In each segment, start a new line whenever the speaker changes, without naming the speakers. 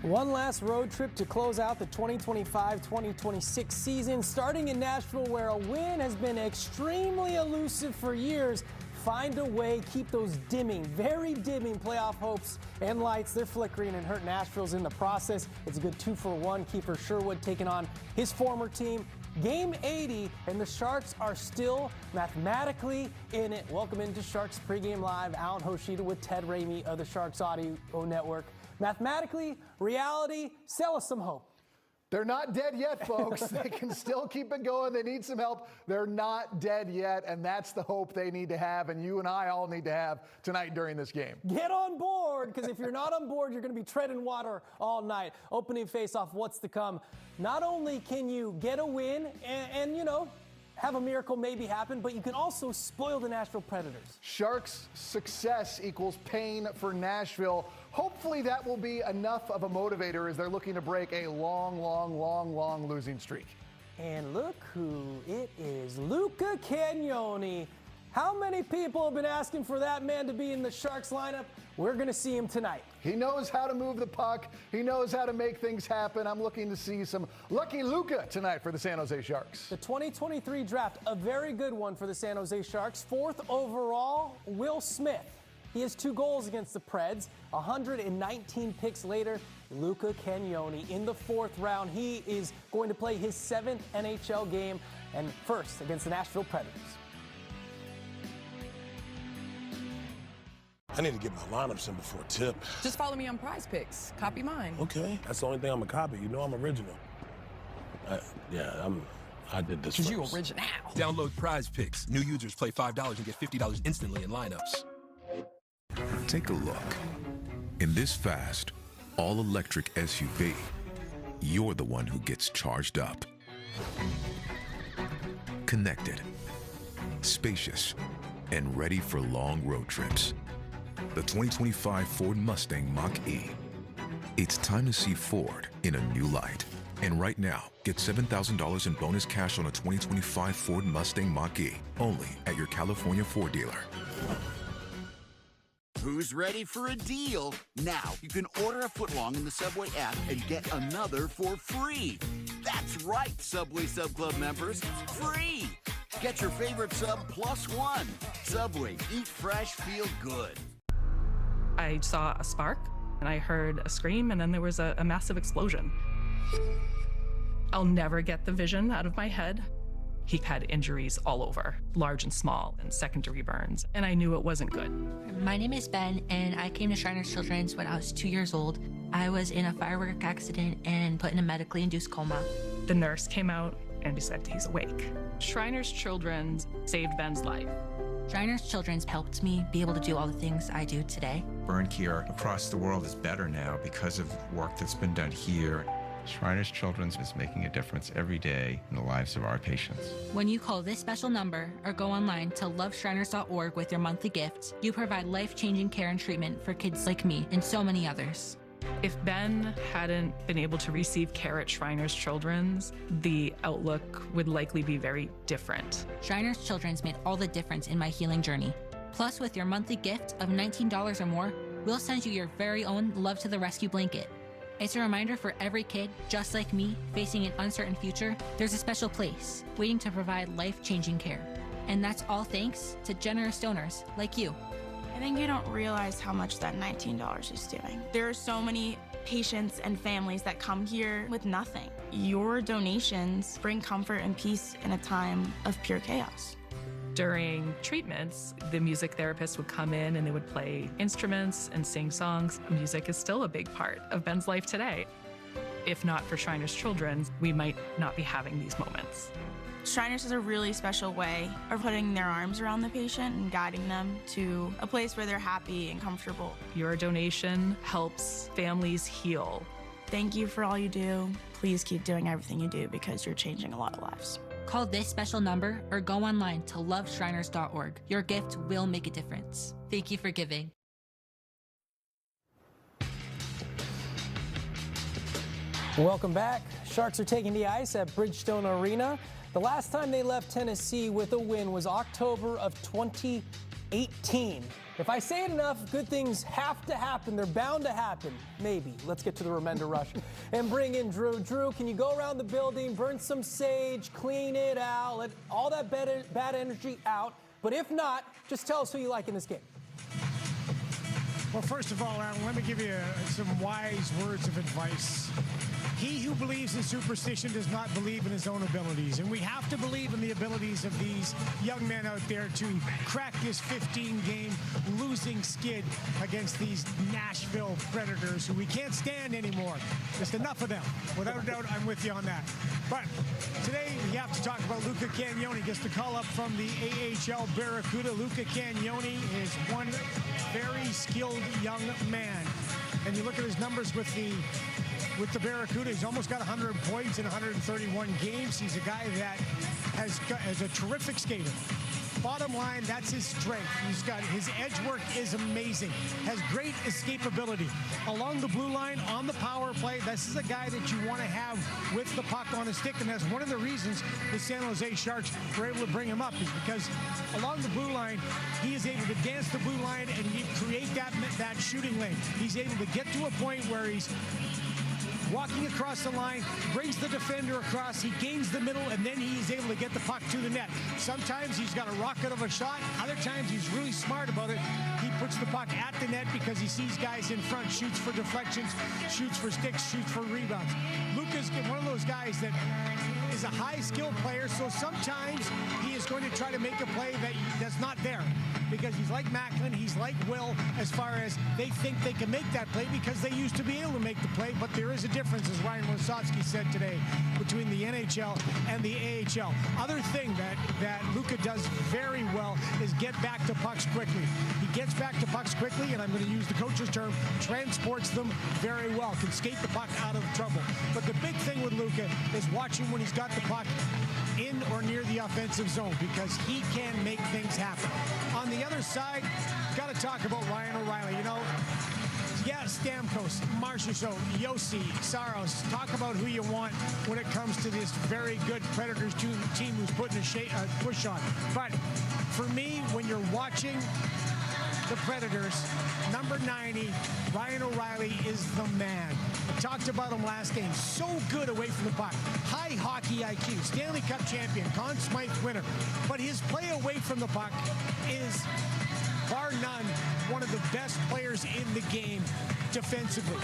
One last road trip to close out the 2025-2026 season, starting in Nashville, where a win has been extremely elusive for years. Find a way, keep those dimming, very dimming playoff hopes and lights. They're flickering and hurt Nashville's in the process. It's a good 2-for-1. Kiefer Sherwood taking on his former team. Game 80, and the Sharks are still mathematically in it. Welcome into Sharks Pregame Live. Alan Hoshida with Ted Ramey of the Sharks Audio Network. Mathematically, reality, sell us some hope.
They're not dead yet, folks. They can still keep it going. They need some help. They're not dead yet, and that's the hope they need to have, and you and I all need to have tonight during this game.
Get on board, because if you're not on board, you're going to be treading water all night. Opening face-off, what's to come. Not only can you get a win and you know, have a miracle maybe happen, but you can also spoil the Nashville Predators.
Sharks' success equals pain for Nashville. Hopefully that will be enough of a motivator as they're looking to break a long losing streak.
And look who it is, Luca Cagnoni. How many people have been asking for that man to be in the Sharks lineup? We're going to see him tonight.
He knows how to move the puck. He knows how to make things happen. I'm looking to see some lucky Luca tonight for the San Jose Sharks.
The 2023 draft, a very good one for the San Jose Sharks. 4th overall, Will Smith. He has 2 goals against the Preds. 119 picks later, Luca Cagnoni in the 4th round. He is going to play his 7th NHL game and first against the Nashville Predators.
I need to get my lineups in before tip.
Just follow me on Prize Picks. Copy mine.
Okay, that's the only thing I'm a copy. You know I'm original. I did this first.
You original.
Download Prize Picks. New users play $5 and get $50 instantly in lineups.
Take a look. In this fast, all-electric SUV, you're the one who gets charged up. Connected, spacious, and ready for long road trips. The 2025 Ford Mustang Mach-E. It's time to see Ford in a new light. And right now, get $7,000 in bonus cash on a 2025 Ford Mustang Mach-E, only at your California Ford dealer.
Who's ready for a deal? Now, you can order a footlong in the Subway app and get another for free. That's right, Subway Sub Club members, free. Get your favorite sub plus 1. Subway, eat fresh, feel good.
I saw a spark, and I heard a scream, and then there was a massive explosion. I'll never get the vision out of my head. He had injuries all over, large and small, and secondary burns, and I knew it wasn't good.
My name is Ben, and I came to Shriners Children's when I was 2 years old. I was in a firework accident and put in a medically induced coma.
The nurse came out and said he's awake. Shriners Children's saved Ben's life.
Shriners Children's helped me be able to do all the things I do today.
Burn care across the world is better now because of work that's been done here. Shriners Children's is making a difference every day in the lives of our patients.
When you call this special number or go online to loveshriners.org with your monthly gift, you provide life-changing care and treatment for kids like me and so many others.
If Ben hadn't been able to receive care at Shriners Children's, the outlook would likely be very different.
Shriners Children's made all the difference in my healing journey. Plus, with your monthly gift of $19 or more, we'll send you your very own Love to the Rescue blanket. It's a reminder for every kid, just like me, facing an uncertain future, there's a special place waiting to provide life-changing care. And that's all thanks to generous donors like you.
I think you don't realize how much that $19 is doing. There are so many patients and families that come here with nothing. Your donations bring comfort and peace in a time of pure chaos.
During treatments, the music therapist would come in and they would play instruments and sing songs. Music is still a big part of Ben's life today. If not for Shriners Children's, we might not be having these moments.
Shriners is a really special way of putting their arms around the patient and guiding them to a place where they're happy and comfortable.
Your donation helps families heal.
Thank you for all you do. Please keep doing everything you do because you're changing a lot of lives.
Call this special number or go online to loveshriners.org. Your gift will make a difference. Thank you for giving.
Welcome back. Sharks are taking the ice at Bridgestone Arena. The last time they left Tennessee with a win was October of 2018. If I say it enough, good things have to happen. They're bound to happen. Maybe. Let's get to the Remender Rush and bring in Drew. Drew, can you go around the building, burn some sage, clean it out, let all that bad energy out? But if not, just tell us who you like in this game.
Well, first of all, Alan, let me give you some wise words of advice. He who believes in superstition does not believe in his own abilities. And we have to believe in the abilities of these young men out there to crack this 15-game losing skid against these Nashville Predators who we can't stand anymore. Just enough of them. Without a doubt, I'm with you on that. But today we have to talk about Luca Cagnoni. Gets the call up from the AHL Barracuda. Luca Cagnoni is one very skilled young man. And you look at his numbers with the Barracuda, he's almost got 100 points in 131 games. He's a guy that is a terrific skater. Bottom line, that's his strength. His edge work is amazing. Has great escapability. Along the blue line, on the power play, this is a guy that you want to have with the puck on his stick, and that's one of the reasons the San Jose Sharks were able to bring him up, is because along the blue line, he is able to dance the blue line and create that shooting lane. He's able to get to a point where he's walking across the line, brings the defender across, he gains the middle, and then he is able to get the puck to the net. Sometimes he's got a rocket of a shot. Other times he's really smart about it. He puts the puck at the net because he sees guys in front, shoots for deflections, shoots for sticks, shoots for rebounds. Luca's one of those guys that is a high-skilled player, so sometimes he is going to try to make a play that's not there, because he's like Macklin, he's like Will, as far as they think they can make that play because they used to be able to make the play, but there is a difference, as Ryan Lisowski said today, between the NHL and the AHL. Other thing that Luca does very well is get back to pucks quickly. He gets back to pucks quickly, and I'm going to use the coach's term, transports them very well, can skate the puck out of trouble. But the big thing with Luca is watching when he's got the puck in or near the offensive zone, because he can make things happen. On the other side, got to talk about Ryan O'Reilly. You know, yeah, Stamkos, Marchessault, Josi, Saros, talk about who you want when it comes to this very good Predators team who's putting a push on. But for me, when you're watching the Predators, number 90, Ryan O'Reilly is the man. I talked about him last game. So good away from the puck. High hockey IQ, Stanley Cup champion, Conn Smythe winner. But his play away from the puck is, bar none, one of the best players in the game defensively.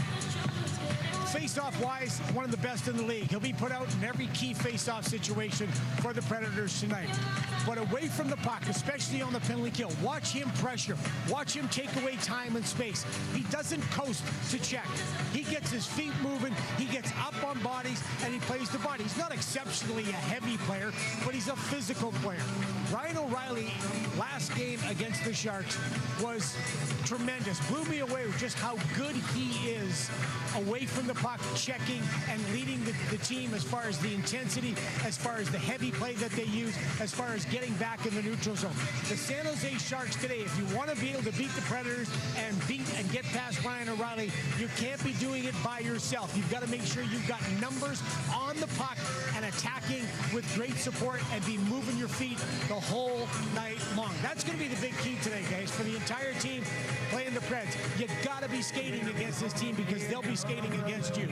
Face-off wise, one of the best in the league. He'll be put out in every key face-off situation for the Predators tonight. But away from the puck, especially on the penalty kill, watch him pressure. Watch him take away time and space. He doesn't coast to check. He gets his feet moving, he gets up on bodies, and he plays the body. He's not exceptionally a heavy player, but he's a physical player. Ryan O'Reilly, last game against the Sharks, was tremendous. Blew me away with just how good he is away from the puck, checking and leading the team as far as the intensity, as far as the heavy play that they use, as far as getting back in the neutral zone. The San Jose Sharks today, if you want to be able to beat the Predators and get past Ryan O'Reilly, you can't be doing it by yourself. You've got to make sure you've got numbers on the puck and attacking with great support and be moving your feet the whole night long. That's going to be the big key today, guys, for the entire team playing the Preds. You got to be skating against this team because they'll be skating against you.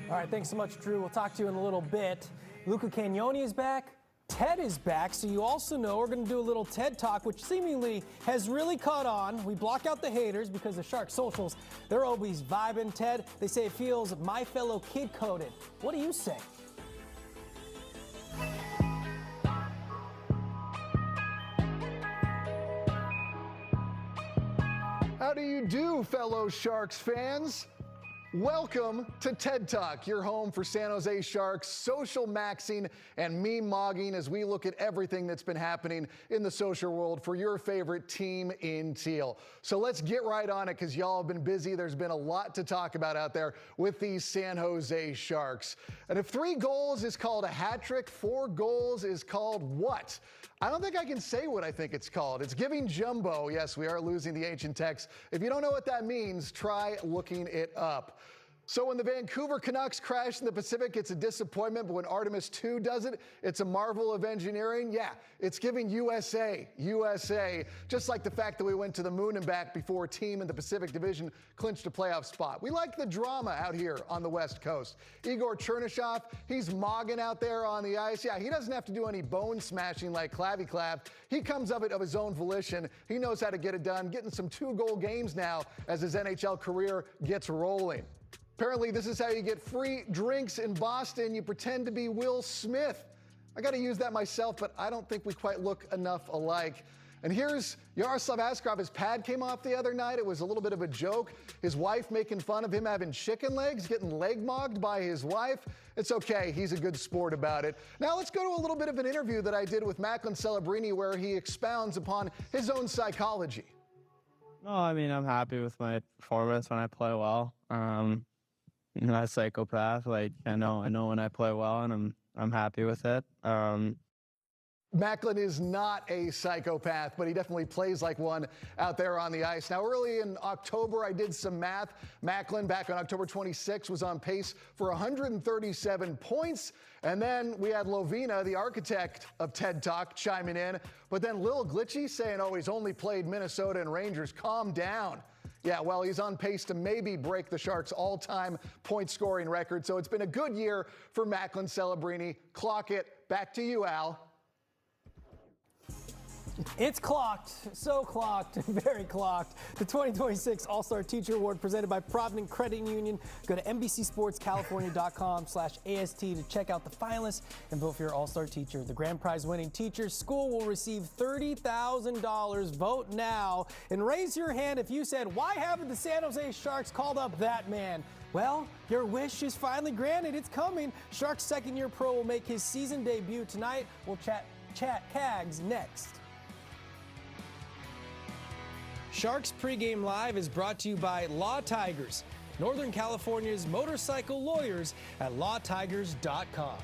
All right, thanks so much, Drew. We'll talk to you in a little bit. Luca Cagnoni is back. Ted is back, so you also know we're going to do a little TED Talk, which seemingly has really caught on. We block out the haters because the Shark socials, they're always vibing. Ted, they say it feels my fellow kid coded. What do you say?
How do you do, fellow Sharks fans? Welcome to TED Talk, your home for San Jose Sharks social maxing and meme mogging as we look at everything that's been happening in the social world for your favorite team in teal. So let's get right on it because y'all have been busy. There's been a lot to talk about out there with these San Jose Sharks. And if 3 goals is called a hat trick, 4 goals is called what? I don't think I can say what I think it's called. It's giving jumbo. Yes, we are losing the ancient text. If you don't know what that means, try looking it up. So when the Vancouver Canucks crash in the Pacific, it's a disappointment, but when Artemis II does it, it's a marvel of engineering. Yeah, it's giving USA. Just like the fact that we went to the moon and back before a team in the Pacific Division clinched a playoff spot. We like the drama out here on the West Coast. Igor Chernyshov, he's mogging out there on the ice. Yeah, he doesn't have to do any bone smashing like Clavy Clav. He comes of it of his own volition. He knows how to get it done, getting some 2-goal games now as his NHL career gets rolling. Apparently, this is how you get free drinks in Boston. You pretend to be Will Smith. I got to use that myself, but I don't think we quite look enough alike. And here's Yaroslav Askarov. His pad came off the other night. It was a little bit of a joke. His wife making fun of him having chicken legs, getting leg-mogged by his wife. It's okay. He's a good sport about it. Now let's go to a little bit of an interview that I did with Macklin Celebrini where he expounds upon his own psychology.
No, I mean, I'm happy with my performance when I play well. I'm not a psychopath. Like I know when I play well, and I'm happy with it.
Macklin is not a psychopath, but he definitely plays like one out there on the ice. Now, early in October, I did some math. Macklin, back on October 26, was on pace for 137 points. And then we had Lovina, the architect of TED Talk, chiming in. But then Lil Glitchy saying, oh, he's only played Minnesota and Rangers. Calm down. Yeah, well, he's on pace to maybe break the Sharks' all-time point-scoring record. So it's been a good year for Macklin Celebrini. Clock it. Back to you, Al.
It's clocked, so clocked, very clocked. The 2026 All-Star Teacher Award presented by Provident Credit Union. Go to NBCSportsCalifornia.com/AST to check out the finalists and vote for your All-Star Teacher. The grand prize winning teacher school will receive $30,000. Vote now and raise your hand if you said, why haven't the San Jose Sharks called up that man? Well, your wish is finally granted. It's coming. Sharks second-year pro will make his season debut tonight. We'll chat Cags next. Sharks Pregame Live is brought to you by Law Tigers, Northern California's motorcycle lawyers at lawtigers.com.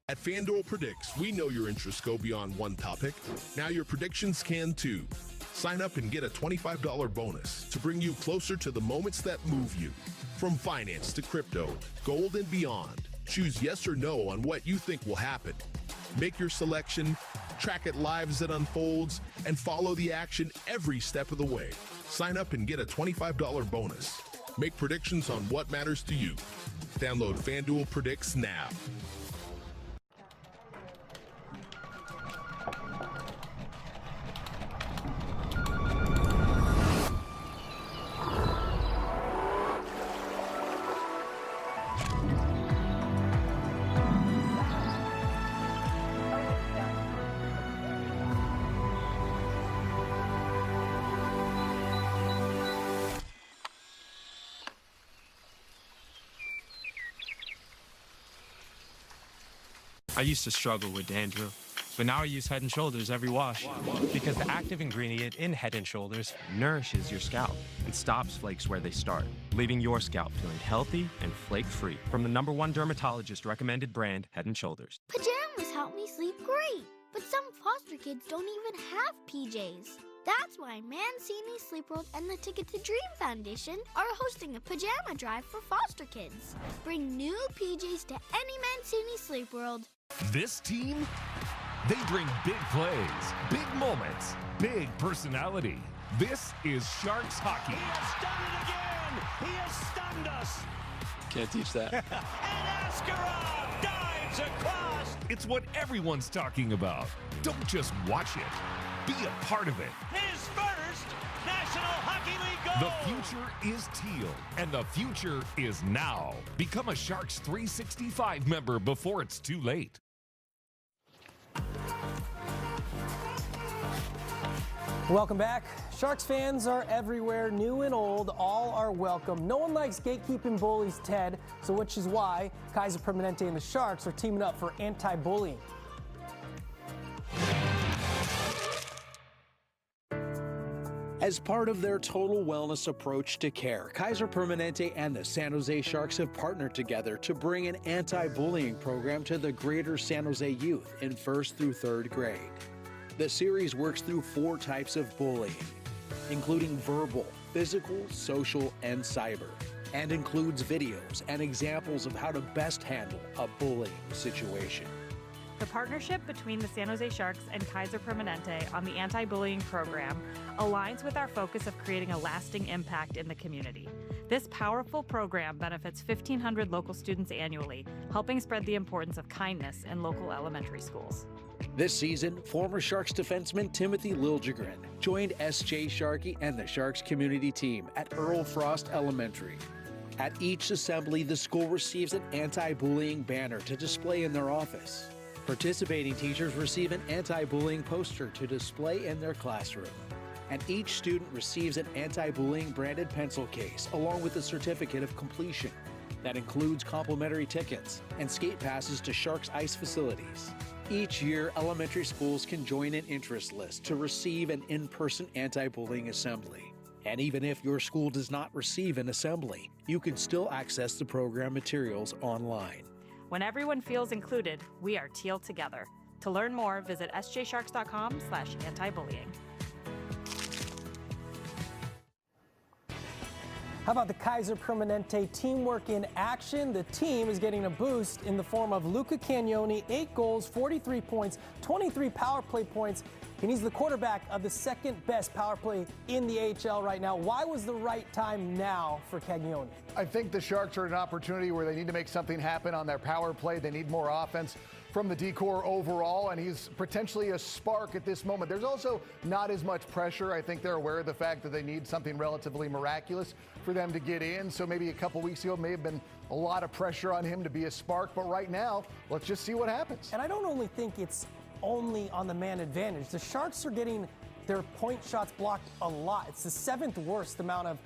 At FanDuel Predicts, we know your interests go beyond one topic. Now your predictions can too. Sign up and get a $25 bonus to bring you closer to the moments that move you. From finance to crypto, gold and beyond. Choose yes or no on what you think will happen. Make your selection, track it live as it unfolds, and follow the action every step of the way. Sign up and get a $25 bonus. Make predictions on what matters to you. Download FanDuel Predicts now.
I used to struggle with dandruff, but now I use Head & Shoulders every wash because the active ingredient in Head & Shoulders nourishes your scalp and stops flakes where they start, leaving your scalp feeling healthy and flake-free. From the #1 dermatologist recommended brand, Head & Shoulders.
Pajamas help me sleep great, but some foster kids don't even have PJs. That's why Mancini Sleep World and the Ticket to Dream Foundation are hosting a pajama drive for foster kids. Bring new PJs to any Mancini Sleep World.
This team, they bring big plays, big moments, big personality. This is Sharks hockey.
He has done it again. He has stunned us.
Can't teach that.
And Askarov dives across.
It's what everyone's talking about. Don't just watch it. Be a part of it.
His first National Hockey League goal.
The future is teal, and the future is now. Become a Sharks 365 member before it's too late.
Welcome back. Sharks fans are everywhere, new and old, all are welcome. No one likes gatekeeping bullies, Ted, so which is why Kaiser Permanente and the Sharks are teaming up for anti-bullying.
As part of their total wellness approach to care, Kaiser Permanente and the San Jose Sharks have partnered together to bring an anti-bullying program to the greater San Jose youth in 1st through 3rd grade. The series works through 4 types of bullying: including verbal, physical, social, and cyber, and includes videos and examples of how to best handle a bullying situation.
The partnership between the San Jose Sharks and Kaiser Permanente on the anti-bullying program aligns with our focus of creating a lasting impact in the community. This powerful program benefits 1,500 local students annually, helping spread the importance of kindness in local elementary schools.
This season, former Sharks defenseman Timothy Liljegren joined S.J. Sharkey and the Sharks community team at Earl Frost Elementary. At each assembly, the school receives an anti-bullying banner to display in their office. Participating teachers receive an anti-bullying poster to display in their classroom. And each student receives an anti-bullying branded pencil case along with a certificate of completion. That includes complimentary tickets and skate passes to Sharks ice facilities. Each year, elementary schools can join an interest list to receive an in-person anti-bullying assembly. And even if your school does not receive an assembly, you can still access the program materials online.
When everyone feels included, we are Teal together. To learn more, visit sjsharks.com/antibullying.
How about the Kaiser Permanente teamwork in action? The team is getting a boost in the form of Luca Cagnoni, 8 goals, 43 points, 23 power play points, and he's the quarterback of the second best power play in the AHL right now. Why was the right time now for Cagnoni?
I think the Sharks are at an opportunity where they need to make something happen on their power play. They need more offense from the D-corps overall, and he's potentially a spark at this moment. There's also not as much pressure. I think they're aware of the fact that they need something relatively miraculous for them to get in. So maybe a couple weeks ago may have been a lot of pressure on him to be a spark, but right now, let's just see what happens.
And I don't only think it's only on the man advantage. The Sharks are getting their point shots blocked a lot. It's the 7th worst amount of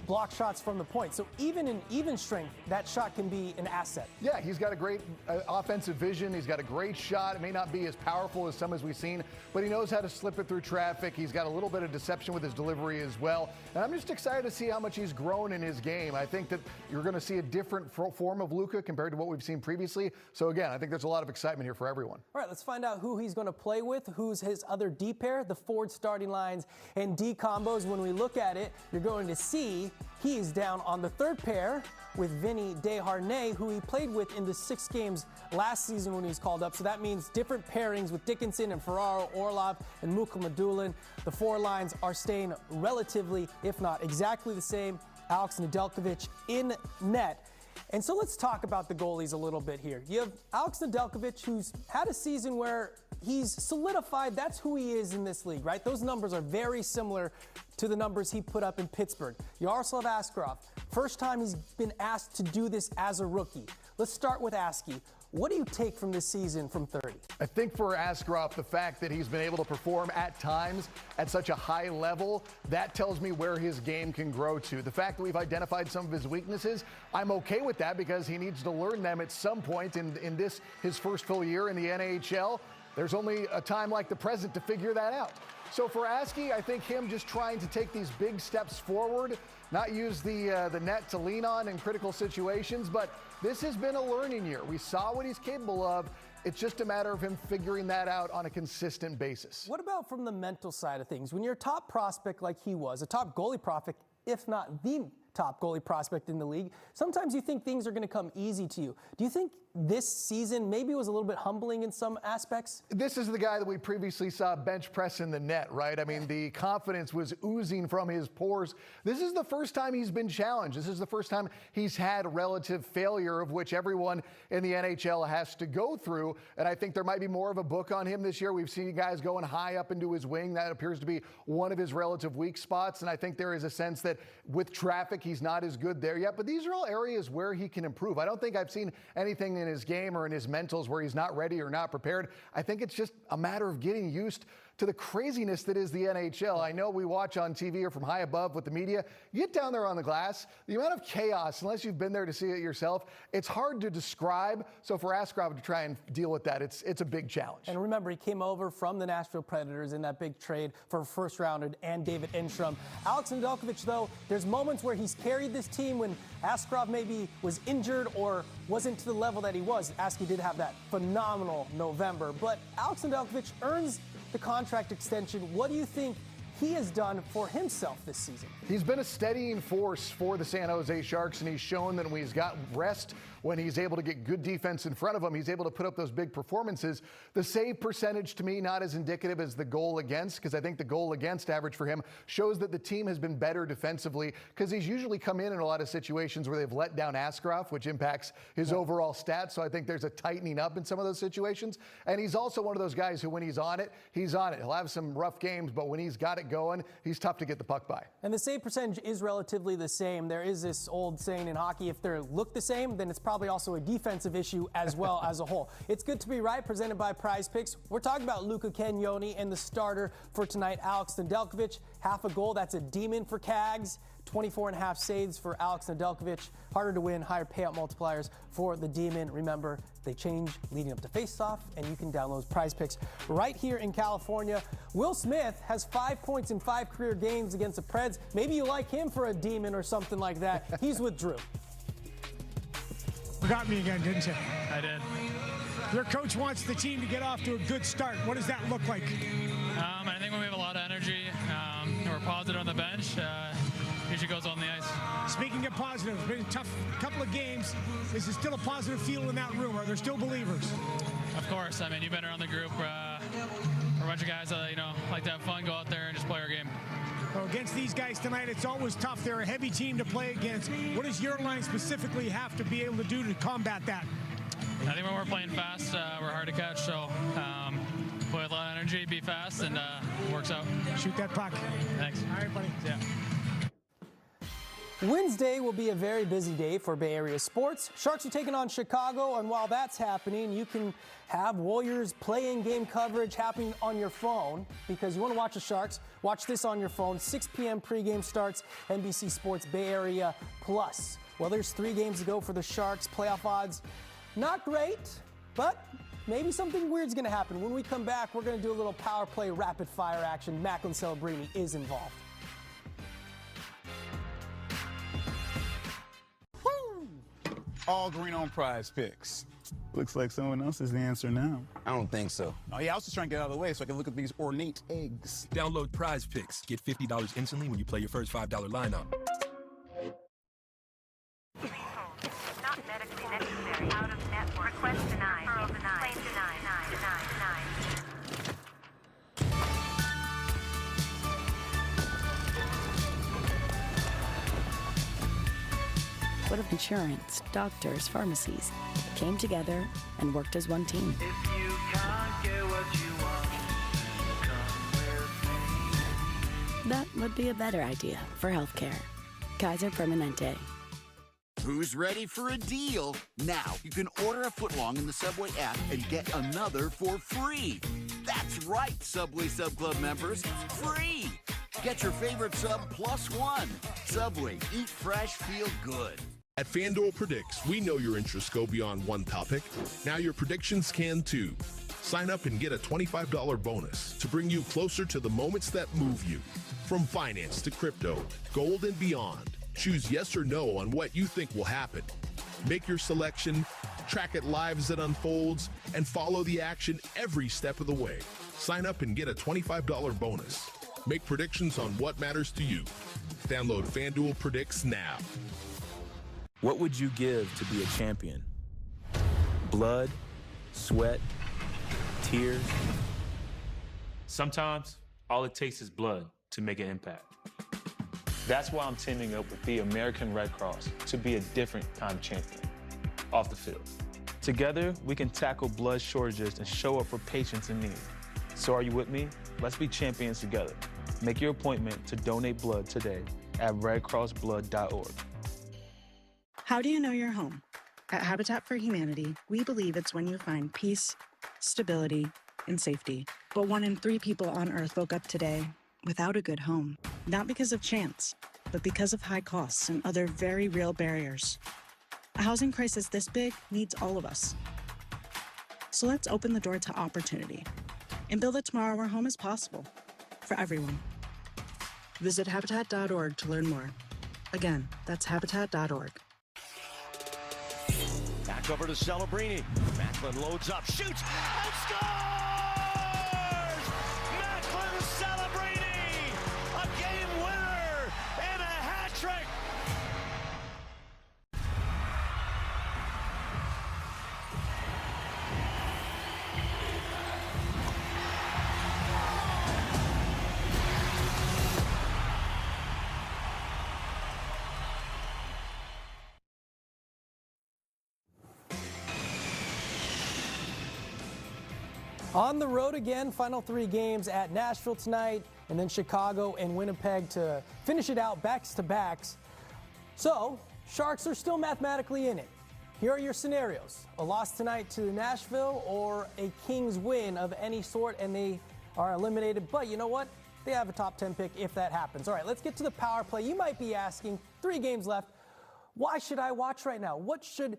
block shots from the point. So even in even strength, that shot can be an asset.
Yeah, he's got a great offensive vision. He's got a great shot. It may not be as powerful as some as we've seen, but he knows how to slip it through traffic. He's got a little bit of deception with his delivery as well. And I'm just excited to see how much he's grown in his game. I think that you're going to see a different form of Luca compared to what we've seen previously. So again, I think there's a lot of excitement here for everyone.
All right, let's find out who he's going to play with, who's his other D pair, the forward starting lines and D combos. When we look at it, you're going to see he's down on the third pair with Vinny Desharnais, who he played with in the 6 games last season when he was called up. So that means different pairings with Dickinson and Ferraro, Orlov, and Mukhamadullin. The 4 lines are staying relatively, if not exactly the same. Alex Nedeljkovic in net. And so let's talk about the goalies a little bit here. You have Alex Nedeljkovic, who's had a season where he's solidified. That's who he is in this league, right? Those numbers are very similar to the numbers he put up in Pittsburgh. Yaroslav Askarov, first time he's been asked to do this as a rookie. Let's start with Askey. What do you take from this season from 30?
I think for Askarov, the fact that he's been able to perform at times at such a high level, that tells me where his game can grow to. The fact that we've identified some of his weaknesses, I'm okay with that because he needs to learn them at some point in this, his first full year in the NHL. There's only a time like the present to figure that out. So for Askey, I think him just trying to take these big steps forward, not use the net to lean on in critical situations, but this has been a learning year. We saw what he's capable of. It's just a matter of him figuring that out on a consistent basis.
What about from the mental side of things? When you're a top prospect like he was, a top goalie prospect, if not the top goalie prospect in the league, sometimes you think things are going to come easy to you. Do you think this season maybe was a little bit humbling in some aspects?
This is the guy that we previously saw bench press in the net, right? I mean, the confidence was oozing from his pores. This is the first time he's been challenged. This is the first time he's had relative failure, of which everyone in the NHL has to go through. And I think there might be more of a book on him this year. We've seen guys going high up into his wing. That appears to be one of his relative weak spots. And I think there is a sense that with traffic, he's not as good there yet. But these are all areas where he can improve. I don't think I've seen anything in his game or in his mentals where he's not ready or not prepared. I think it's just a matter of getting used to the craziness that is the NHL. I know we watch on TV or from high above with the media. You get down there on the glass, the amount of chaos, unless you've been there to see it yourself, it's hard to describe. So for Askarov to try and deal with that, it's a big challenge.
And remember, he came over from the Nashville Predators in that big trade for first rounder and David Enstrom. Alex Nedeljkovic, though, there's moments where he's carried this team when Askarov maybe was injured or wasn't to the level that he was. Askey did have that phenomenal November, but Alex Nedeljkovic earns the contract extension. What do you think he has done for himself this season.
He's been a steadying force for the San Jose Sharks, and he's shown that when he's got rest, when he's able to get good defense in front of him, he's able to put up those big performances. The save percentage, to me, not as indicative as the goal against, because I think the goal against average for him shows that the team has been better defensively, because he's usually come in a lot of situations where they've let down Askarov, which impacts his overall stats. So I think there's a tightening up in some of those situations. And he's also one of those guys who, when he's on it, he's on it. He'll have some rough games, but when he's got it going, he's tough to get the puck by.
And the save percentage is relatively the same. There is this old saying in hockey, if they look the same, then it's probably also a defensive issue as well as a whole. It's Good to Be Right, presented by Prize Picks. We're talking about Luca Cagnoni and the starter for tonight, Alex Nedeljkovic. Half a goal, that's a demon for Cags. 24.5 saves for Alex Nedeljkovic. Harder to win, higher payout multipliers for the Demon. Remember, they change leading up to face-off, and you can download Prize Picks right here in California. Will Smith has 5 points in 5 career games against the Preds. Maybe you like him for a Demon or something like that. He's with Drew.
Forgot me again, didn't you?
I did.
Your coach wants the team to get off to a good start. What does that look like?
I think when we have a lot of energy, we're positive on the bench, usually goes on the ice.
Speaking of positive, it's been a tough couple of games. Is there still a positive feel in that room? Are there still believers?
Of course. I mean, you've been around the group. We're a bunch of guys that, like to have fun, go out there and just play our game.
Well, against these guys tonight, it's always tough. They're a heavy team to play against. What does your line specifically have to be able to do to combat that?
I think when we're playing fast, we're hard to catch, so play with a lot of energy, be fast, and it works out.
Shoot that puck.
Thanks.
All right, buddy.
Yeah.
Wednesday will be a very busy day for Bay Area sports. Sharks are taking on Chicago, and while that's happening, you can have Warriors play-in game coverage happening on your phone because you want to watch the Sharks. Watch this on your phone. 6 p.m. pregame starts, NBC Sports Bay Area Plus. Well, there's 3 games to go for the Sharks. Playoff odds, not great, but maybe something weird's going to happen. When we come back, we're going to do a little power play rapid fire action. Macklin Celebrini is involved.
All green on Prize Picks. Looks like someone else is the answer now.
I don't think so.
Oh, yeah, I was just trying to get out of the way so I can look at these ornate eggs.
Download Prize Picks. Get $50 instantly when you play your first $5 lineup.
Not medically necessary. Out of network. Request denied. Claim denied.
What if insurance, doctors, pharmacies came together and worked as one team?
If you can't get what you want, come with me.
That would be a better idea for healthcare. Kaiser Permanente.
Who's ready for a deal? Now you can order a footlong in the Subway app and get another for free. That's right, Subway Sub Club members, free. Get your favorite sub plus one. Subway, eat fresh, feel good.
At FanDuel Predicts, we know your interests go beyond one topic. Now your predictions can too. Sign up and get a $25 bonus to bring you closer to the moments that move you. From finance to crypto, gold and beyond. Choose yes or no on what you think will happen. Make your selection, track it live as it unfolds, and follow the action every step of the way. Sign up and get a $25 bonus. Make predictions on what matters to you. Download FanDuel Predicts now.
What would you give to be a champion? Blood, sweat, tears?
Sometimes all it takes is blood to make an impact. That's why I'm teaming up with the American Red Cross to be a different kind of champion off the field. Together, we can tackle blood shortages and show up for patients in need. So are you with me? Let's be champions together. Make your appointment to donate blood today at redcrossblood.org.
How do you know you're home? At Habitat for Humanity, we believe it's when you find peace, stability, and safety. But 1 in 3 people on Earth woke up today without a good home. Not because of chance, but because of high costs and other very real barriers. A housing crisis this big needs all of us. So let's open the door to opportunity and build a tomorrow where home is possible for everyone. Visit Habitat.org to learn more. Again, that's Habitat.org.
Back over to Celebrini. Macklin loads up, shoots, and scores! Macklin Celebrini
On the road again, final 3 games at Nashville tonight, and then Chicago and Winnipeg to finish it out backs-to-backs. So, Sharks are still mathematically in it. Here are your scenarios. A loss tonight to Nashville or a Kings win of any sort, and they are eliminated. But you know what? They have a top 10 pick if that happens. All right, let's get to the power play. You might be asking, 3 games left. Why should I watch right now? What should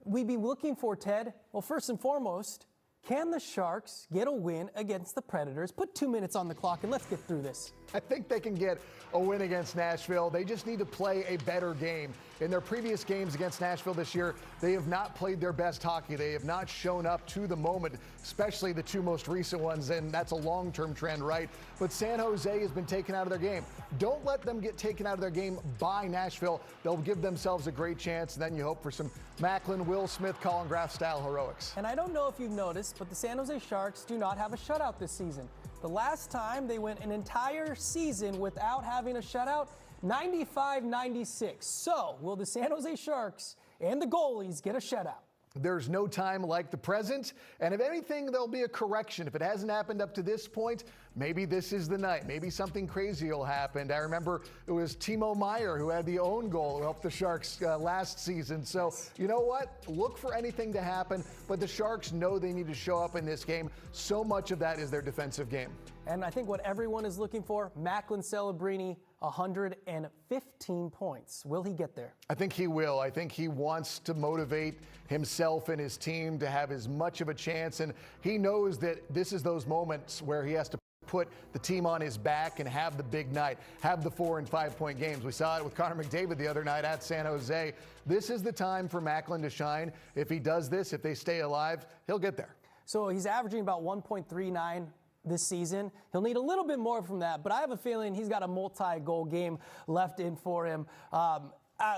we be looking for, Ted? Well, first and foremost, can the Sharks get a win against the Predators? Put 2 minutes on the clock and let's get through this.
I think they can get a win against Nashville. They just need to play a better game. In their previous games against Nashville this year, they have not played their best hockey. They have not shown up to the moment, especially the 2 most recent ones, and that's a long-term trend, right? But San Jose has been taken out of their game. Don't let them get taken out of their game by Nashville. They'll give themselves a great chance, and then you hope for some Macklin, Will Smith, Colin Graf-style heroics.
And I don't know if you've noticed, but the San Jose Sharks do not have a shutout this season. The last time they went an entire season without having a shutout, 95-96. So, will the San Jose Sharks and the goalies get a shutout?
There's no time like the present, and if anything, there'll be a correction. If it hasn't happened up to this point, maybe this is the night. Maybe something crazy will happen. I remember it was Timo Meier who had the own goal who helped the Sharks last season. So, you know what? Look for anything to happen, but the Sharks know they need to show up in this game. So much of that is their defensive game.
And I think what everyone is looking for, Macklin Celebrini, 115 points. Will he get there?
I think he will. I think he wants to motivate himself and his team to have as much of a chance. And he knows that this is those moments where he has to put the team on his back and have the big night, have the 4- and 5-point games. We saw it with Connor McDavid the other night at San Jose. This is the time for Macklin to shine. If he does this, if they stay alive, he'll get there.
So he's averaging about 1.39 this season. He'll need a little bit more from that, but I have a feeling he's got a multi-goal game left in for him. A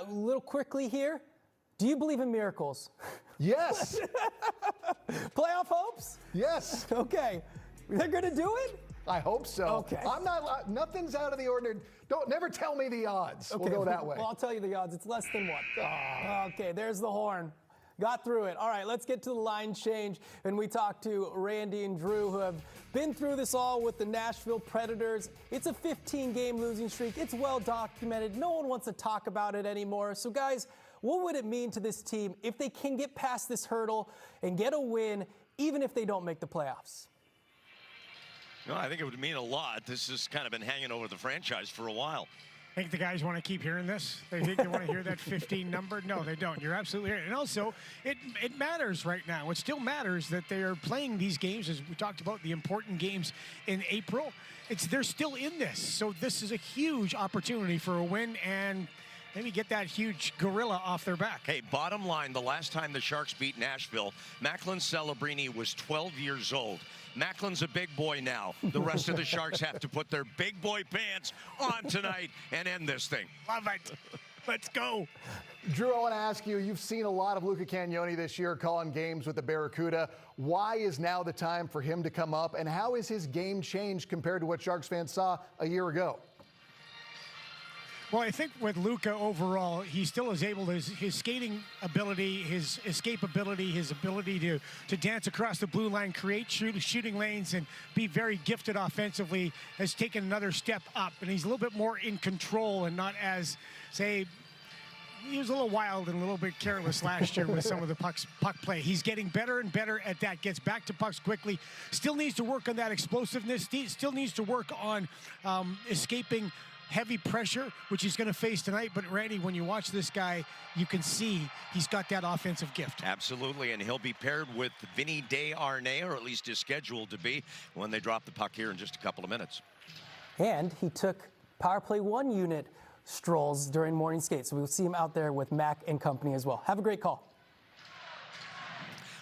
little quickly here, do you believe in miracles?
Yes.
Playoff hopes?
Yes.
Okay. They're going to do it?
I hope so.
Okay.
I'm not. Nothing's out of the ordinary. Never tell me the odds.
Okay.
We'll go that way.
Well, I'll tell you the odds. It's less than 1. Okay, there's the horn. Got through it. All right, let's get to the line change. And we talked to Randy and Drew, who have been through this all with the Nashville Predators. It's a 15-game losing streak. It's well documented. No one wants to talk about it anymore. So, guys, what would it mean to this team if they can get past this hurdle and get a win, even if they don't make the playoffs?
No, I think it would mean a lot. This has kind of been hanging over the franchise for a while.
I think the guys want to keep hearing this. They think they want to hear that 15 number. No, they don't. You're absolutely right. And also, it matters right now. It still matters that they are playing these games, as we talked about, the important games in April. They're still in this. So this is a huge opportunity for a win and maybe get that huge gorilla off their back.
Hey, bottom line, the last time the Sharks beat Nashville, Macklin Celebrini was 12 years old. Macklin's a big boy now. The rest of the Sharks have to put their big boy pants on tonight and end this thing.
Love it. Let's go.
Drew, I want to ask you, you've seen a lot of Luca Cagnoni this year calling games with the Barracuda. Why is now the time for him to come up, and how is his game changed compared to what Sharks fans saw a year ago?
Well, I think with Luca overall, he still is able to, his skating ability, his escapability, his ability to dance across the blue line, create shooting lanes, and be very gifted offensively has taken another step up. And he's a little bit more in control and not as, say, he was a little wild and a little bit careless last year with some of the puck play. He's getting better and better at that, gets back to pucks quickly, still needs to work on that explosiveness, still needs to work on escaping heavy pressure, which he's going to face tonight. But Randy, when you watch this guy, you can see he's got that offensive gift.
Absolutely, and he'll be paired with Vinny Desharnais, or at least is scheduled to be, when they drop the puck here in just a couple of minutes.
And he took Power Play 1 unit strolls during morning skates, so we'll see him out there with Mac and company as well. Have a great call.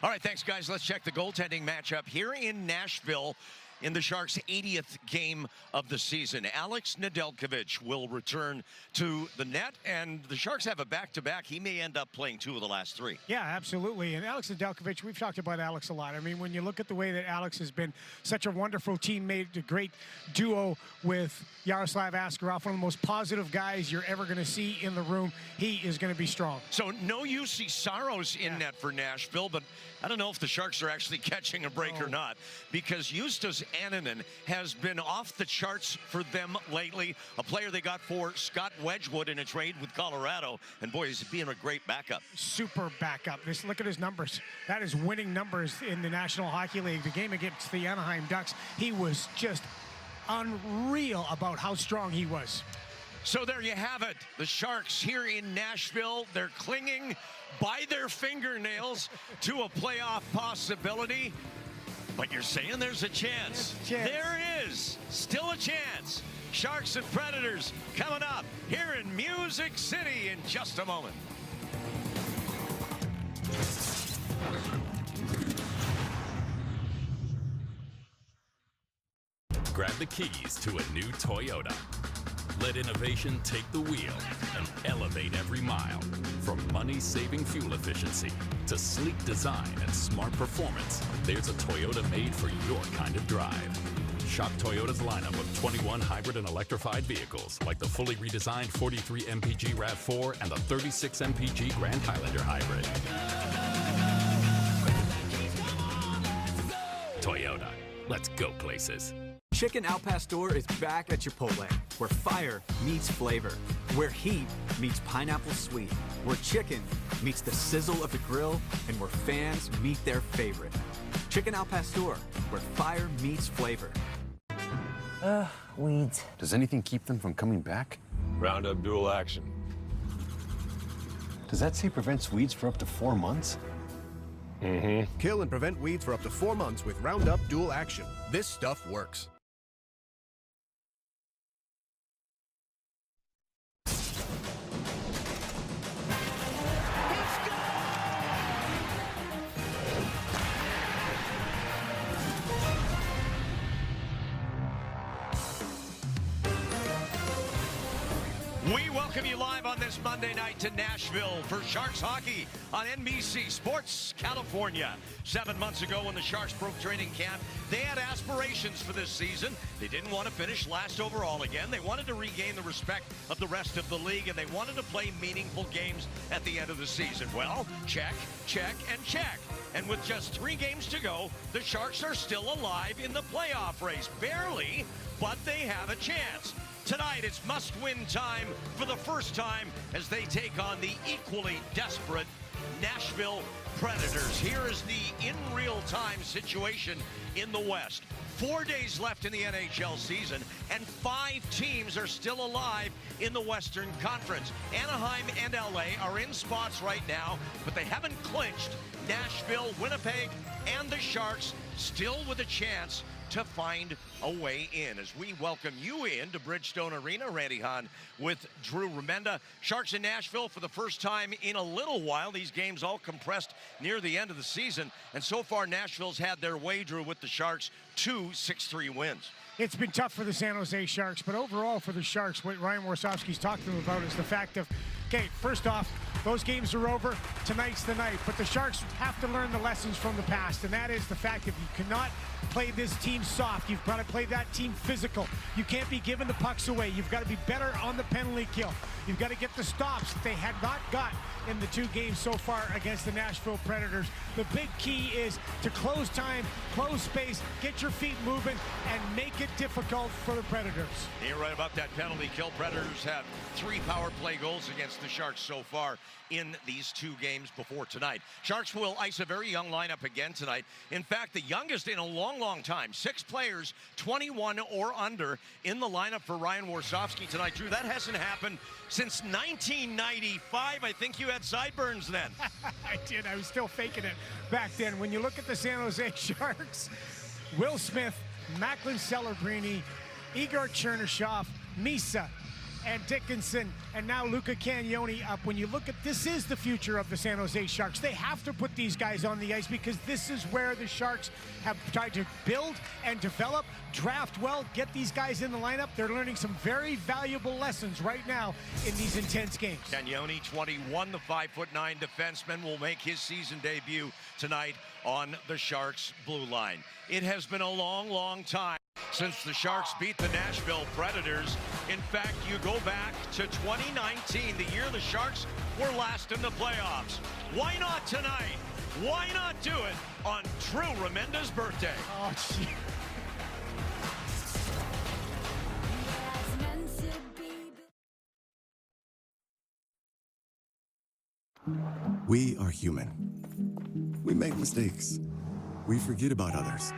All right, thanks, guys. Let's check the goaltending matchup here in Nashville. in the Sharks' 80th game of the season. Alex Nedeljkovic will return to the net, and the Sharks have a back-to-back. He may end up playing 2 of the last 3.
Yeah, absolutely. And Alex Nedeljkovic, we've talked about Alex a lot. I mean, when you look at the way that Alex has been such a wonderful teammate, a great duo with Yaroslav Askarov, one of the most positive guys you're ever going to see in the room, he is going to be strong.
So no UC Saros in net for Nashville, but I don't know if the Sharks are actually catching a break or not, because Justus Annunen has been off the charts for them lately. A player they got for Scott Wedgwood in a trade with Colorado, and boy, he's being a great backup.
Super backup. Just look at his numbers. That is winning numbers in the National Hockey League. The game against the Anaheim Ducks, he was just unreal about how strong he was.
So there you have it. The Sharks here in Nashville, they're clinging by their fingernails to a playoff possibility. But you're saying there's a chance. There is still a chance. Sharks and Predators coming up here in Music City in just a moment.
Grab the keys to a new Toyota. Let innovation take the wheel and elevate every mile. From money-saving fuel efficiency to sleek design and smart performance, there's a Toyota made for your kind of drive. Shop Toyota's lineup of 21 hybrid and electrified vehicles, like the fully redesigned 43 MPG RAV4 and the 36 MPG Grand Highlander Hybrid. Toyota, let's go places.
Chicken Al Pastor is back at Chipotle, where fire meets flavor, where heat meets pineapple sweet, where chicken meets the sizzle of the grill, and where fans meet their favorite. Chicken Al Pastor, where fire meets flavor.
Weeds. Does anything keep them from coming back?
Roundup Dual Action.
Does that say prevents weeds for up to 4 months?
Mm-hmm.
Kill and prevent weeds for up to 4 months with Roundup Dual Action. This stuff works.
We welcome you live on this Monday night to Nashville for Sharks hockey on NBC Sports California. 7 months ago when the Sharks broke training camp, they had aspirations for this season. They didn't want to finish last overall again. They wanted to regain the respect of the rest of the league, and they wanted to play meaningful games at the end of the season. Well, check, check, and check. And with just 3 games to go, the Sharks are still alive in the playoff race. Barely, but they have a chance. Tonight, it's must-win time for the first time as they take on the equally desperate Nashville Predators. Here is the in-real-time situation in the West. 4 days left in the NHL season, and 5 teams are still alive in the Western Conference. Anaheim and LA are in spots right now, but they haven't clinched. Nashville, Winnipeg, and the Sharks still with a chance to find a way in. As we welcome you in to Bridgestone Arena, Randy Hahn with Drew Remenda. Sharks in Nashville for the first time in a little while. These games all compressed near the end of the season. And so far, Nashville's had their way, Drew, with the Sharks, 2 6-3 wins.
It's been tough for the San Jose Sharks, but overall for the Sharks, what Ryan Warsofsky's talking about is the fact of, okay, first off, those games are over. Tonight's the night. But the Sharks have to learn the lessons from the past, and that is the fact that you cannot play this team soft. You've got to play that team physical. You can't be giving the pucks away. You've got to be better on the penalty kill. You've got to get the stops that they had not got in the 2 games so far against the Nashville Predators. The big key is to close time, close space, get your feet moving, and make it difficult for the Predators.
You're right about that penalty kill. Predators have 3 power play goals against the Sharks so far in these 2 games before tonight. Sharks will ice a very young lineup again tonight. In fact, the youngest in a long, long time. 6 players, 21 or under in the lineup for Ryan Warsofsky tonight. Drew, that hasn't happened since 1995. I think you had sideburns then.
I did. I was still faking it back then. When you look at the San Jose Sharks, Will Smith, Macklin Celebrini, Igor Chernyshov, Misa, and Dickinson, and now Luca Cagnoni up. When you look at this, is the future of the San Jose Sharks. They have to put these guys on the ice because this is where the Sharks have tried to build and develop, draft well, get these guys in the lineup. They're learning some very valuable lessons right now in these intense games.
Cagnoni, 21, the 5'9" defenseman, will make his season debut tonight on the Sharks' blue line. It has been a long, long time since the Sharks beat the Nashville Predators. In fact, you go back to 2019, the year the Sharks were last in the playoffs. Why not tonight? Why not do it on Drew Remenda's birthday?
Oh, gee.
We are human. We make mistakes. We forget about others.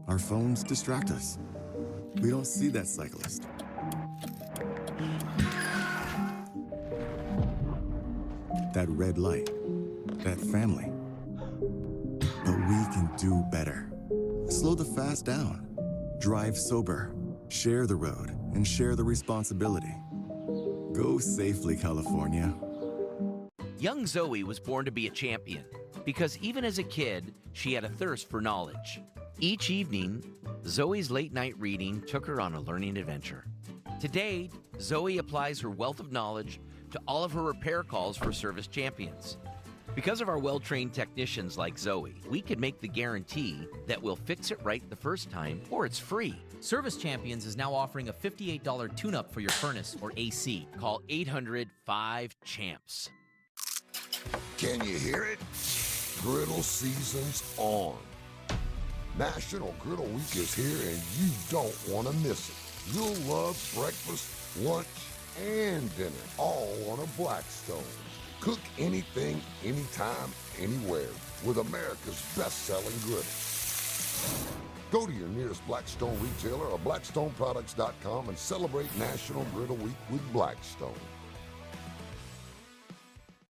Our phones distract us. We don't see that cyclist. That red light. That family. But we can do better. Slow the fast down. Drive sober. Share the road and share the responsibility. Go safely, California.
Young Zoe was born to be a champion because even as a kid, she had a thirst for knowledge. Each evening, Zoe's late-night reading took her on a learning adventure. Today, Zoe applies her wealth of knowledge to all of her repair calls for service champions. Because of our well-trained technicians like Zoe, we can make the guarantee that we'll fix it right the first time or it's free.
Service Champions is now offering a $58 tune-up for your furnace or AC.
Call 800-5-CHAMPS.
Can you hear it? Griddle season's on. National Griddle Week is here and you don't want to miss it. You'll love breakfast, lunch, and dinner, all on a Blackstone. Cook anything, anytime, anywhere with America's best-selling griddle. Go to your nearest Blackstone retailer or blackstoneproducts.com and celebrate National Griddle Week with Blackstone.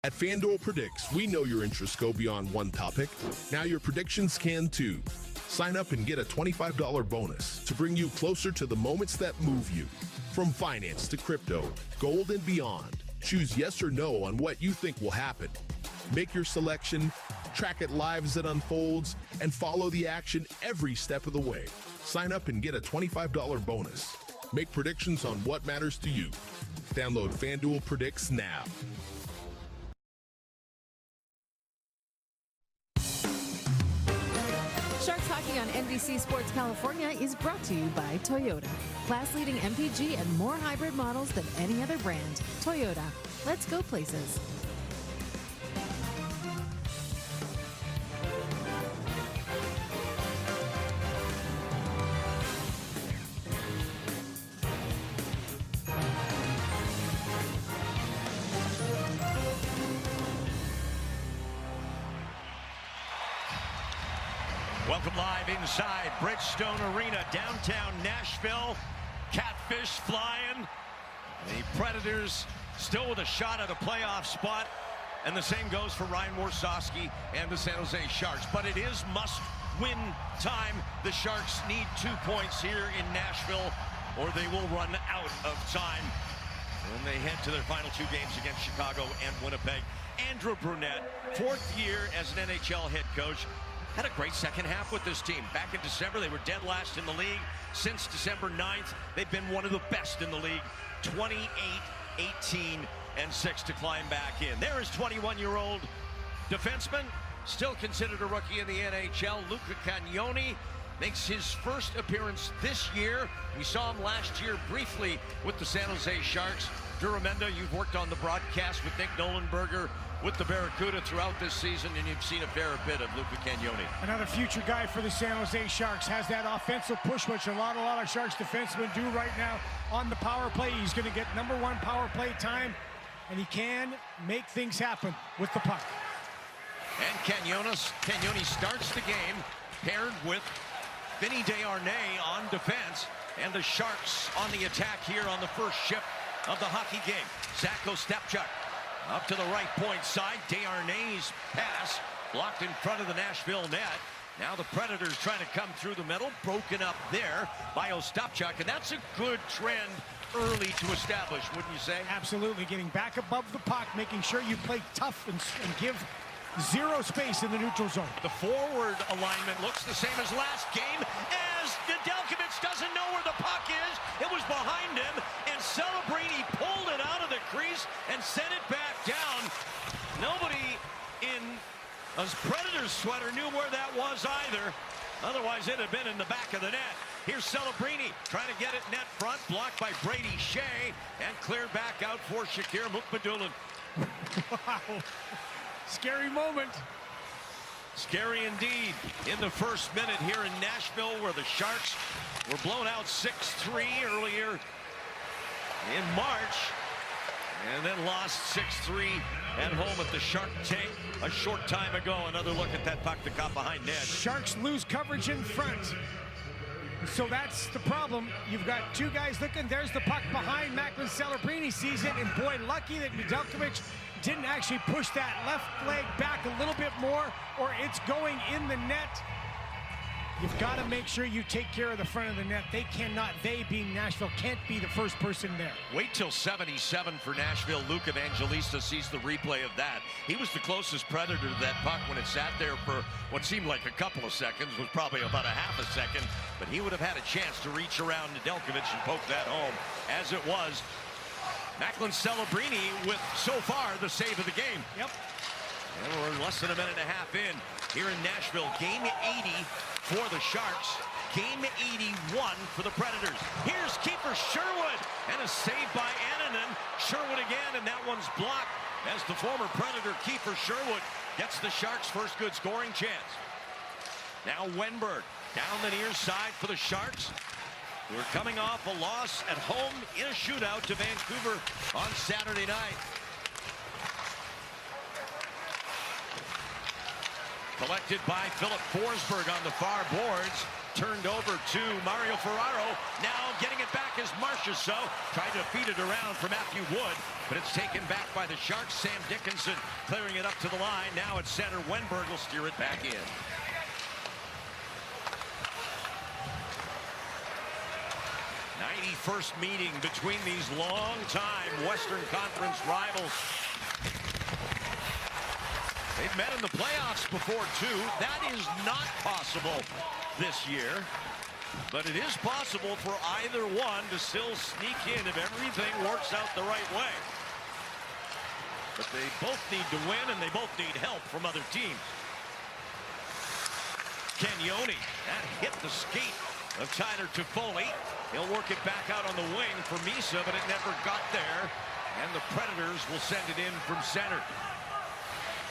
At FanDuel Predicts, we know your interests go beyond one topic. Now your predictions can too. Sign up and get a $25 bonus to bring you closer to the moments that move you. From finance to crypto, gold and beyond. Choose yes or no on what you think will happen. Make your selection, track it live as it unfolds, and follow the action every step of the way. Sign up and get a $25 bonus. Make predictions on what matters to you. Download FanDuel Predicts now.
Sharks Hockey on NBC Sports California is brought to you by Toyota. Class-leading MPG and more hybrid models than any other brand. Toyota. Let's go places.
Welcome live inside Bridgestone Arena, downtown Nashville. Catfish flying. The Predators still with a shot at a playoff spot. And the same goes for Ryan Warsawski and the San Jose Sharks. But it is must-win time. The Sharks need 2 points here in Nashville, or they will run out of time when they head to their final 2 games against Chicago and Winnipeg. Andrew Brunette, 4th year as an NHL head coach. Had a great second half with this team. Back in December, they were dead last in the league. Since December 9th, they've been one of the best in the league. 28, 18, and 6 to climb back in. There is 21-year-old defenseman, still considered a rookie in the NHL, Luca Cagnoni, makes his first appearance this year. We saw him last year briefly with the San Jose Sharks. Drew Remenda, you've worked on the broadcast with Nick Nolenberger, with the Barracuda throughout this season, and you've seen a fair bit of Luca Cagnoni.
Another future guy for the San Jose Sharks. Has that offensive push, which a lot of Sharks defensemen do right now on the power play. He's going to get #1 power play time, and he can make things happen with the puck.
And Cagnoni starts the game paired with Vinny Desharnais on defense, and the Sharks on the attack here on the first shift of the hockey game. Zach Ostapchuk up to the right point side. Desharnais' pass blocked in front of the Nashville net. Now the Predators trying to come through the middle, broken up there by Ostapchuk, and that's a good trend early to establish, wouldn't you say?
Absolutely, getting back above the puck, making sure you play tough and give zero space in the neutral zone.
The forward alignment looks the same as last game, as Nedeljkovic doesn't know where the puck is. It was behind him, and Celebrini pulled it out of the crease and sent it back down. Nobody in a Predators sweater knew where that was either. Otherwise, it had been in the back of the net. Here's Celebrini trying to get it net front, blocked by Brady Shea, and cleared back out for Shakir Mukhamadullin.
Wow. Scary moment.
Scary indeed in the first minute here in Nashville, where the Sharks were blown out 6-3 earlier in March, and then lost 6-3 at home at the Shark Tank a short time ago. Another look at that puck that got behind net.
Sharks lose coverage in front. So that's the problem. You've got two guys looking. There's the puck behind. Macklin Celebrini sees it, and boy, lucky that Nedeljkovic didn't actually push that left leg back a little bit more, or it's going in the net. You've got to make sure you take care of the front of the net. They cannot, they being Nashville, can't be the first person there.
Wait till 77 for Nashville. Luke Evangelista sees the replay of that. He was the closest Predator to that puck when it sat there for what seemed like a couple of seconds, was probably about a half a second, but he would have had a chance to reach around Nedeljkovic and poke that home. As it was, Macklin Celebrini with, so far, the save of the game.
Yep.
And we're less than a minute and a half in here in Nashville. Game 80 for the Sharks. Game 81 for the Predators. Here's Kiefer Sherwood, and a save by Annunen. Sherwood again, and that one's blocked as the former Predator Kiefer Sherwood gets the Sharks' first good scoring chance. Now Wenberg down the near side for the Sharks. We're coming off a loss at home in a shootout to Vancouver on Saturday night. Collected by Philip Forsberg on the far boards. Turned over to Mario Ferraro. Now getting it back is Marchessault. Trying to feed it around for Matthew Wood, but it's taken back by the Sharks. Sam Dickinson clearing it up to the line. Now at center, Wenberg will steer it back in. '91st meeting between these long-time Western Conference rivals. They've met in the playoffs before, too. That is not possible this year. But it is possible for either one to still sneak in if everything works out the right way. But they both need to win, and they both need help from other teams. Cagnoni, that hit the skate of Tyler Toffoli. He'll work it back out on the wing for Misa, but it never got there. And the Predators will send it in from center.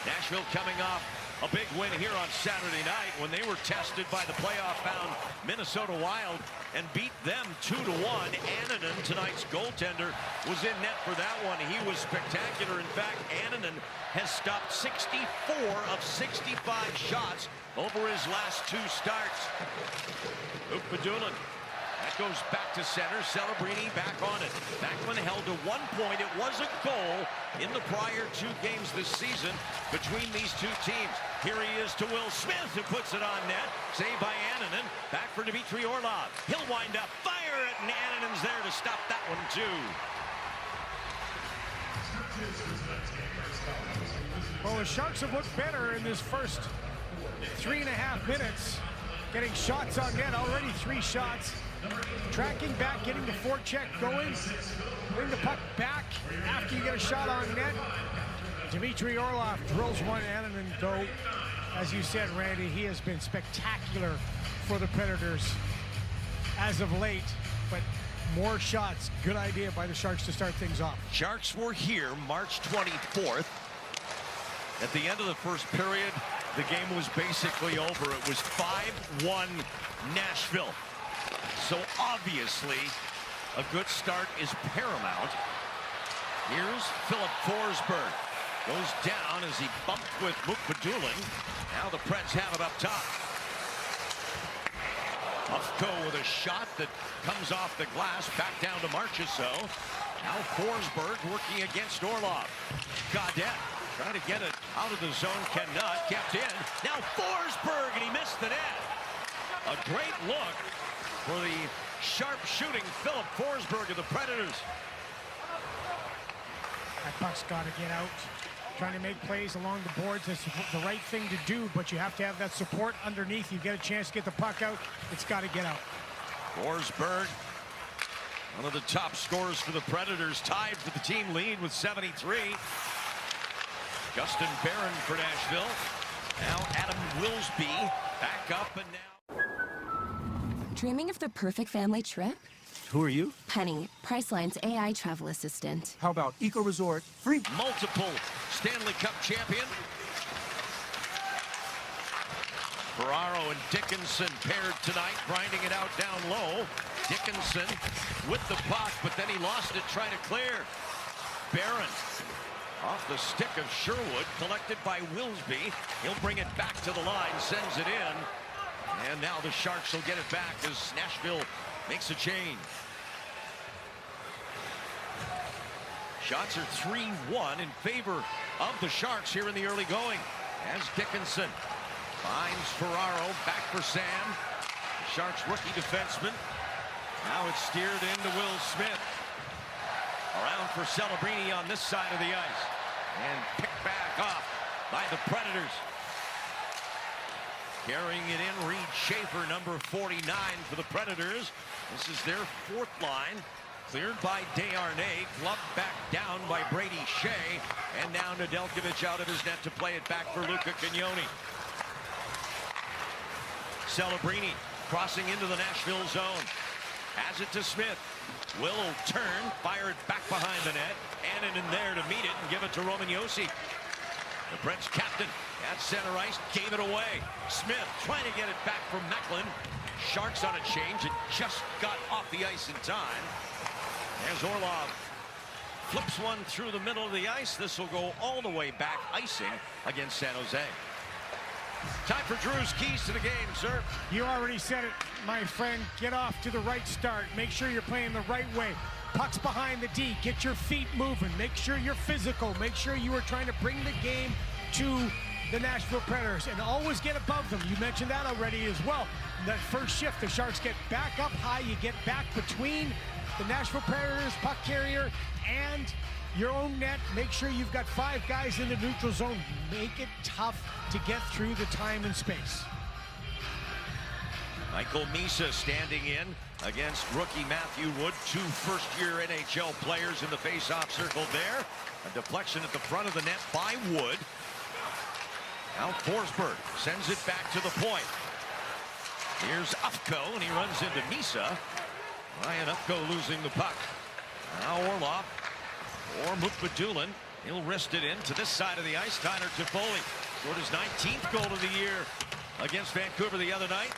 Nashville coming off a big win here on Saturday night when they were tested by the playoff-bound Minnesota Wild and beat them 2-1. Annunen, tonight's goaltender, was in net for that one. He was spectacular. In fact, Annunen has stopped 64 of 65 shots over his last two starts. Mukhamadullin. That goes back to center. Celebrini back on it. Macklin held to 1 point. It was a goal in the prior two games this season between these two teams. Here he is to Will Smith, who puts it on net. Saved by Annunen. Back for Dmitry Orlov. He'll wind up, fire it, and Annunen's there to stop that one too.
Well, the Sharks have looked better in this first 3.5 minutes. Getting shots on net, already 3 shots. Tracking back, getting the forecheck going. Bring the puck back after you get a shot on net. Dmitry Orlov drills one Annunen, though. As you said, Randy, he has been spectacular for the Predators as of late. But more shots, good idea by the Sharks to start things off.
Sharks were here March 24th. At the end of the first period, the game was basically over. It was 5-1 Nashville. So obviously, a good start is paramount. Here's Philip Forsberg. Goes down as he bumped with Mukhamadullin. Now the Preds have it up top. Ufko with a shot that comes off the glass. Back down to Marchessault. Now Forsberg working against Orlov. Gaudette Trying to get it out of the zone, cannot, kept in. Now Forsberg, and he missed the net. A great look for the sharp-shooting Philip Forsberg of the Predators.
That puck's got to get out. Trying to make plays along the boards. That's the right thing to do, but you have to have that support underneath. You get a chance to get the puck out. It's got to get out.
Forsberg, one of the top scorers for the Predators, tied for the team lead with 73. Justin Barron for Nashville. Now Adam Wilsby back up and now.
Dreaming of the perfect family trip?
Who are you?
Penny, Priceline's AI travel assistant.
How about Eco Resort free?
Multiple Stanley Cup champion. Ferraro and Dickinson paired tonight, grinding it out down low. Dickinson with the puck, but then he lost it trying to clear. Barron off the stick of Sherwood, collected by Wilsby. He'll bring it back to the line, sends it in. And now the Sharks will get it back as Nashville makes a change. Shots are 3-1 in favor of the Sharks here in the early going. As Dickinson finds Ferraro, back for Sam. The Sharks rookie defenseman. Now it's steered into Will Smith. Around for Celebrini on this side of the ice. And picked back off by the Predators. Carrying it in, Reed Schaefer, number 49 for the Predators. This is their fourth line. Cleared by Desharnais, gloved back down by Brady Shea, and now Nedeljkovic out of his net to play it back for Luca Cagnoni. Celebrini crossing into the Nashville zone. Has it to Smith. Will turn, fire it back behind the net. Annan in there to meet it and give it to Roman Josi. The Preds captain at center ice gave it away. Smith trying to get it back from Macklin. Sharks on a change. It just got off the ice in time. As Orlov flips one through the middle of the ice. This will go all the way back, icing against San Jose. Time for Drew's keys to the game, sir.
You already said it, my friend. Get off to the right start. Make sure you're playing the right way. Pucks behind the D. Get your feet moving. Make sure you're physical. Make sure you are trying to bring the game to the Nashville Predators and always get above them. You mentioned that already as well. That first shift, the Sharks get back up high. You get back between the Nashville Predators, puck carrier, and your own net. Make sure you've got 5 guys in the neutral zone. Make it tough to get through the time and space.
Michael Misa standing in against rookie Matthew Wood. 2 first-year NHL players in the face-off circle there. A deflection at the front of the net by Wood. Now Forsberg sends it back to the point. Here's Ufko, and he runs into Misa. Ryan Ufko losing the puck. Now Orlov or Mukbadulin. He'll wrist it in to this side of the ice. Tyler Toffoli scored his 19th goal of the year against Vancouver the other night.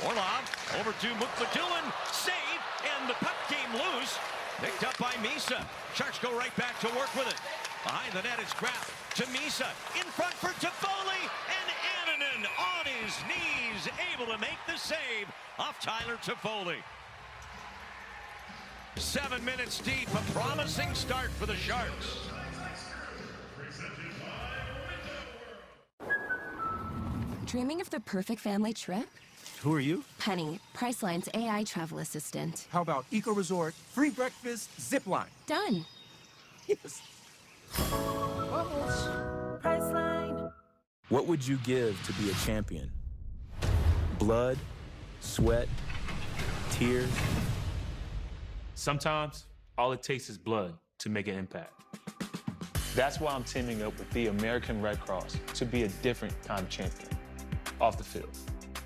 Orlov over to Mukbadulin. Save, and the puck came loose. Picked up by Misa. Sharks go right back to work with it. Behind the net, it's grabbed to Misa. In front for Toffoli, and Annunen on his knees, able to make the save off Tyler Toffoli. 7 minutes deep, a promising start for the Sharks.
Dreaming of the perfect family trip?
Who are you?
Penny, Priceline's AI travel assistant.
How about Eco Resort free breakfast zip line?
Done.
Yes.
Priceline.
What would you give to be a champion? Blood, sweat, tears.
Sometimes, all it takes is blood to make an impact. That's why I'm teaming up with the American Red Cross to be a different kind of champion off the field.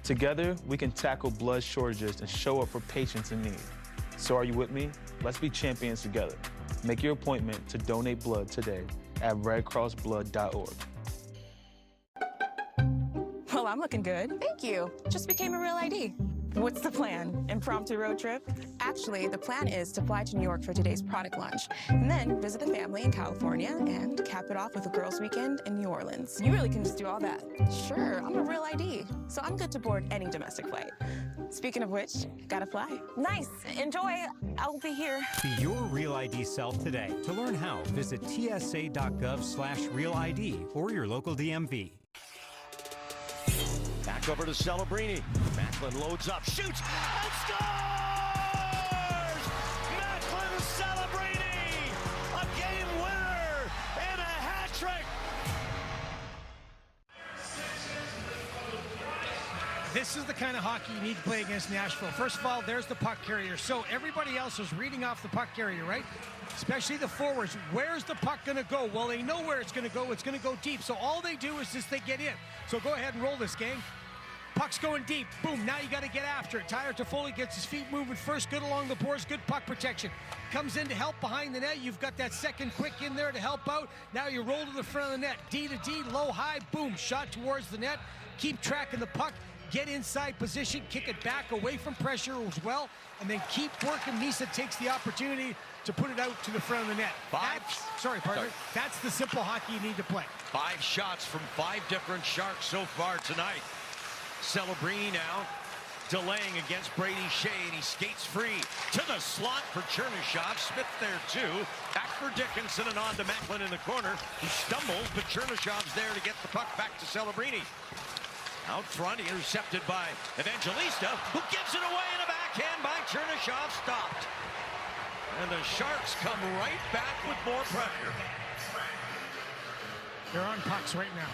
Together, we can tackle blood shortages and show up for patients in need. So are you with me? Let's be champions together. Make your appointment to donate blood today at redcrossblood.org.
Well, I'm looking good. Thank you. Just became a real ID. What's the plan? Impromptu road trip? Actually, the plan is to fly to New York for today's product launch, and then visit the family in California, and cap it off with a girls' weekend in New Orleans. You really can just do all that. Sure, I'm a real ID, so I'm good to board any domestic flight. Speaking of which, gotta fly. Nice. Enjoy. I'll be here.
Be your Real ID self today. To learn how, visit tsa.gov/RealID or your local DMV.
Back over to Celebrini. Macklin loads up, shoots, and scores! Macklin Celebrini, a game winner and a hat trick.
This is the kind of hockey you need to play against Nashville. First of all, there's the puck carrier. So everybody else is reading off the puck carrier, right? Especially the forwards. Where's the puck going to go? Well, they know where it's going to go. It's going to go deep. So all they do is just they get in. So go ahead and roll this, gang. Puck's going deep. Boom. Now you got to get after it. Tyler Toffoli gets his feet moving first. Good along the boards. Good puck protection. Comes in to help behind the net. You've got that second quick in there to help out. Now you roll to the front of the net. D to D. Low, high. Boom. Shot towards the net. Keep tracking the puck. Get inside position. Kick it back away from pressure as well. And then keep working. Nisa takes the opportunity to put it out to the front of the net. That's the simple hockey you need to play.
5 shots from 5 different Sharks so far tonight. Celebrini now delaying against Brady Shea, and he skates free to the slot for Chernyshov. Smith there too. Back for Dickinson and on to Macklin in the corner. He stumbles, but Chernyshov's there to get the puck back to Celebrini. Out front, intercepted by Evangelista, who gives it away in a backhand by Chernyshov. Stopped. And the Sharks come right back with more pressure.
They're on pucks right now.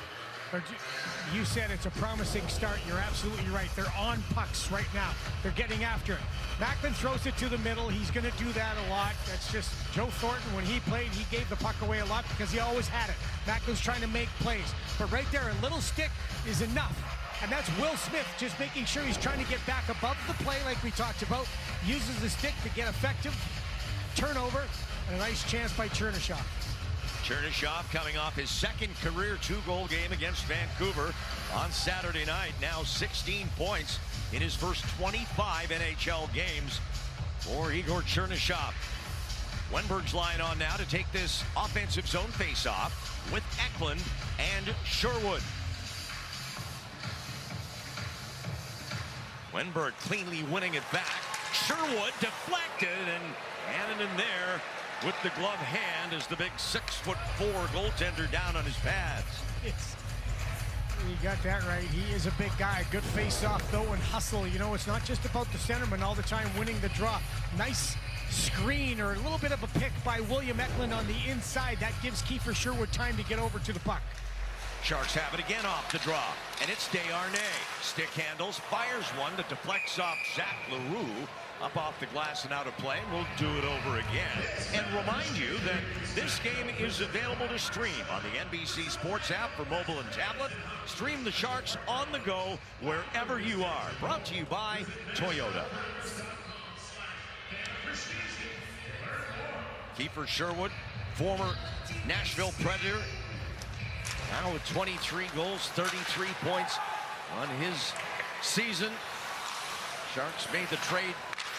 You said it's a promising start. You're absolutely right. They're on pucks right now. They're getting after it. Macklin throws it to the middle. He's going to do that a lot. That's just Joe Thornton. When he played, he gave the puck away a lot because he always had it. Macklin's trying to make plays. But right there, a little stick is enough. And that's Will Smith just making sure he's trying to get back above the play like we talked about. Uses the stick to get effective turnover and a nice chance by Chernyshov.
Chernyshov coming off his second career 2-goal game against Vancouver on Saturday night. Now 16 points in his first 25 NHL games for Igor Chernyshov. Wenberg's line on now to take this offensive zone face-off with Eklund and Sherwood. Wenberg cleanly winning it back. Sherwood deflected, and Annunen there with the glove hand as the big 6'4" goaltender down on his pads.
You got that right. He is a big guy. Good face-off, though, and hustle. You know, it's not just about the centerman all the time winning the draw. Nice screen or a little bit of a pick by William Eklund on the inside. That gives Kiefer Sherwood time to get over to the puck.
Sharks have it again off the draw, and it's Desharnais. Stick handles, fires one that deflects off Zach Leroux. Up off the glass and out of play. We'll do it over again. And remind you that this game is available to stream on the NBC Sports app for mobile and tablet. Stream the Sharks on the go wherever you are. Brought to you by Toyota. Kiefer Sherwood, former Nashville Predator. Now with 23 goals, 33 points on his season. Sharks made the trade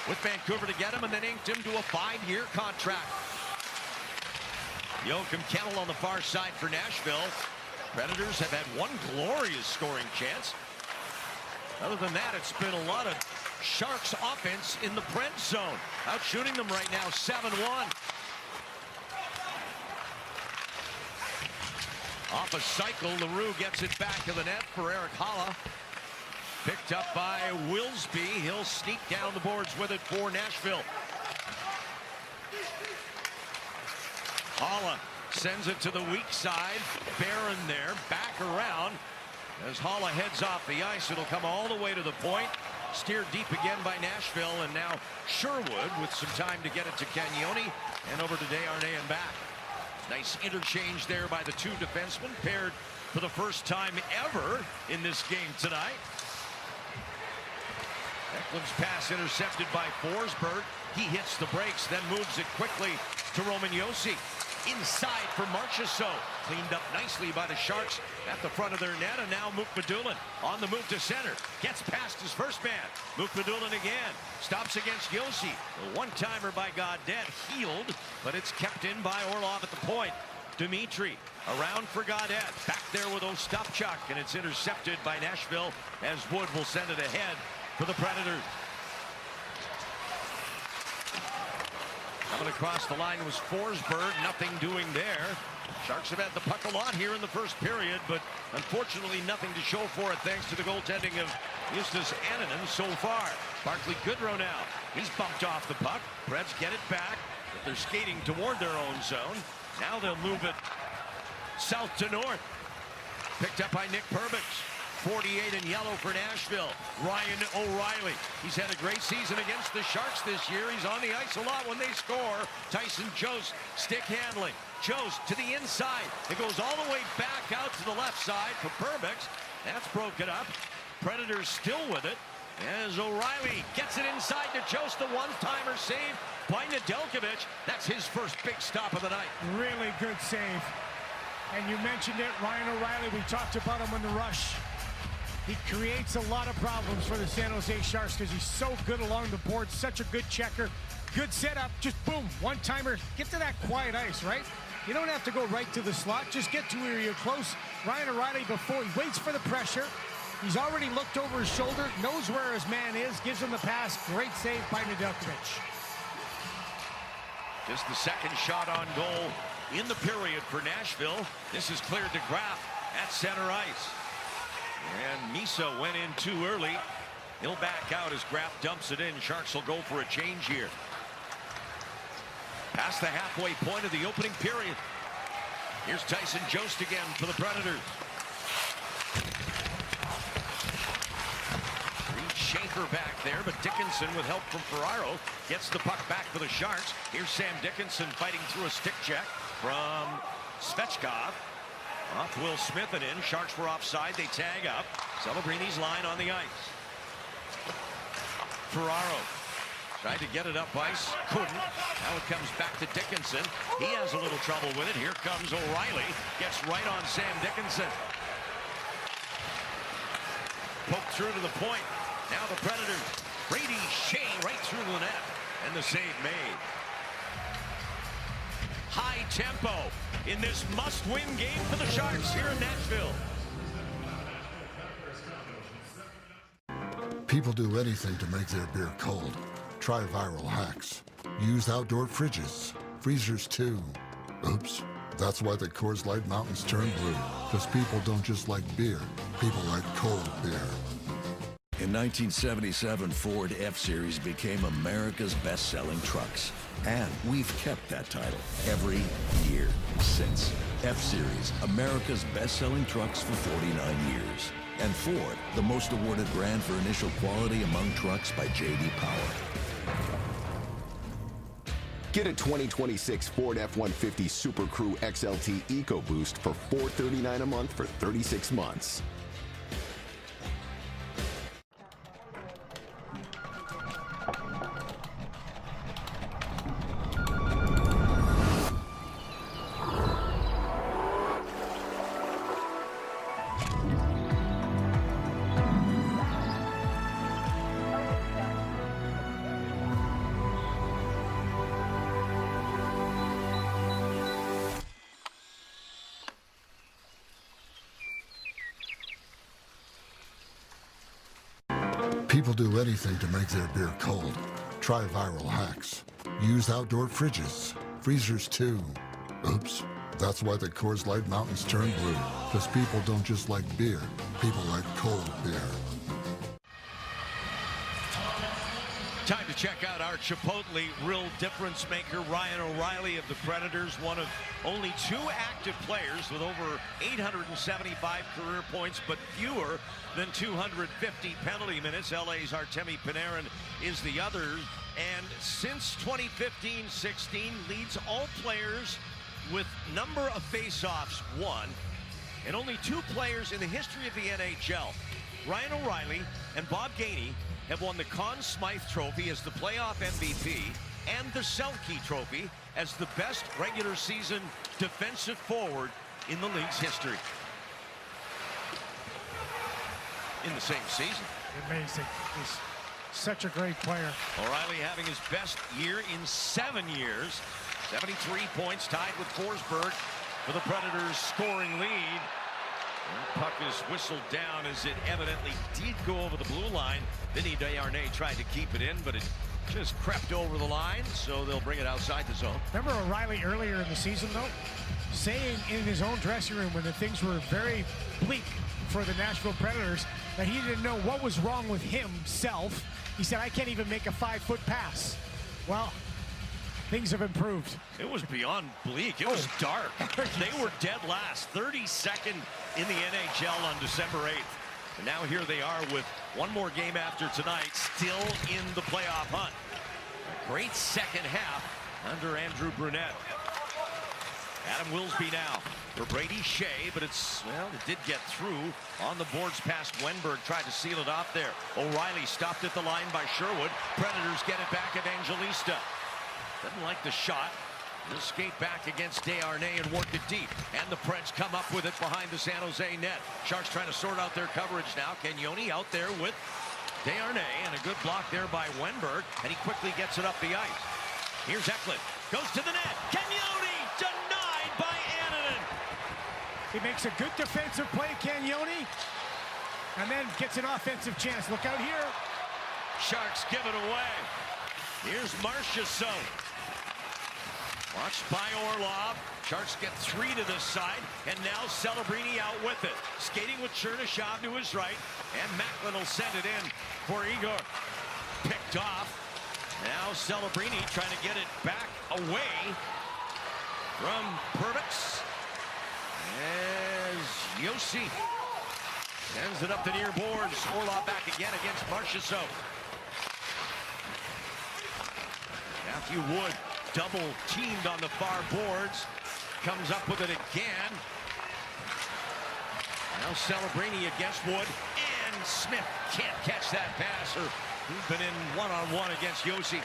with Vancouver to get him and then inked him to a 5-year contract. Joakim Kemell on the far side for Nashville. Predators have had one glorious scoring chance. Other than that, it's been a lot of Sharks offense in the Prent zone. Out shooting them right now, 7-1. Off a cycle, Leroux gets it back to the net for Erik Haula. Picked up by Wilsby. He'll sneak down the boards with it for Nashville. Haula sends it to the weak side. Barron there, back around. As Haula heads off the ice, it'll come all the way to the point. Steered deep again by Nashville, and now Sherwood with some time to get it to Cagnoni and over to Desharnais and back. Nice interchange there by the two defensemen, paired for the first time ever in this game tonight. Eklund's pass intercepted by Forsberg. He hits the brakes, then moves it quickly to Roman Josi. inside for Marchessault. Cleaned up nicely by the Sharks at the front of their net, and now Mukmadulin on the move to center. Gets past his first man. Mukmadulin again. Stops against Yossi. A one-timer by Gaudette, healed, but it's kept in by Orlov at the point. Dimitri around for Gaudette. Back there with Ostapchuk, and it's intercepted by Nashville as Wood will send it ahead for the Predators. Coming across the line was Forsberg. Nothing doing there. Sharks have had the puck a lot here in the first period, but unfortunately nothing to show for it thanks to the goaltending of Justus Annunen so far. Barclay Goodrow now. He's bumped off the puck. Preds get it back, but they're skating toward their own zone. Now they'll move it south to north. Picked up by Nick Perbix. 48 in yellow for Nashville. Ryan O'Reilly. He's had a great season against the Sharks this year. He's on the ice a lot when they score. Tyson Jost, stick handling. Jost to the inside. It goes all the way back out to the left side for Perbix. That's broken up. Predators still with it as O'Reilly gets it inside to Jost. The one-timer save by Nedeljkovic. That's his first big stop of the night.
Really good save. And you mentioned it, Ryan O'Reilly. We talked about him in the rush. He creates a lot of problems for the San Jose Sharks because he's so good along the board, such a good checker, good setup, just boom, one-timer, get to that quiet ice, right? You don't have to go right to the slot, just get to where you're close. Ryan O'Reilly before, he waits for the pressure. He's already looked over his shoulder, knows where his man is, gives him the pass. Great save by Nedeljkovic.
Just the second shot on goal in the period for Nashville. This is cleared to Graf at center ice. And Misa went in too early. He'll back out as Graf dumps it in. Sharks will go for a change here. Past the halfway point of the opening period. Here's Tyson Jost again for the Predators. Reed Schaefer back there, but Dickinson with help from Ferraro gets the puck back for the Sharks. Here's Sam Dickinson fighting through a stick check from Svechkov. Off Will Smith and in. Sharks were offside. They tag up. Celebrini's line on the ice. Ferraro tried to get it up ice. Couldn't. Now it comes back to Dickinson. He has a little trouble with it. Here comes O'Reilly. Gets right on Sam Dickinson. Poked through to the point. Now the Predators. Brady Shea right through the net. And the save made. High tempo in this must-win game for the Sharks here in Nashville.
People do anything to make their beer cold. Try Viral Hacks. Use outdoor fridges, freezers too. Oops, that's why the Coors Light Mountains turn blue. Because people don't just like beer, people like cold beer.
In 1977, Ford F-Series became America's best-selling trucks. And we've kept that title every year since. F-Series, America's best-selling trucks for 49 years. And Ford, the most awarded brand for initial quality among trucks by J.D. Power.
Get a 2026 Ford F-150 Super Crew XLT EcoBoost for $439 a month for 36 months.
People do anything to make their beer cold. Try Viral Hacks. Use outdoor fridges, freezers too. Oops, that's why the Coors Light Mountains turn blue. Because people don't just like beer, people like cold beer.
Time to check out our Chipotle real difference maker, Ryan O'Reilly of the Predators, one of only 2 active players with over 875 career points, but fewer than 250 penalty minutes. LA's Artemi Panarin is the other, and since 2015-16 leads all players with number of faceoffs won, and only 2 players in the history of the NHL, Ryan O'Reilly and Bob Gainey, have won the Conn Smythe Trophy as the playoff MVP and the Selke Trophy as the best regular season defensive forward in the league's history. In the same season.
Amazing. He's such a great player.
O'Reilly having his best year in 7 years. 73 points, tied with Forsberg for the Predators' scoring lead. The puck is whistled down as it evidently did go over the blue line. Vinny Desharnais tried to keep it in, but it just crept over the line, so they'll bring it outside the zone.
Remember O'Reilly earlier in the season, though, saying in his own dressing room when the things were very bleak for the Nashville Predators that he didn't know what was wrong with himself. He said, I can't even make a 5-foot pass. Well, things have improved.
It was beyond bleak. It was dark. They were dead last, 32nd in the NHL on December 8th. And now here they are with one more game after tonight, still in the playoff hunt. A great second half under Andrew Brunette. Adam Wilsby now for Brady Shea, but it's, well, it did get through on the boards past Wenberg. Tried to seal it off there. O'Reilly stopped at the line by Sherwood. Predators get it back Evangelista. Doesn't like the shot. He'll skate back against Desharnais and work it deep. And the Preds come up with it behind the San Jose net. Sharks trying to sort out their coverage now. Cagnoni out there with Desharnais, and a good block there by Wenberg, and he quickly gets it up the ice. Here's Eklund. Goes to the net. Cagnoni denied by Annunen.
He makes a good defensive play, Cagnoni, and then gets an offensive chance. Look out here.
Sharks give it away. Here's Marchessault. Watched by Orlov. Sharks get 3 to this side, and now Celebrini out with it. Skating with Chernyshov to his right, and Macklin will send it in for Igor. Picked off. Now Celebrini trying to get it back away from Perbix. As Josi sends it up the near boards. Orlov back again against Marchessault. Matthew Wood double teamed on the far boards. Comes up with it again. Now Celebrini against Wood. And Smith can't catch that pass. He's been in one-on-one against Josi.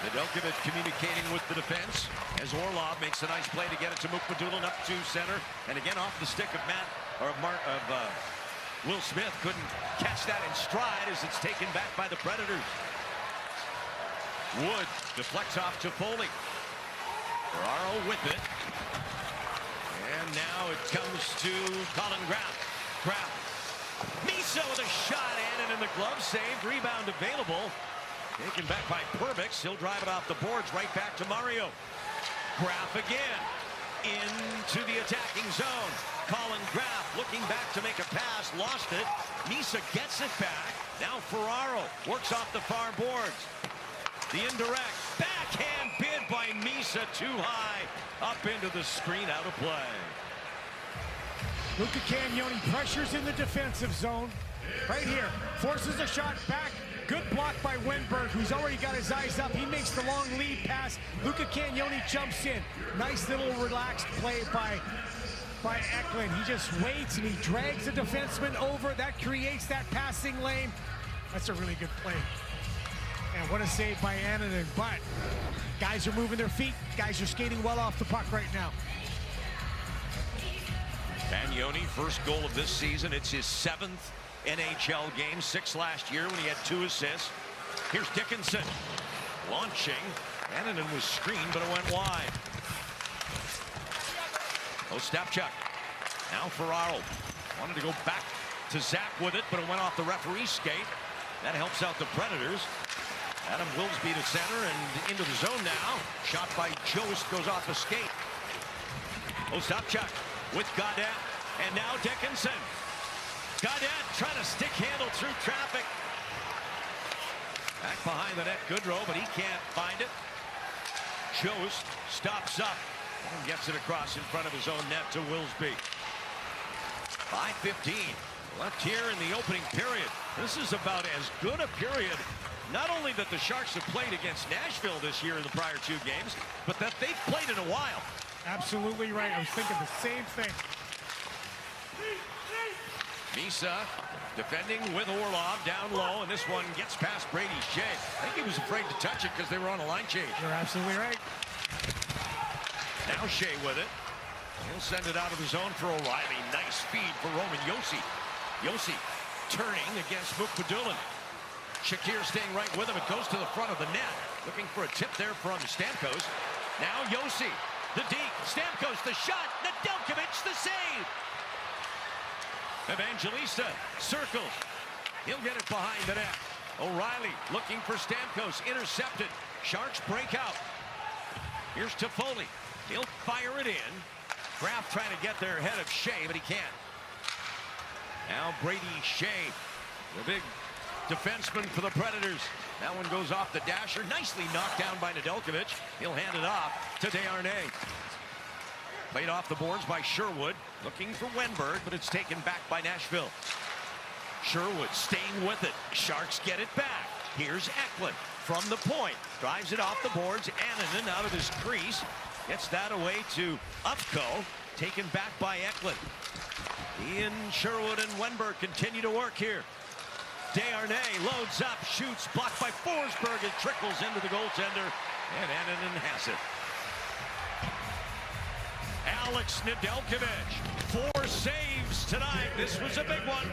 Nedeljkovic communicating with the defense as Orlov makes a nice play to get it to Mukhamadullin up to center. And again off the stick of Will Smith. Couldn't catch that in stride as it's taken back by the Predators. Wood deflects off to Foley. Ferraro with it. And now it comes to Colin Graf. Graf. Misa with a shot, and in the glove save. Rebound available. Taken back by Perbix. He'll drive it off the boards right back to Mario. Graf again. Into the attacking zone. Colin Graf looking back to make a pass. Lost it. Misa gets it back. Now Ferraro works off the far boards. The indirect backhand bid by Misa, too high, up into the screen, out of play.
Luca Cagnoni pressures in the defensive zone. Right here, forces a shot back. Good block by Wenberg, who's already got his eyes up. He makes the long lead pass. Luca Cagnoni jumps in. Nice little relaxed play by Eklund. He just waits and he drags the defenseman over. That creates that passing lane. That's a really good play. And what a save by Annunen, but guys are moving their feet. Guys are skating well off the puck right now.
Cagnoni, first goal of this season. It's his 7th NHL game, 6 last year when he had 2 assists. Here's Dickinson launching. Annunen was screened, but it went wide. Ostapchuk. Now Ferraro wanted to go back to Zach with it, but it went off the referee's skate. That helps out the Predators. Adam Wilsby to center and into the zone now. Shot by Jost goes off the skate. Ostapchuk with Gaudette. And now Dickinson. Gaudette trying to stick handle through traffic. Back behind the net, Goodrow, but he can't find it. Jost stops up and gets it across in front of his own net to Wilsby. 5:15 left here in the opening period. This is about as good a period, not only that the Sharks have played against Nashville this year in the prior 2 games, but that they've played in a while.
Absolutely right. I was thinking the same thing.
Misa defending with Orlov down low, and this one gets past Brady Shea. I think he was afraid to touch it because they were on a line change.
You're absolutely right.
Now Shea with it. He'll send it out of the zone for O'Reilly. Nice feed for Roman Josi. Josi turning against Mukpadulin. Shakir staying right with him. It goes to the front of the net. Looking for a tip there from Stamkos. Now Josi, the deke. Stamkos, the shot. Nedeljkovic, the save. Evangelista circles. He'll get it behind the net. O'Reilly looking for Stamkos. Intercepted. Sharks break out. Here's Toffoli. He'll fire it in. Kraft trying to get there ahead of Shea, but he can't. Now Brady Shea, the big defenseman for the Predators. That one goes off the dasher. Nicely knocked down by Nedeljkovic. He'll hand it off to Desharnais. Played off the boards by Sherwood. Looking for Wenberg, but it's taken back by Nashville. Sherwood staying with it. Sharks get it back. Here's Eklund from the point. Drives it off the boards. Annunen out of his crease. Gets that away to Upko. Taken back by Eklund. Ian Sherwood and Wenberg continue to work here. Desharnais loads up, shoots, blocked by Forsberg. It trickles into the goaltender, and Annunen has it. Alex Nedeljkovic, 4 saves tonight. This was a big one.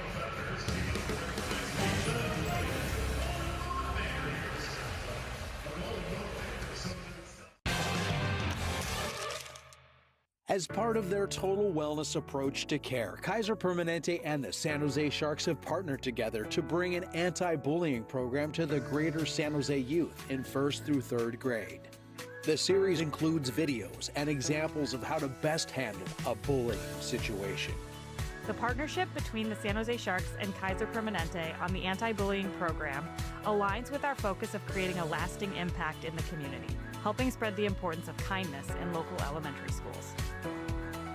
As part of their total wellness approach to care, Kaiser Permanente and the San Jose Sharks have partnered together to bring an anti-bullying program to the greater San Jose youth in 1st through 3rd grade. The series includes videos and examples of how to best handle a bullying situation.
The partnership between the San Jose Sharks and Kaiser Permanente on the anti-bullying program aligns with our focus of creating a lasting impact in the community, helping spread the importance of kindness in local elementary schools.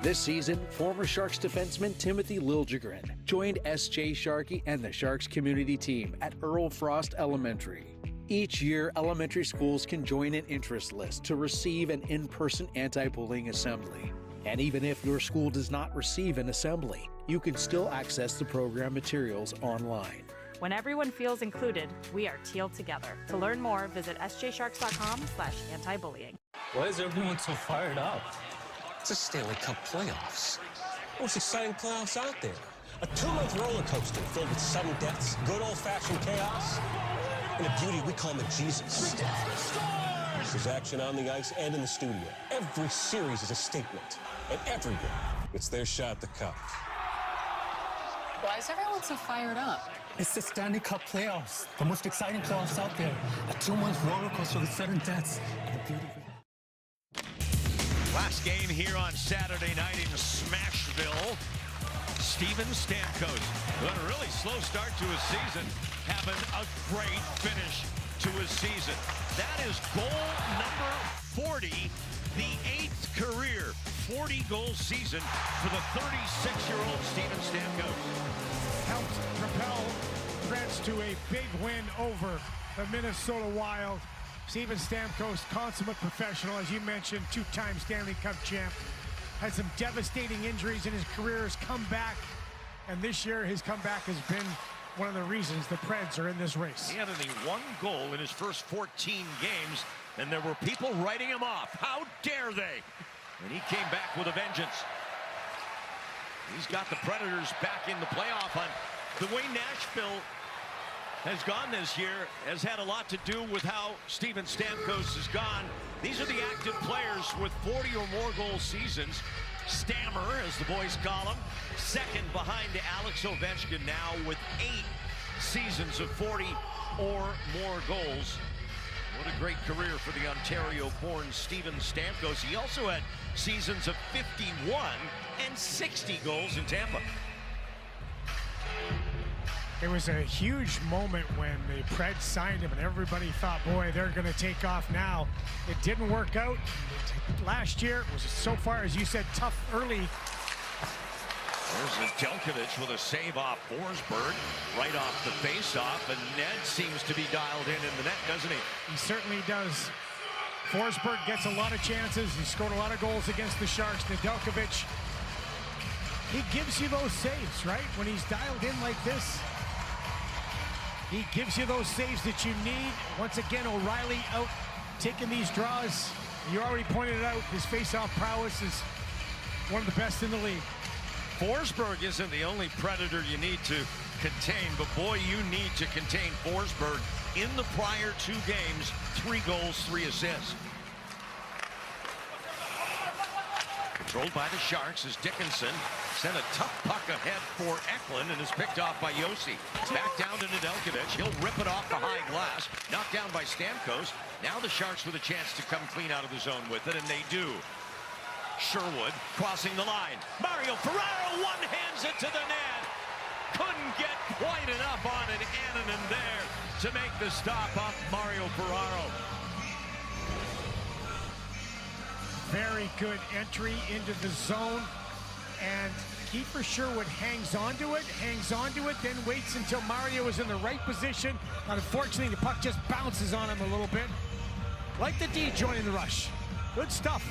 This season, former Sharks defenseman Timothy Liljegren joined S.J. Sharkey and the Sharks community team at Earl Frost Elementary. Each year, elementary schools can join an interest list to receive an in-person anti-bullying assembly. And even if your school does not receive an assembly, you can still access the program materials online.
When everyone feels included, we are tealed together. To learn more, visit sjsharks.com/anti-bullying.
Why is everyone so fired up? It's a Stanley Cup playoffs. Most exciting playoffs out there. A 2-month roller coaster filled with sudden deaths, good old-fashioned chaos, and a beauty we call McJesus. There's action on the ice and in the studio. Every series is a statement, and everyone gets their shot at the cup. Why is everyone so fired up? It's the Stanley Cup playoffs, the most exciting playoffs out there. A 2-month roller coaster with sudden deaths, and a beauty.
Last game here on Saturday night in Smashville. Steven Stamkos, who had a really slow start to his season, having a great finish to his season. That is goal number 40, the 8th career 40-goal season for the 36-year-old Steven Stamkos.
Helped propel Preds to a big win over the Minnesota Wild. Steven Stamkos, consummate professional, as you mentioned, 2-time Stanley Cup champ. Had some devastating injuries in his career, has come back, and this year his comeback has been one of the reasons the Preds are in this race.
He had only 1 goal in his first 14 games, and there were people writing him off. How dare they? And he came back with a vengeance. He's got the Predators back in the playoff hunt. The way Nashville has gone this year has had a lot to do with how Steven Stamkos has gone. These are the active players with 40 or more goal seasons. Stammer, as the boys call him, second behind Alex Ovechkin now with 8 seasons of 40 or more goals. What a great career for the Ontario-born Steven Stamkos. He also had seasons of 51 and 60 goals in Tampa.
It was a huge moment when the Preds signed him, and everybody thought, boy, they're going to take off now. It didn't work out. Last year, it was so far, as you said, tough early.
There's Nedeljkovic with a save off Forsberg, right off the face-off, and Ned seems to be dialed in the net, doesn't he?
He certainly does. Forsberg gets a lot of chances. He scored a lot of goals against the Sharks. Nedeljkovic he gives you those saves, right? When he's dialed in like this, he gives you those saves that you need. Once again, O'Reilly out taking these draws. You already pointed it out, his face-off prowess is one of the best in the league.
Forsberg isn't the only Predator you need to contain, but boy, you need to contain Forsberg. In the prior 2 games, 3 goals, 3 assists. Controlled by the Sharks as Dickinson sent a tough puck ahead for Eklund and is picked off by Josi. Back down to Nedeljkovic. He'll rip it off the high glass. Knocked down by Stamkos. Now the Sharks with a chance to come clean out of the zone with it, and they do. Sherwood crossing the line. Mario Ferraro one-hands it to the net. Couldn't get quite enough on it. Annunen there to make the stop off Mario Ferraro.
Very good entry into the zone, and Kiefer Sherwood hangs onto it, then waits until Mario is in the right position. Unfortunately, the puck just bounces on him a little bit. Like the D joining the rush. Good stuff.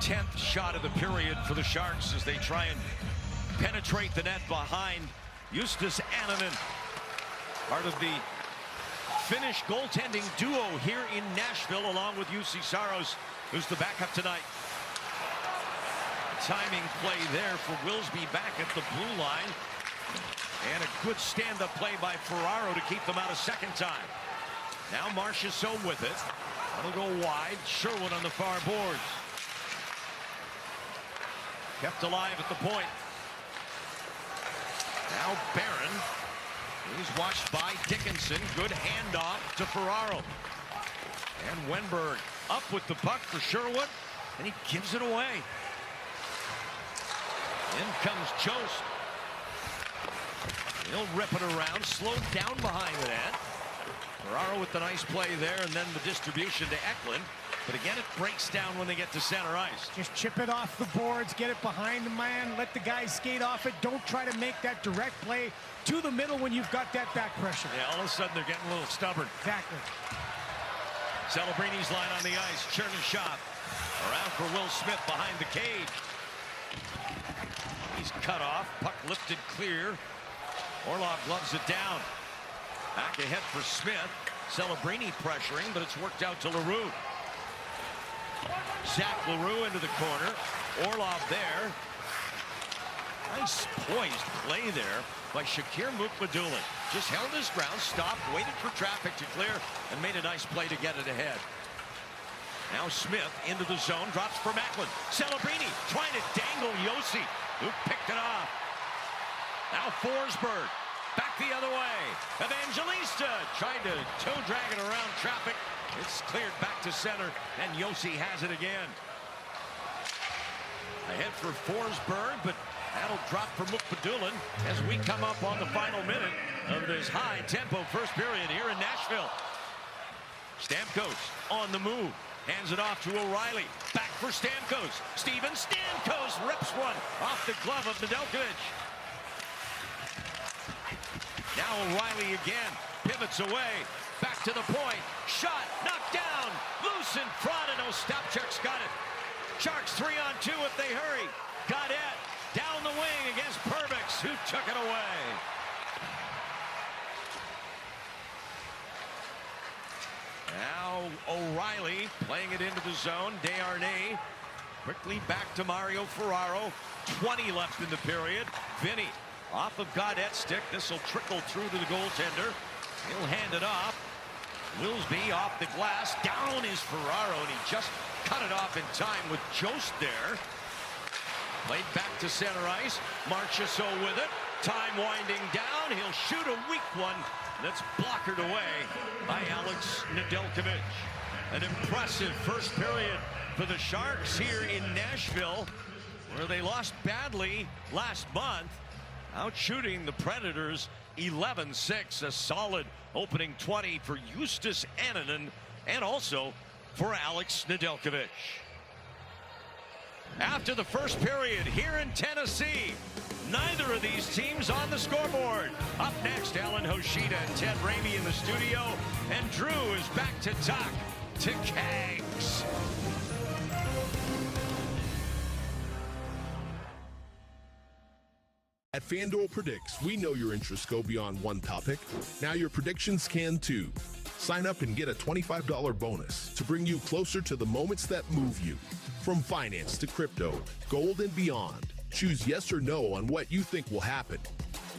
10th shot of the period for the Sharks as they try and penetrate the net behind Justus Annunen. Part of the Finnish goaltending duo here in Nashville, along with Jussi Saros, who's the backup tonight. Timing play there for Wilsby back at the blue line. And a good stand-up play by Ferraro to keep them out a second time. Now Marchessault with it. That'll go wide. Sherwood on the far boards. Kept alive at the point. Now Barron. He's watched by Dickinson. Good handoff to Ferraro. And Wenberg up with the puck for Sherwood, and he gives it away. In comes Jost. He'll rip it around, slowed down behind the net. Ferraro with the nice play there, and then the distribution to Eklund. But again, it breaks down when they get to center ice.
Just chip it off the boards, get it behind the man, let the guy skate off it. Don't try to make that direct play to the middle when you've got that back pressure.
Yeah, all of a sudden they're getting a little stubborn.
Exactly.
Celebrini's line on the ice. Chernyshov around for Will Smith behind the cage. He's cut off. Puck lifted clear. Orlov gloves it down. Back ahead for Smith. Celebrini pressuring, but it's worked out to Leroux. Zach Leroux into the corner. Orlov there. Nice poised play there by Shakir Mukhamadullin. Just held his ground, stopped, waited for traffic to clear, and made a nice play to get it ahead. Now Smith into the zone, drops for Macklin. Celebrini trying to dangle Josi, who picked it off. Now Forsberg, back the other way. Evangelista tried to toe drag it around traffic. It's cleared back to center, and Josi has it again. Ahead for Forsberg, but that'll drop for Mukhamadullin as we come up on the final minute of this high-tempo first period here in Nashville. Stamkos on the move. Hands it off to O'Reilly. Back for Stamkos. Steven Stamkos rips one off the glove of Nedeljkovic. Now O'Reilly again. Pivots away. Back to the point. Shot. Knocked down. Loose in front, and Ostapchuk's got it. Sharks 3-on-2 if they hurry. Gaudette down the wing against Perbix, who took it away. Now O'Reilly playing it into the zone. Desharnais quickly back to Mario Ferraro. 20 left in the period. Vinny off of Gaudette's stick. This will trickle through to the goaltender. He'll hand it off. Wilsby off the glass. Down is Ferraro, and he just cut it off in time with Jost there. Played back to center ice. Marchessault with it. Time winding down. He'll shoot a weak one. That's blockered away by Alex Nedeljkovic. An impressive first period for the Sharks here in Nashville, where they lost badly last month, out shooting the Predators 11-6. A solid opening 20 for Justus Annunen and also for Alex Nedeljkovic. After the first period here in Tennessee, neither of these teams on the scoreboard. Up next, Alan Hoshida and Ted Ramey in the studio, and Drew is back to talk to Cags.
At FanDuel Predicts, we know your interests go beyond one topic. Now your predictions can too. Sign up and get a $25 bonus to bring you closer to the moments that move you. From finance to crypto, gold and beyond, choose yes or no on what you think will happen.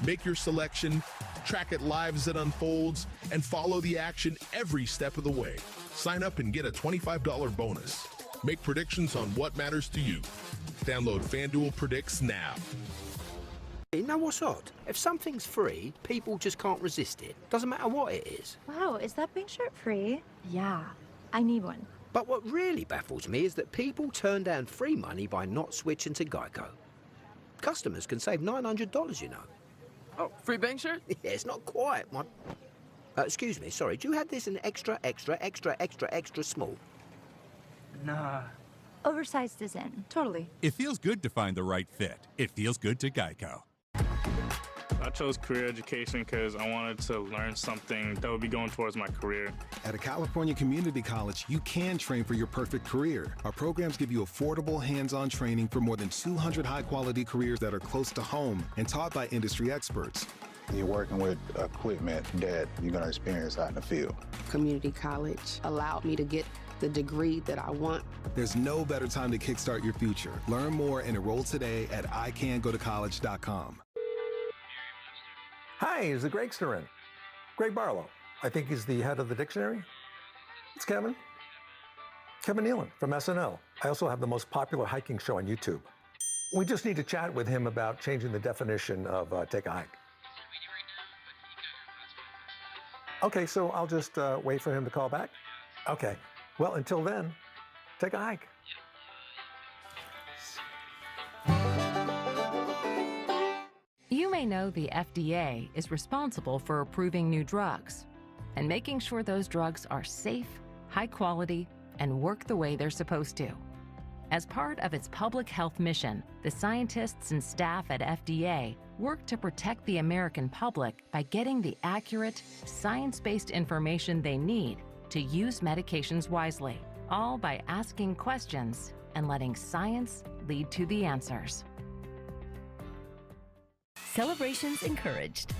Make your selection, track it live as it unfolds, and follow the action every step of the way. Sign up and get a $25 bonus. Make predictions on what matters to you. Download FanDuel Predicts now.
You know what's odd? If something's free, people just can't resist it. Doesn't matter what it is.
Wow, is that pink shirt free? Yeah, I need one.
But what really baffles me is that people turn down free money by not switching to Geico. Customers can save $900, you know.
Oh, free bank shirt?
Yeah, it's not quite, my... excuse me, sorry, do you have this in extra small?
Nah. Oversized is in. Totally.
It feels good to find the right fit. It feels good to Geico.
I chose career education because I wanted to learn something that would be going towards my career.
At a California community college, you can train for your perfect career. Our programs give you affordable, hands-on training for more than 200 high-quality careers that are close to home and taught by industry experts.
You're working with equipment that you're going to experience out in the field.
Community college allowed me to get the degree that I want.
There's no better time to kickstart your future. Learn more and enroll today at icangotocollege.com.
Hi, is the Gregster in? Greg Barlow. I think he's the head of the dictionary. It's Kevin. Kevin Nealon from SNL. I also have the most popular hiking show on YouTube. We just need to chat with him about changing the definition of take a hike. Okay, so I'll just wait for him to call back? Okay. Well, until then, take a hike.
You may know the FDA is responsible for approving new drugs and making sure those drugs are safe, high quality, and work the way they're supposed to. As part of its public health mission, the scientists and staff at FDA work to protect the American public by getting the accurate, science-based information they need to use medications wisely, all by asking questions and letting science lead to the answers.
Celebrations encouraged.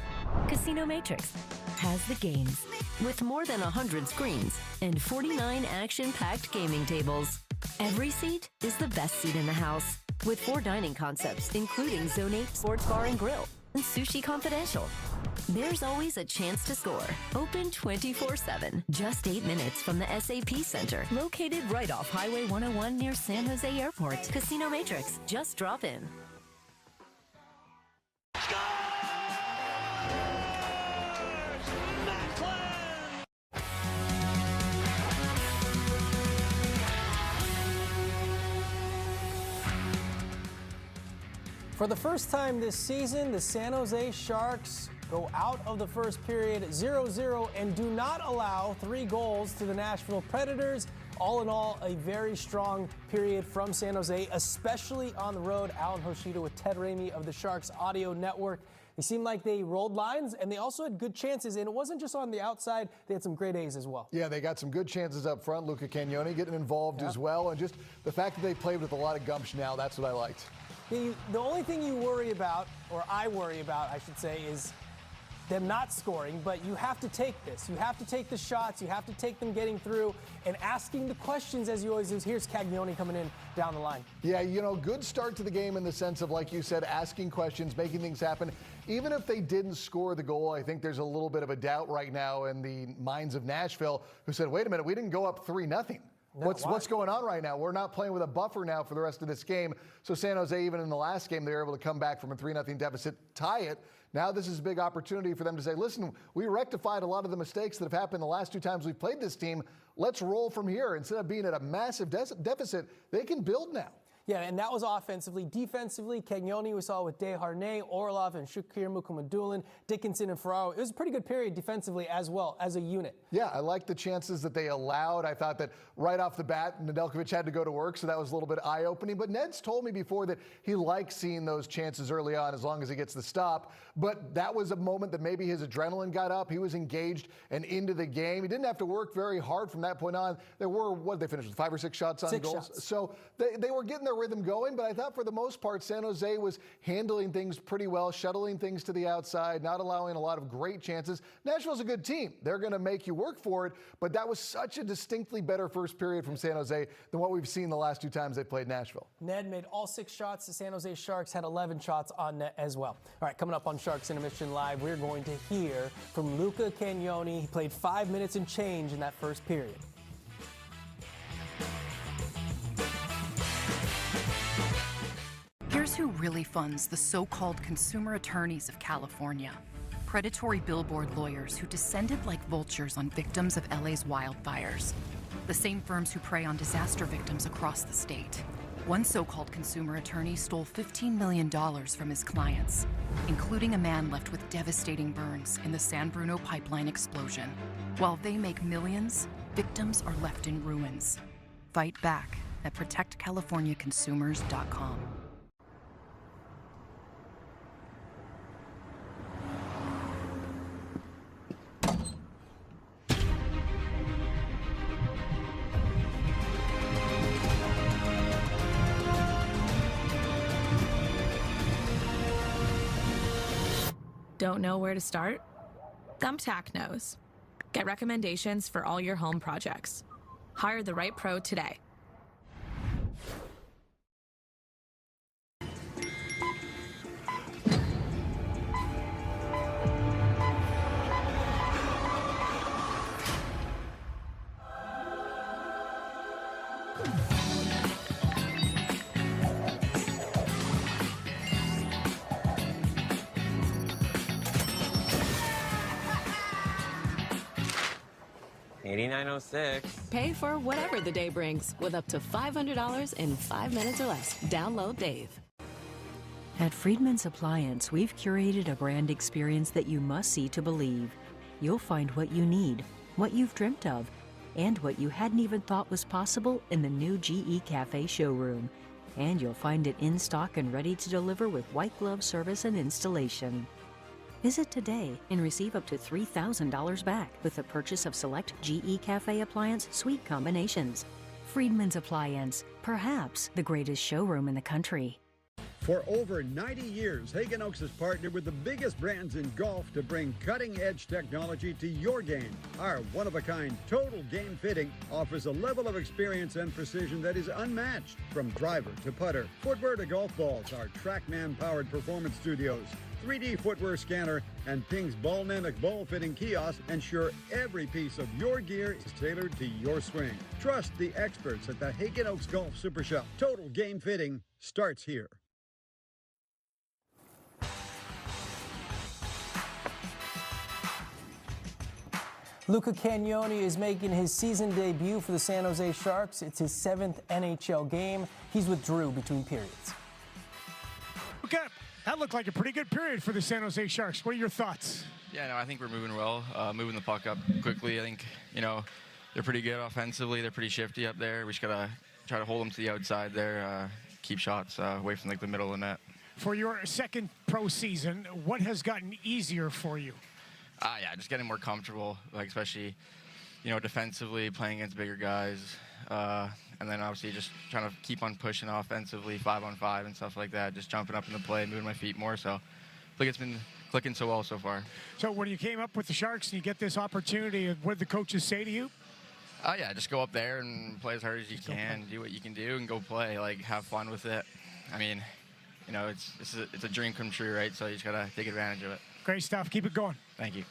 Casino Matrix has the games with more than 100 screens and 49 action-packed gaming tables. Every seat is the best seat in the house with 4 dining concepts, including Zone 8 Sports Bar and Grill and Sushi Confidential. There's always a chance to score. Open 24/7, just 8 minutes from the SAP Center, located right off Highway 101 near San Jose Airport. Casino Matrix, just drop in.
For the first time this season, the San Jose Sharks go out of the first period 0-0 and do not allow 3 goals to the Nashville Predators. All in all, a very strong period from San Jose, especially on the road. Alan Hoshida with Ted Ramey of the Sharks Audio Network. They seemed like they rolled lines, and they also had good chances, and it wasn't just on the outside. They had some great A's as well.
Yeah, they got some good chances up front. Luca Cagnoni getting involved as well, and just the fact that they played with a lot of gumption now, that's what I liked.
The only thing you worry about, or I worry about, I should say, is them not scoring, but you have to take this. You have to take the shots. You have to take them getting through and asking the questions as you always do. Here's Cagnoni coming in down the line.
Yeah, you know, good start to the game in the sense of, like you said, asking questions, making things happen. Even if they didn't score the goal, I think there's a little bit of a doubt right now in the minds of Nashville, who said, wait a minute, we didn't go up 3-0.
No,
what's going on right now? We're not playing with a buffer now for the rest of this game. So San Jose, even in the last game, they were able to come back from a 3-0 deficit, tie it. Now this is a big opportunity for them to say, listen, we rectified a lot of the mistakes that have happened the last 2 times we've played this team. Let's roll from here. Instead of being at a massive deficit, they can build now.
Yeah, and that was offensively. Defensively, Cagnoni we saw with Desharnais, Orlov, and Shakir Mukhamadullin, Dickinson, and Ferraro. It was a pretty good period defensively as well, as a unit.
Yeah, I like the chances that they allowed. I thought that right off the bat, Nedeljkovic had to go to work, so that was a little bit eye-opening. But Ned's told me before that he likes seeing those chances early on as long as he gets the stop. But that was a moment that maybe his adrenaline got up. He was engaged and into the game. He didn't have to work very hard from that point on. There were, what did they finish with, 5 or 6 shots on
6
goals?
shots.
So they were getting their their rhythm going, but I thought for the most part, San Jose was handling things pretty well, shuttling things to the outside, not allowing a lot of great chances. Nashville's a good team. They're going to make you work for it, but that was such a distinctly better first period from San Jose than what we've seen the last 2 times they played Nashville.
Ned made all 6 shots. The San Jose Sharks had 11 shots on net as well. All right, coming up on Sharks Intermission Live, we're going to hear from Luca Cagnoni. He played 5 minutes and change in that first period.
Here's who really funds the so-called consumer attorneys of California. Predatory billboard lawyers who descended like vultures on victims of LA's wildfires. The same firms who prey on disaster victims across the state. One so-called consumer attorney stole $15 million from his clients, including a man left with devastating burns in the San Bruno pipeline explosion. While they make millions, victims are left in ruins. Fight back at protectcaliforniaconsumers.com.
Don't know where to start? Thumbtack knows. Get recommendations for all your home projects. Hire the right pro today.
$89.06.
Pay for whatever the day brings with up to $500 in 5 minutes or less. Download Dave.
At Friedman's Appliance, we've curated a brand experience that you must see to believe. You'll find what you need, what you've dreamt of, and what you hadn't even thought was possible in the new GE Cafe showroom. And you'll find it in stock and ready to deliver with white glove service and installation. Visit today and receive up to $3,000 back with the purchase of select GE Cafe Appliance suite combinations. Friedman's Appliance, perhaps the greatest showroom in the country.
For over 90 years, Hagen Oaks has partnered with the biggest brands in golf to bring cutting-edge technology to your game. Our one-of-a-kind Total Game Fitting offers a level of experience and precision that is unmatched. From driver to putter, footwear to golf balls, our TrackMan-powered performance studios, 3D footwear scanner, and Ping's Ballnamic ball fitting kiosk ensure every piece of your gear is tailored to your swing. Trust the experts at the Hagen Oaks Golf Super Shop. Total Game Fitting starts here.
Luca Cagnoni is making his season debut for the San Jose Sharks. It's his 7th NHL game. He's with Drew between periods.
Okay, that looked like a pretty good period for the San Jose Sharks. What are your thoughts?
Yeah, no, I think we're moving well, moving the puck up quickly. I think, they're pretty good offensively. They're pretty shifty up there. We just got to try to hold them to the outside there, keep shots away from the middle of the net.
For your second pro season, what has gotten easier for you?
Yeah, just getting more comfortable, especially, defensively, playing against bigger guys. And then obviously just trying to keep on pushing offensively, 5-on-5 and stuff like that, just jumping up in the play, moving my feet more. So I think it's been clicking so well so far.
So when you came up with the Sharks and you get this opportunity, what did the coaches say to you?
Yeah, just go up there and play as hard as you can, do what you can do, and go play. Have fun with it. I mean, it's a dream come true, right? So you just got to take advantage of it.
Great stuff. Keep it going.
Thank you.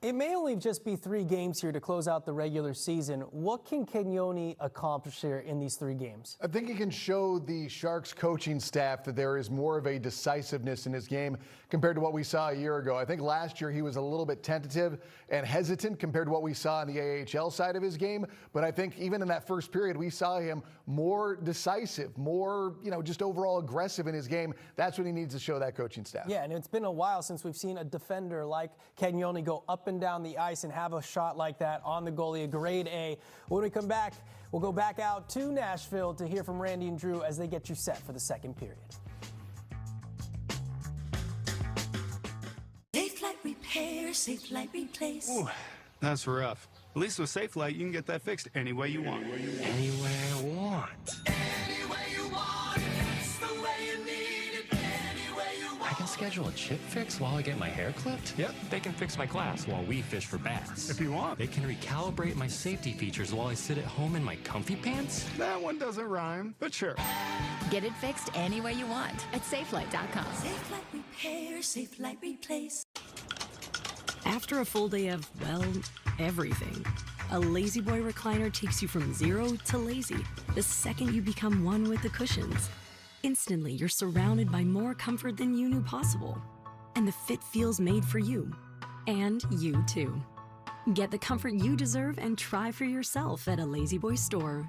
It may only just be 3 games here to close out the regular season. What can Cagnoni accomplish here in these 3 games?
I think he can show the Sharks coaching staff that there is more of a decisiveness in his game compared to what we saw a year ago. I think last year he was a little bit tentative and hesitant compared to what we saw in the AHL side of his game. But I think even in that first period, we saw him more decisive, more, just overall aggressive in his game. That's what he needs to show that coaching staff.
Yeah, and it's been a while since we've seen a defender like Cagnoni go up and down the ice and have a shot like that on the goalie, a grade A. When we come back, we'll go back out to Nashville to hear from Randy and Drew as they get you set for the second period.
Safe Light Repair, Safe Light Replace.
Ooh, that's rough.
At least with SafeLight, you can get that fixed any way you want.
Anywhere I want. I can schedule a chip fix while I get my hair clipped?
Yep.
They can fix my glass while we fish for bass.
If you want.
They can recalibrate my safety features while I sit at home in my comfy pants?
That one doesn't rhyme, but sure.
Get it fixed any way you want at SafeLight.com.
SafeLight Repair, SafeLight Replace.
After a full day of, well, everything, a Lazy Boy recliner takes you from zero to lazy the second you become one with the cushions. Instantly, you're surrounded by more comfort than you knew possible. And the fit feels made for you. And you too. Get the comfort you deserve and try for yourself at a Lazy Boy store.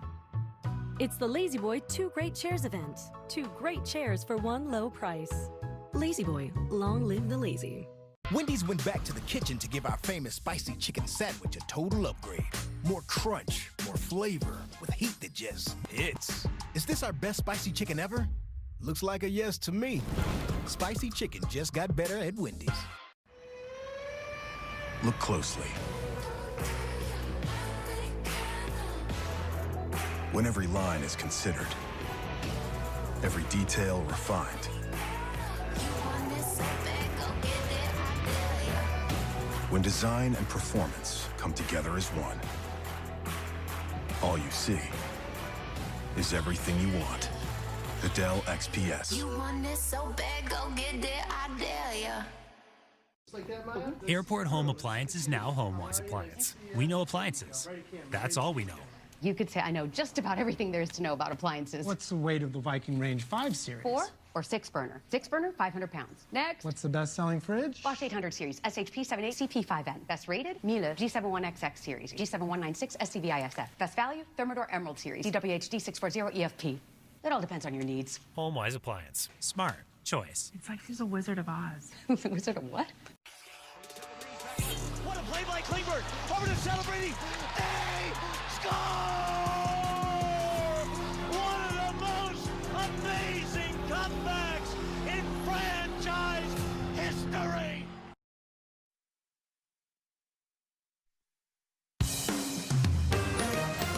It's the Lazy Boy 2 Great Chairs event. 2 great chairs for one low price.
Lazy Boy, long live the lazy.
Wendy's went back to the kitchen to give our famous spicy chicken sandwich a total upgrade. More crunch, more flavor, with heat that just hits. Is this our best spicy chicken ever? Looks like a yes to me. Spicy chicken just got better at Wendy's.
Look closely. When every line is considered, every detail refined, when design and performance come together as one, all you see is everything you want. The Dell XPS.
You want it so bad, go get it, I dare ya.
Airport Home Appliance is now HomeWise Appliance. We know appliances. That's all we know.
You could say I know just about everything there is to know about appliances.
What's the weight of the Viking Range 5 series?
4 or 6 burner? 6 burner, 500 pounds. Next.
What's the best-selling fridge?
Bosch 800 series, SHP 78 CP5N. Best rated, Miele G71XX series, G7196 SCVISF. Best value, Thermador Emerald series, DWHD 640 EFP. It all depends on your needs.
HomeWise Appliance. Smart choice.
It's like she's a Wizard of Oz. The Wizard of what?
What a play by Klingberg! Over to celebrating! They score! One of the most amazing comebacks in franchise history!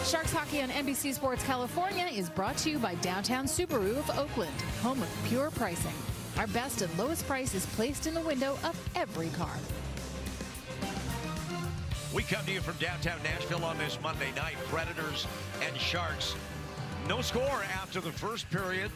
Sharks Hockey on NBC Sports California is brought to you by Downtown Subaru of Oakland, home of pure pricing. Our best and lowest price is placed in the window of every car.
We come to you from downtown Nashville on this Monday night. Predators and Sharks. No score after the first period.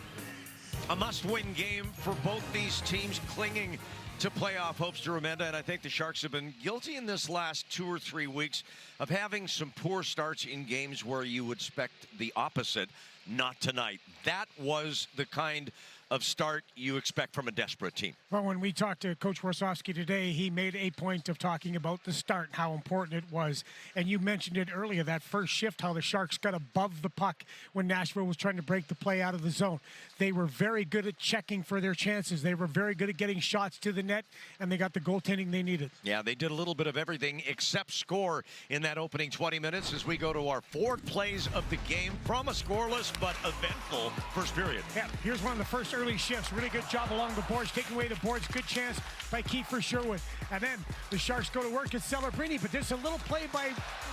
A must-win game for both these teams, clinging to playoff hopes to Remenda, and I think the Sharks have been guilty in this last 2 or 3 weeks of having some poor starts in games where you would expect the opposite. Not tonight. That was the kind of start you expect from a desperate team.
Well, when we talked to Coach Warsofsky today, he made a point of talking about the start, how important it was. And you mentioned it earlier, that first shift, how the Sharks got above the puck when Nashville was trying to break the play out of the zone. They were very good at checking for their chances. They were very good at getting shots to the net, and they got the goaltending they needed.
Yeah, they did a little bit of everything except score in that opening 20 minutes as we go to our 4 plays of the game from a scoreless but eventful first period.
Yeah, here's one of the first early shifts. Really good job along the boards, taking away the boards. Good chance by Kiefer Sherwood. And then the Sharks go to work at Celebrini, but there's a little play by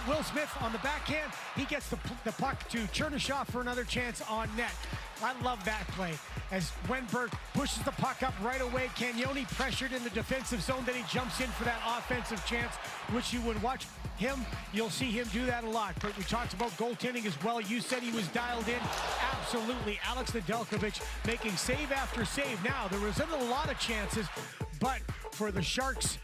Will Smith on the backhand. He gets the puck to Chernyshov for another chance on net. I love that play as Wenberg pushes the puck up right away. Cagnoni pressured in the defensive zone. Then he jumps in for that offensive chance, which you would watch him. You'll see him do that a lot. But we talked about goaltending as well. You said he was dialed in. Absolutely. Alex Nedeljkovic making save after save. Now, there wasn't a lot of chances, but for the Sharks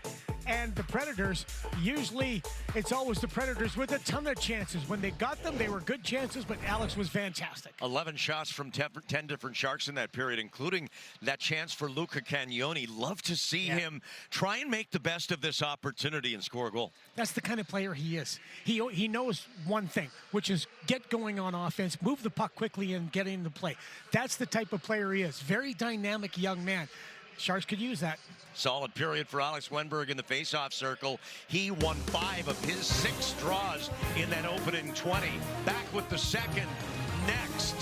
and the Predators, usually it's always the Predators with a ton of chances. When they got them, they were good chances, but Alex was fantastic.
11 shots from 10 different Sharks in that period, including that chance for Luca Cagnoni. Love to see him try and make the best of this opportunity and score a goal.
That's the kind of player he is. He knows one thing, which is get going on offense, move the puck quickly, and get into play. That's the type of player he is. Very dynamic young man. Sharks could use that.
Solid period for Alex Wenberg in the faceoff circle. He won 5 of his 6 draws in that opening 20. Back with the second next.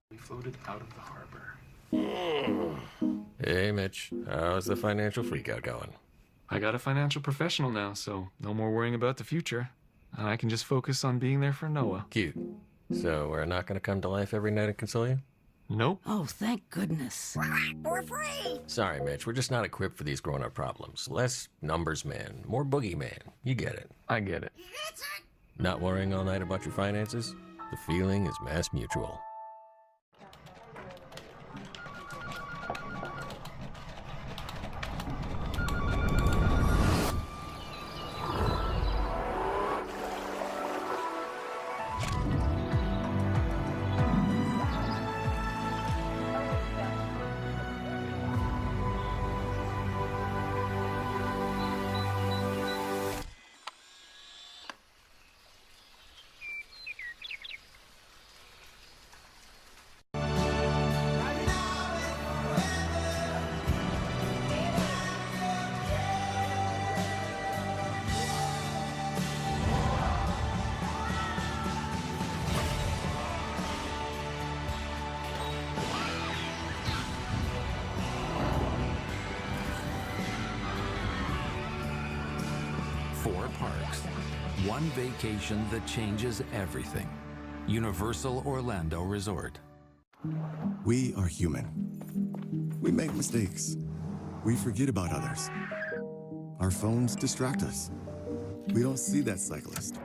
We floated out of the harbor.
Hey, Mitch. How's the financial freakout going?
I got a financial professional now, so no more worrying about the future. And I can just focus on being there for Noah.
Cute. So we're not going to come to life every night and console you?
Nope.
Oh, thank goodness.
We're free.
Sorry, Mitch. We're just not equipped for these grown-up problems. Less numbers man, more boogeyman. You get it.
I get it.
Not worrying all night about your finances? The feeling is Mass Mutual.
Four parks, one vacation that changes everything. Universal Orlando Resort.
We are human. We make mistakes. We forget about others. Our phones distract us. We don't see that cyclist.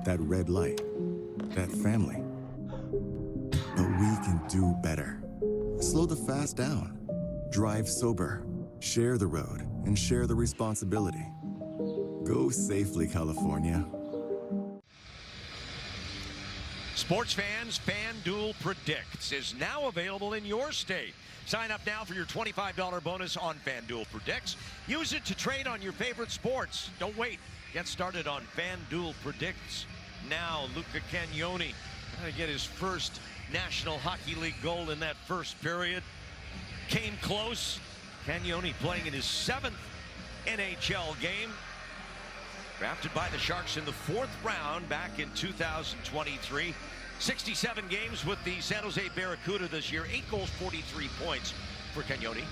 That red light. That family. But we can do better. Slow the fast down. Drive sober, share the road, and share the responsibility. Go safely, California.
Sports fans, FanDuel Predicts is now available in your state. Sign up now for your $25 bonus on FanDuel Predicts. Use it to trade on your favorite sports. Don't wait. Get started on FanDuel Predicts. Now, Luca Cagnoni trying to get his first National Hockey League goal in that first period. Came close. Cagnoni playing in his 7th NHL game. Drafted by the Sharks in the 4th round back in 2023. 67 games with the San Jose Barracuda this year. 8 goals, 43 points for Cagnoni.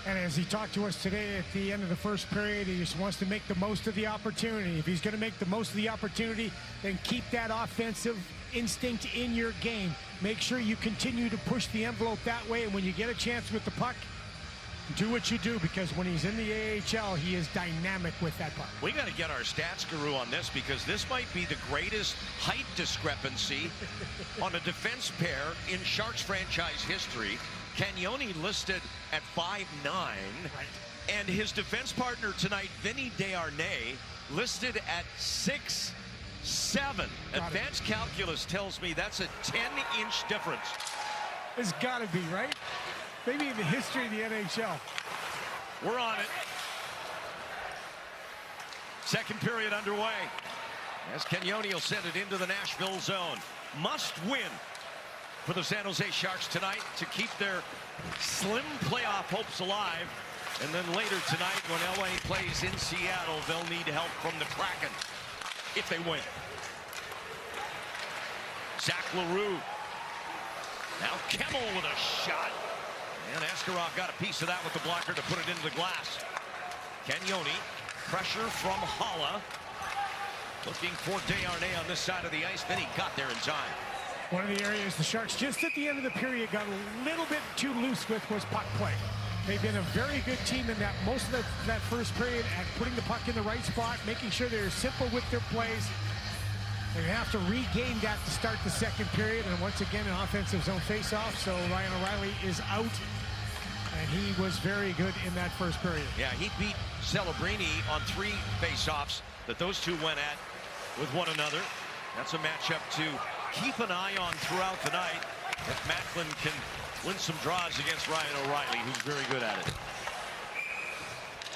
And as he talked to us today at the end of the first period, he just wants to make the most of the opportunity. If he's going to make the most of the opportunity, then keep that offensive instinct in your game. Make sure you continue to push the envelope that way, and when you get a chance with the puck, do what you do, because when he's in the AHL, he is dynamic with that puck.
We got to get our stats guru on this, because this might be the greatest height discrepancy on a defense pair in Sharks franchise history. Cagnoni listed at 5'9", and his defense partner tonight, Vinny Desharnais, listed at 6'7". Advanced calculus tells me that's a 10-inch difference.
It's got to be, right? Maybe in the history of the NHL.
We're on it. Second period underway. As Cagnoni will send it into the Nashville zone. Must win for the San Jose Sharks tonight to keep their slim playoff hopes alive. And then later tonight, when LA plays in Seattle, they'll need help from the Kraken if they win. Zach LaRue. Now Kemmel with a shot. And Askarov got a piece of that with the blocker to put it into the glass. Cagnoni, pressure from Haula. Looking for Desharnais on this side of the ice. Then he got there in time.
One of the areas the Sharks just at the end of the period got a little bit too loose with was puck play. They've been a very good team in that most of that first period at putting the puck in the right spot, making sure they're simple with their plays. They have to regain that to start the second period, and once again an offensive zone faceoff. So Ryan O'Reilly is out, and he was very good in that first period.
Yeah, he beat Celebrini on 3 faceoffs that those two went at with one another. That's a matchup to keep an eye on throughout the night if Macklin can win some draws against Ryan O'Reilly, who's very good at it.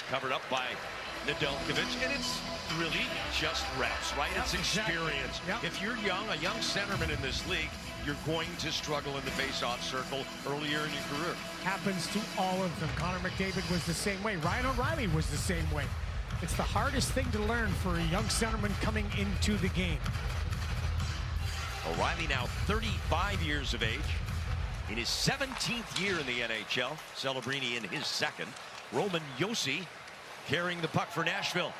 Covered up by Nedeljkovic, and it's really just reps, right? It's experience.
Yep.
If you're young, a young centerman in this league, you're going to struggle in the face-off circle earlier in your career.
Happens to all of them. Connor McDavid was the same way. Ryan O'Reilly was the same way. It's the hardest thing to learn for a young centerman coming into the game.
O'Reilly now 35 years of age. in his 17th year in the NHL. Celebrini in his second. Roman Josi carrying the puck for Nashville.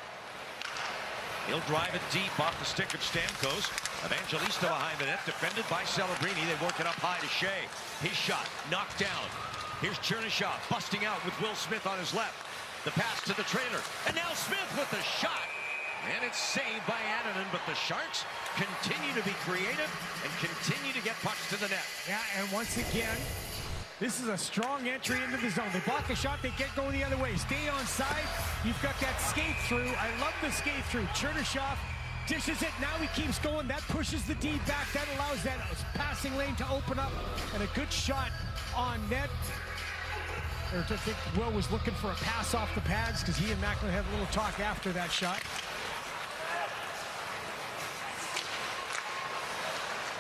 He'll drive it deep off the stick of Stamkos. Evangelista behind the net, defended by Celebrini. They work it up high to Shea. His shot knocked down. Here's Chernyshov busting out with Will Smith on his left. The pass to the trailer, and now Smith with the shot. And it's saved by Annunen, but the Sharks continue to be creative and continue to get pucks to the net.
Yeah, and once again, this is a strong entry into the zone. They block the shot, they get going the other way. Stay on side, you've got that skate through. I love the skate through. Chernyshov dishes it, now he keeps going. That pushes the D back, that allows that passing lane to open up. And a good shot on net. I think Will was looking for a pass off the pads because he and Macklin had a little talk after that shot.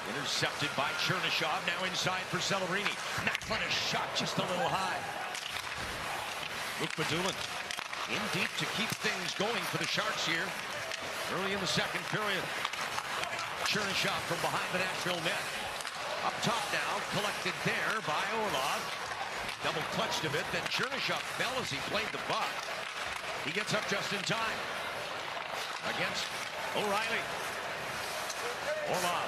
Intercepted by Chernyshov, now inside for Celebrini. Macklin a shot just a little high. Luke Badulin in deep to keep things going for the Sharks here early in the second period. Chernyshov from behind the Nashville net. Up top now, collected there by Orlov. Double clutched a bit, then Chernyshov fell as he played the puck. He gets up just in time against O'Reilly. Orlov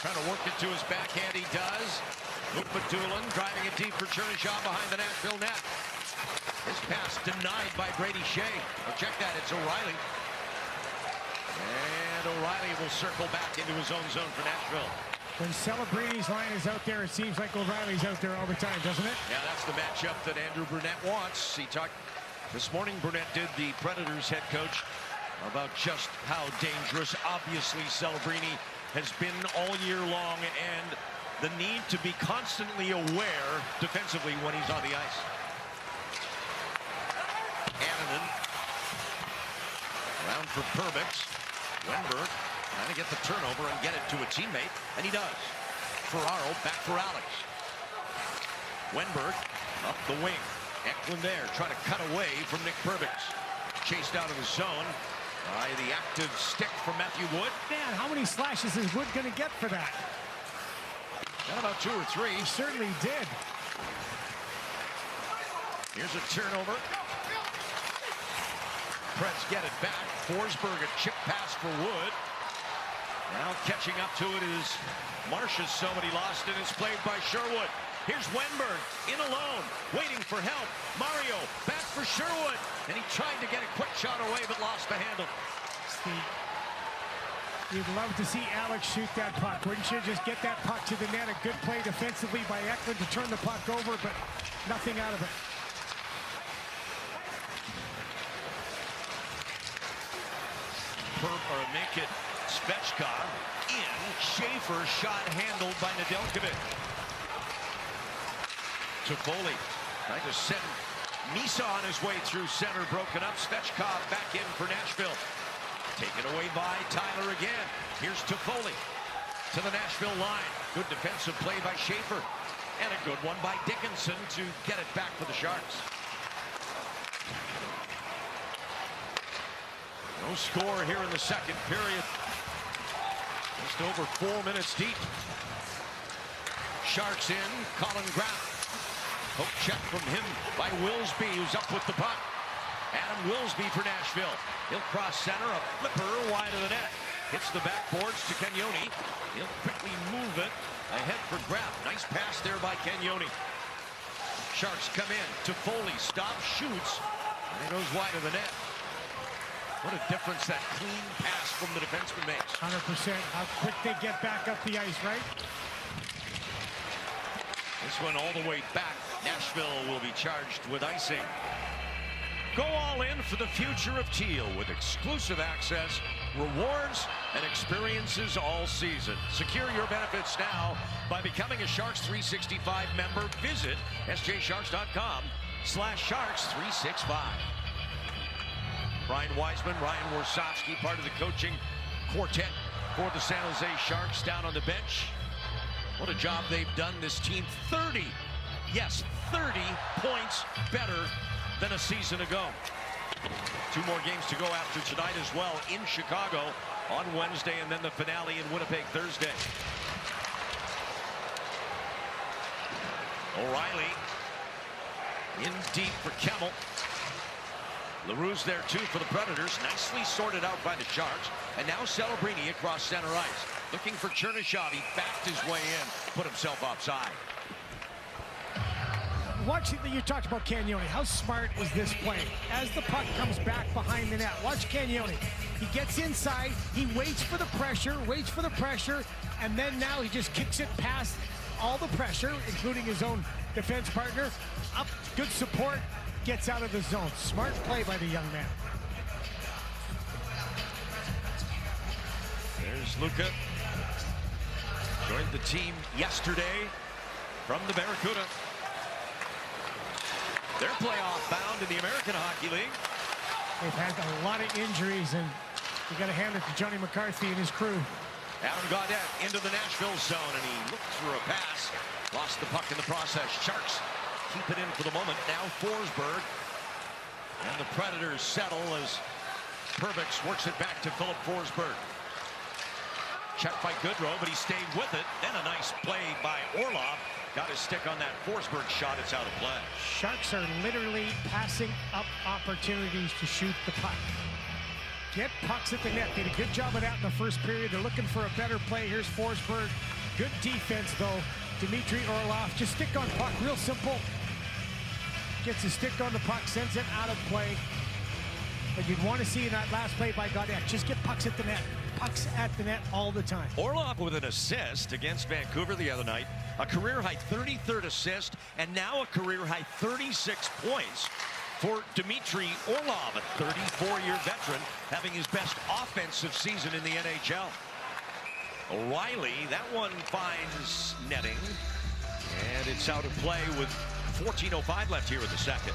trying to work it to his backhand, he does. Luke Badulin driving it deep for Chernyshov behind the Nashville net. His pass denied by Brady Shea. Well, check that, it's O'Reilly. And O'Reilly will circle back into his own zone for Nashville.
When Celebrini's line is out there, it seems like O'Reilly's out there all the time, doesn't it?
Yeah, that's the matchup that Andrew Brunette wants. He talked this morning, Brunette did, the Predators head coach, about just how dangerous, obviously, Celebrini has been all year long, and the need to be constantly aware defensively when he's on the ice. Annunen around for Perbix. Wenberg trying to get the turnover and get it to a teammate, and he does. Ferraro back for Alex. Wenberg up the wing. Eklund there trying to cut away from Nick Perbix. Chased out of the zone by the active stick from Matthew Wood.
Man, how many slashes is Wood going to get for that?
Got about 2 or 3.
He certainly did.
Here's a turnover. Preds get it back. Forsberg, a chip pass for Wood. Now catching up to it is Marchessault, somebody lost it. It's played by Sherwood. Here's Wenberg in alone, waiting for help. Mario back for Sherwood, and he tried to get a quick shot away, but lost the handle.
You'd love to see Alex shoot that puck, wouldn't you? Just get that puck to the net. A good play defensively by Eklund to turn the puck over, but nothing out of it.
Make it Svechka in. Schaefer shot handled by Nedeljkovic. Toffoli trying to send Misa on his way through center, broken up. Svechkov back in for Nashville. Taken away by Tyler again. Here's Toffoli to the Nashville line. Good defensive play by Schaefer. And a good one by Dickinson to get it back for the Sharks. No score here in the second period. Just over 4 minutes deep. Sharks in. Colin Graf. Hook check from him by Wilsby, who's up with the puck. Adam Wilsby for Nashville. He'll cross center, a flipper wide of the net. Hits the backboards to Cagnoni. He'll quickly move it ahead for Graf. Nice pass there by Cagnoni. Sharks come in. Toffoli stops, shoots, and it goes wide of the net. What a difference that clean pass from the defenseman makes.
100%. How quick they get back up the ice, right?
This one all the way back. Nashville will be charged with icing. Go all in for the future of teal with exclusive access, rewards, and experiences all season. Secure your benefits now by becoming a Sharks 365 member. Visit sjsharks.com/Sharks365. Brian Wiseman, Ryan Warsofsky, part of the coaching quartet for the San Jose Sharks down on the bench. What a job they've done. This team 30 points better than a season ago. 2 more games to go after tonight as well in Chicago on Wednesday, and then the finale in Winnipeg Thursday. O'Reilly in deep for Kemmel. LaRue's there too for the Predators. Nicely sorted out by the Sharks. And now Celebrini across center ice. Looking for Chernyshov. He backed his way in. Put himself offside.
Watch, you talked about Cagnoni. How smart is this play? As the puck comes back behind the net, watch Cagnoni. He gets inside, he waits for the pressure, and then now he just kicks it past all the pressure, including his own defense partner. Up, good support, gets out of the zone. Smart play by the young man.
There's Luka. Joined the team yesterday from the Barracuda. They're playoff bound in the American Hockey League.
They've had a lot of injuries, and you got to hand it to Johnny McCarthy and his crew.
Adam Gaudette into the Nashville zone, and he looked for a pass. Lost the puck in the process. Sharks keep it in for the moment. Now Forsberg. And the Predators settle as Perbix works it back to Philip Forsberg. Checked by Goodrow, but he stayed with it. Then a nice play by Orlov. Got his stick on that Forsberg shot. It's out of play.
Sharks are literally passing up opportunities to shoot the puck. Get pucks at the net. Did a good job of that in the first period. They're looking for a better play. Here's Forsberg. Good defense, though. Dmitry Orlov, just stick on puck. Real simple. Gets his stick on the puck, sends it out of play. But you'd want to see in that last play by Gaudette. Just get pucks at the net. Pucks at the net all the time.
Orlov with an assist against Vancouver the other night. A career-high 33rd assist, and now a career-high 36 points for Dmitry Orlov, a 34-year veteran, having his best offensive season in the NHL. O'Reilly, that one finds netting, and it's out of play with 14:05 left here in the second.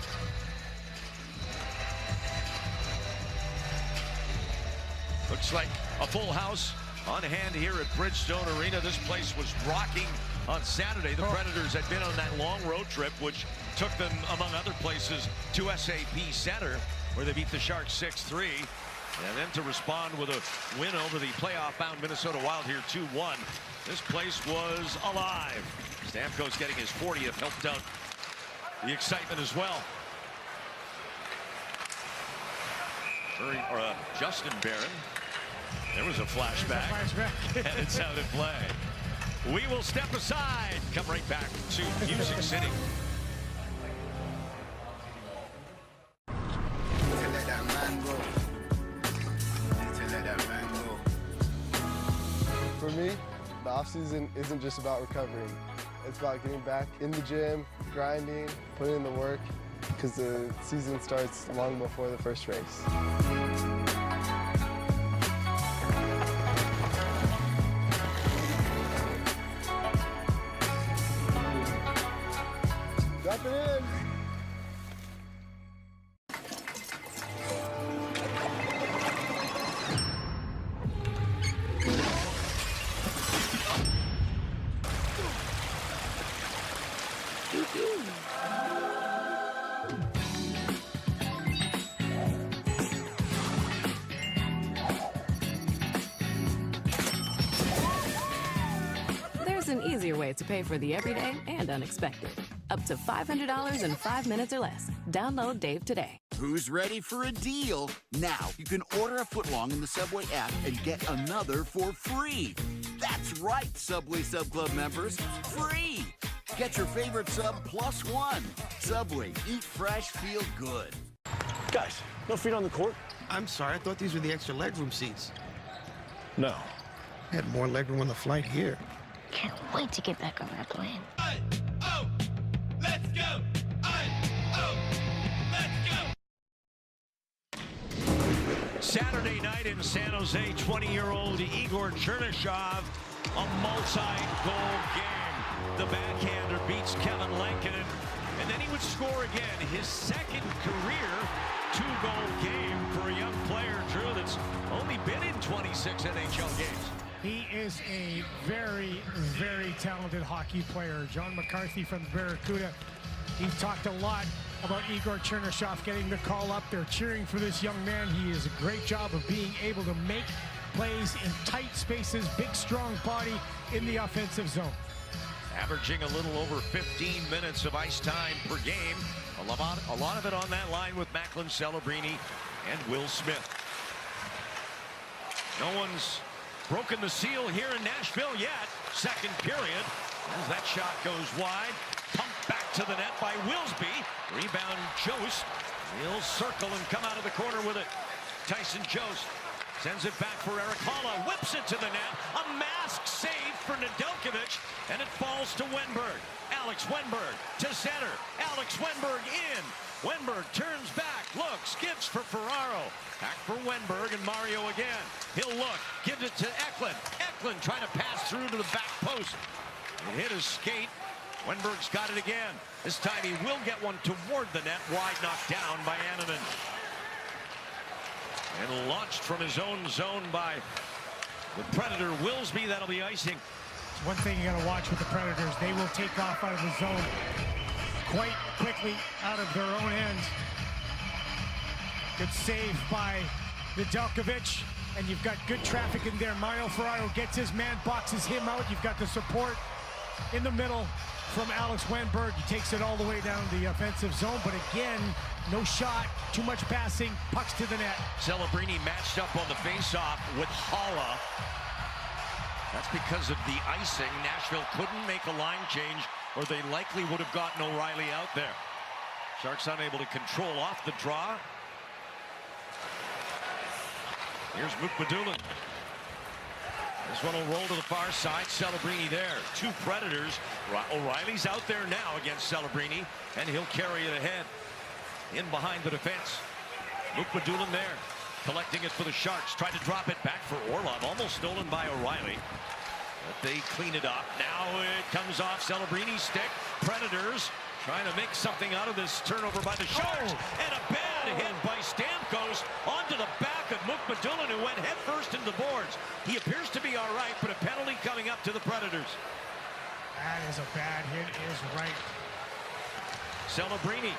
Looks like a full house on hand here at Bridgestone Arena. This place was rocking on Saturday. The Predators had been on that long road trip, which took them, among other places, to SAP Center, where they beat the Sharks 6-3. And then to respond with a win over the playoff-bound Minnesota Wild here 2-1. This place was alive. Stamkos getting his 40th helped out the excitement as well. Justin Barron. There was a flashback. And it's out of play. We will step aside. Come right back to Music City.
For me, the offseason isn't just about recovering. It's about getting back in the gym, grinding, putting in the work, because the season starts long before the first race. Drop it in.
There's an easier way to pay for the everyday and unexpected. Up to $500 in 5 minutes or less. Download Dave today.
Who's ready for a deal? Now, you can order a footlong in the Subway app and get another for free. That's right, Subway Sub Club members. Free! Get your favorite sub plus one. Subway, eat fresh, feel good.
Guys, no feet on the court. I'm sorry, I thought these were the extra legroom seats. No. I had more legroom on the flight here.
Can't wait to get back on that plane.
Let's go! Saturday night in San Jose, 20-year-old Igor Chernyshov, a multi-goal game. The backhander beats Kevin Lankinen, and then he would score again. His second career two-goal game for a young player, Drew, that's only been in 26 NHL games.
He is a very, very talented hockey player. John McCarthy from the Barracuda. He talked a lot about Igor Chernyshov getting the call up. They're cheering for this young man. He does a great job of being able to make plays in tight spaces, big, strong body in the offensive zone.
averaging a little over 15 minutes of ice time per game. A lot of it on that line with Macklin, Celebrini, and Will Smith. No one's broken the seal here in Nashville yet. Second period, as that shot goes wide. Pumped back to the net by Wilsby. Rebound Jost. He'll circle and come out of the corner with it. Tyson Jost sends it back for Erik Haula. Whips it to the net. A mask save for Nedeljkovic, and it falls to Wennberg. Alex Wennberg to center. Alex Wennberg in. Wennberg turns back, looks, gives for Ferraro. Back for Wennberg and Mario again. He'll look, gives it to Eklund. Eklund trying to pass through to the back post. It hit his skate. Wennberg's got it again. This time he will get one toward the net. Wide knocked down by Annunen. And launched from his own zone by the Predator Wilsby. That'll be icing.
One thing you got to watch with the Predators, they will take off out of the zone quite quickly out of their own end. Good save by Nedeljkovic, and you've got good traffic in there. Mario Ferraro gets his man, boxes him out. You've got the support in the middle from Alex Wennberg. He takes it all the way down the offensive zone, but again, no shot, too much passing, pucks to the net.
Celebrini matched up on the faceoff with Haula. That's because of the icing. Nashville couldn't make a line change, or they likely would have gotten O'Reilly out there. Sharks unable to control off the draw. Here's Mukhamadullin. This one will roll to the far side. Celebrini there. Two Predators. O'Reilly's out there now against Celebrini, and he'll carry it ahead. In behind the defense. Mukhamadullin there. Collecting it for the Sharks. Tried to drop it back for Orlov. Almost stolen by O'Reilly. But they clean it up. Now it comes off Celebrini's stick. Predators trying to make something out of this turnover by the Sharks. And a bad hit by Stamkos onto the back of Mukhamadullin, who went headfirst into the boards. He appears to be all right, but a penalty coming up to the Predators.
That is a bad hit, is right.
Celebrini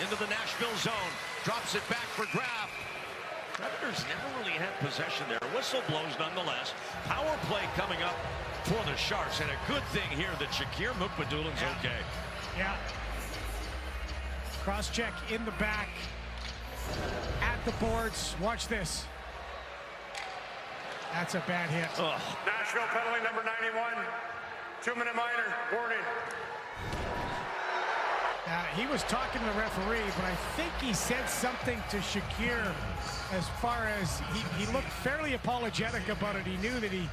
into the Nashville zone. Drops it back for Graf. Predators never really had possession there. Whistle blows nonetheless. Power play coming up for the Sharks, and a good thing here that Shakir Mukhamadulin's okay.
Yeah. Cross check in the back at the boards. Watch this. That's a bad hit.
Ugh.
Nashville penalty number 91. 2-minute minor. Warning.
He was talking to the referee, but I think he said something to Shakir as far as he looked fairly apologetic about it. He knew that he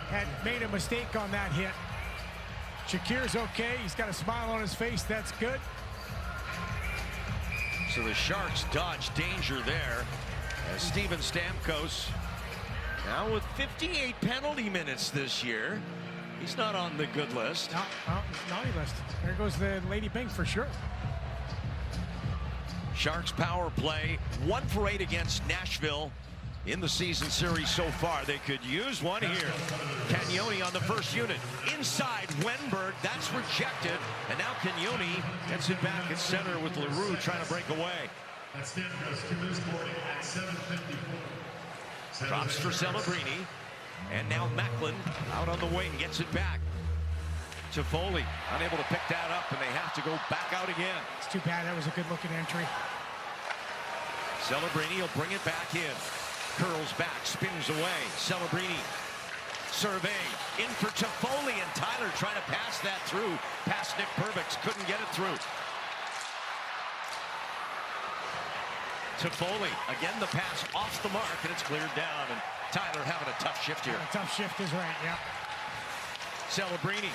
had made a mistake on that hit. Shakir's okay. He's got a smile on his face. That's good.
So the Sharks dodge danger there as Steven Stamkos, now with 58 penalty minutes this year. He's not on the good list.
No, naughty list. There goes the Lady Byng for sure.
Sharks power play 1 for 8 against Nashville in the season series so far. They could use one here. Cagnoni on the first unit. Inside Wennberg, that's rejected. And now Cagnoni gets it back at center with LaRue trying to break away. Drops for Celebrini. And now Macklin out on the wing, gets it back to Foley. Unable to pick that up, and they have to go back out again.
It's too bad. That was a good-looking entry.
Celebrini will bring it back in. Curls back, spins away. Celebrini surveying. In for Toffoli, and Tyler trying to pass that through. Past Nick Perbix, couldn't get it through. Toffoli, again the pass off the mark, and it's cleared down. And Tyler having a tough shift here.
A tough shift is right, yeah.
Celebrini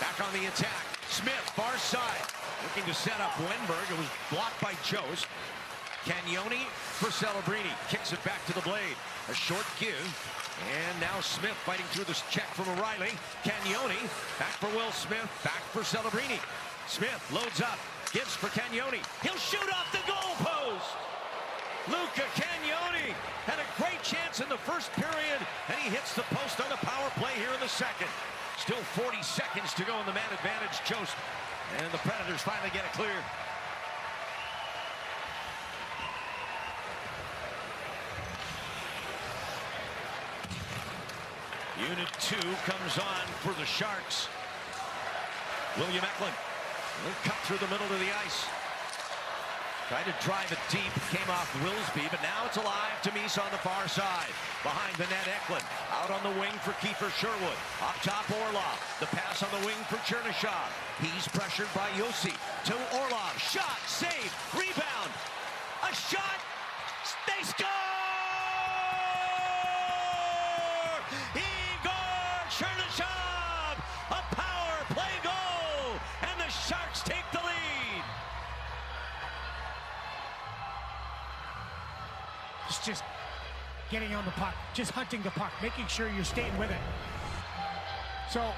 back on the attack. Smith, far side, looking to set up Wennberg. It was blocked by Jost. Cagnoni for Celebrini. Kicks it back to the blade. A short give. And now Smith fighting through this check from O'Reilly. Cagnoni back for Will Smith. Back for Celebrini. Smith loads up. Gives for Cagnoni. He'll shoot off the goal post. Luca Cagnoni had a great chance in the first period, and he hits the post on the power play here in the second. Still 40 seconds to go in the man advantage. Jost and the Predators finally get it clear. Unit 2 comes on for the Sharks. William Eklund will cut through the middle of the ice. Tried to drive it deep, came off Wilsby, but now it's alive to Misa on the far side. Behind the net, Eklund. Out on the wing for Kiefer Sherwood. Up top, Orlov. The pass on the wing for Chernyshov. He's pressured by Yossi. To Orlov. Shot, save, rebound. A shot. They score! Igor Chernyshov! A power play goal! And the Sharks take the lead.
It's just getting on the puck, just hunting the puck, making sure you're staying with it. So,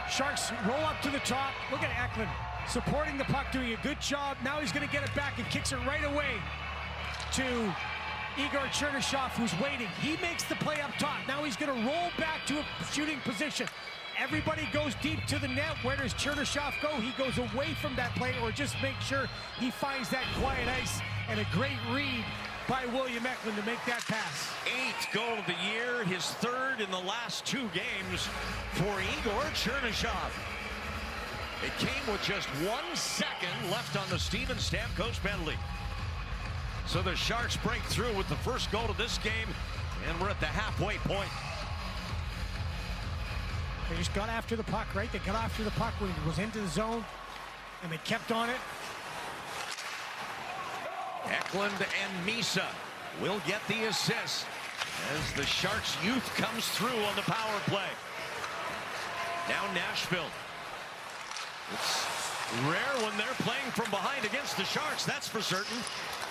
Sharks roll up to the top. Look at Eklund supporting the puck, doing a good job. Now he's going to get it back and kicks it right away to Igor Chernyshov, who's waiting. He makes the play up top. Now he's going to roll back to a shooting position. Everybody goes deep to the net. Where does Chernyshov go? He goes away from that play, or just make sure he finds that quiet ice, and a great read by William Eklund to make that pass.
8th goal of the year, his 3rd in the last 2 games for Igor Chernyshov. It came with just 1 second left on the Steven Stamkos penalty. So the Sharks break through with the first goal of this game, and we're at the halfway point.
They just got after the puck, right? They got after the puck when it was into the zone, and they kept on it.
Eklund and Misa will get the assist as the Sharks youth comes through on the power play. Now Nashville. It's rare when they're playing from behind against the Sharks, that's for certain.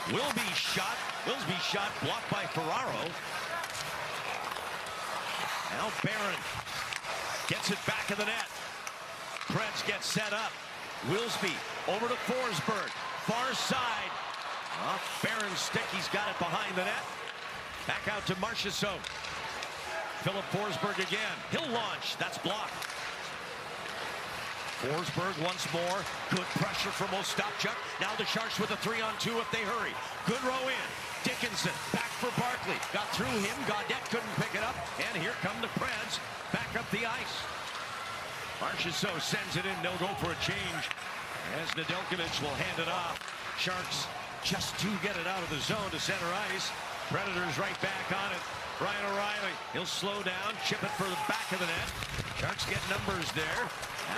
Willsby shot blocked by Ferraro. Now Barron gets it back in the net. Preds gets set up. Willsby over to Forsberg. Far side. Off Barron's stick, he's got it behind the net. Back out to Marchessault. Philip Forsberg again. He'll launch. That's blocked. Forsberg once more. Good pressure from Ostapchuk. Now the Sharks with a 3-on-2 if they hurry. Good row in. Dickinson back for Barkley. Got through him. Gaudette couldn't pick it up. And here come the Preds. Back up the ice. Marchessault sends it in. No go for a change. As Nedeljkovic will hand it off. Sharks just to get it out of the zone to center ice. Predators right back on it. Ryan O'Reilly, he'll slow down, chip it for the back of the net. Sharks get numbers there.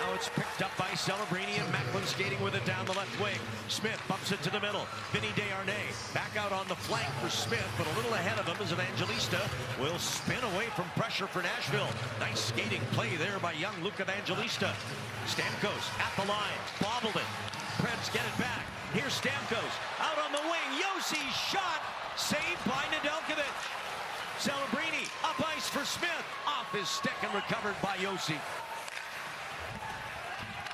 Now it's picked up by Celebrini, and Macklin skating with it down the left wing. Smith bumps it to the middle. Vinny Desharnais back out on the flank for Smith, but a little ahead of him is Evangelista. Will spin away from pressure for Nashville. Nice skating play there by young Luke Evangelista. Stamkos at the line, bobbled it. Preds get it back. Here's Stamkos out on the wing. Yossi's shot saved by Nedeljkovic. Celebrini up ice for Smith. Off his stick and recovered by Yossi.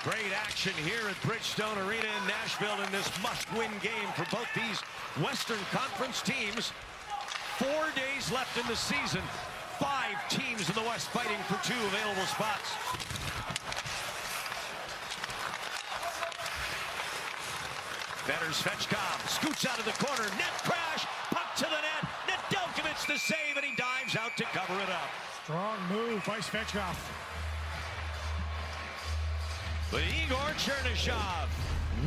Great action here at Bridgestone Arena in Nashville in this must-win game for both these Western Conference teams. 4 days left in the season. 5 teams in the West fighting for 2 available spots. Svechkov scoots out of the corner. Net crash. Puck to the net. Nedeljkovic the save, and he dives out to cover it up.
Strong move by Svechkov.
But Igor Chernyshov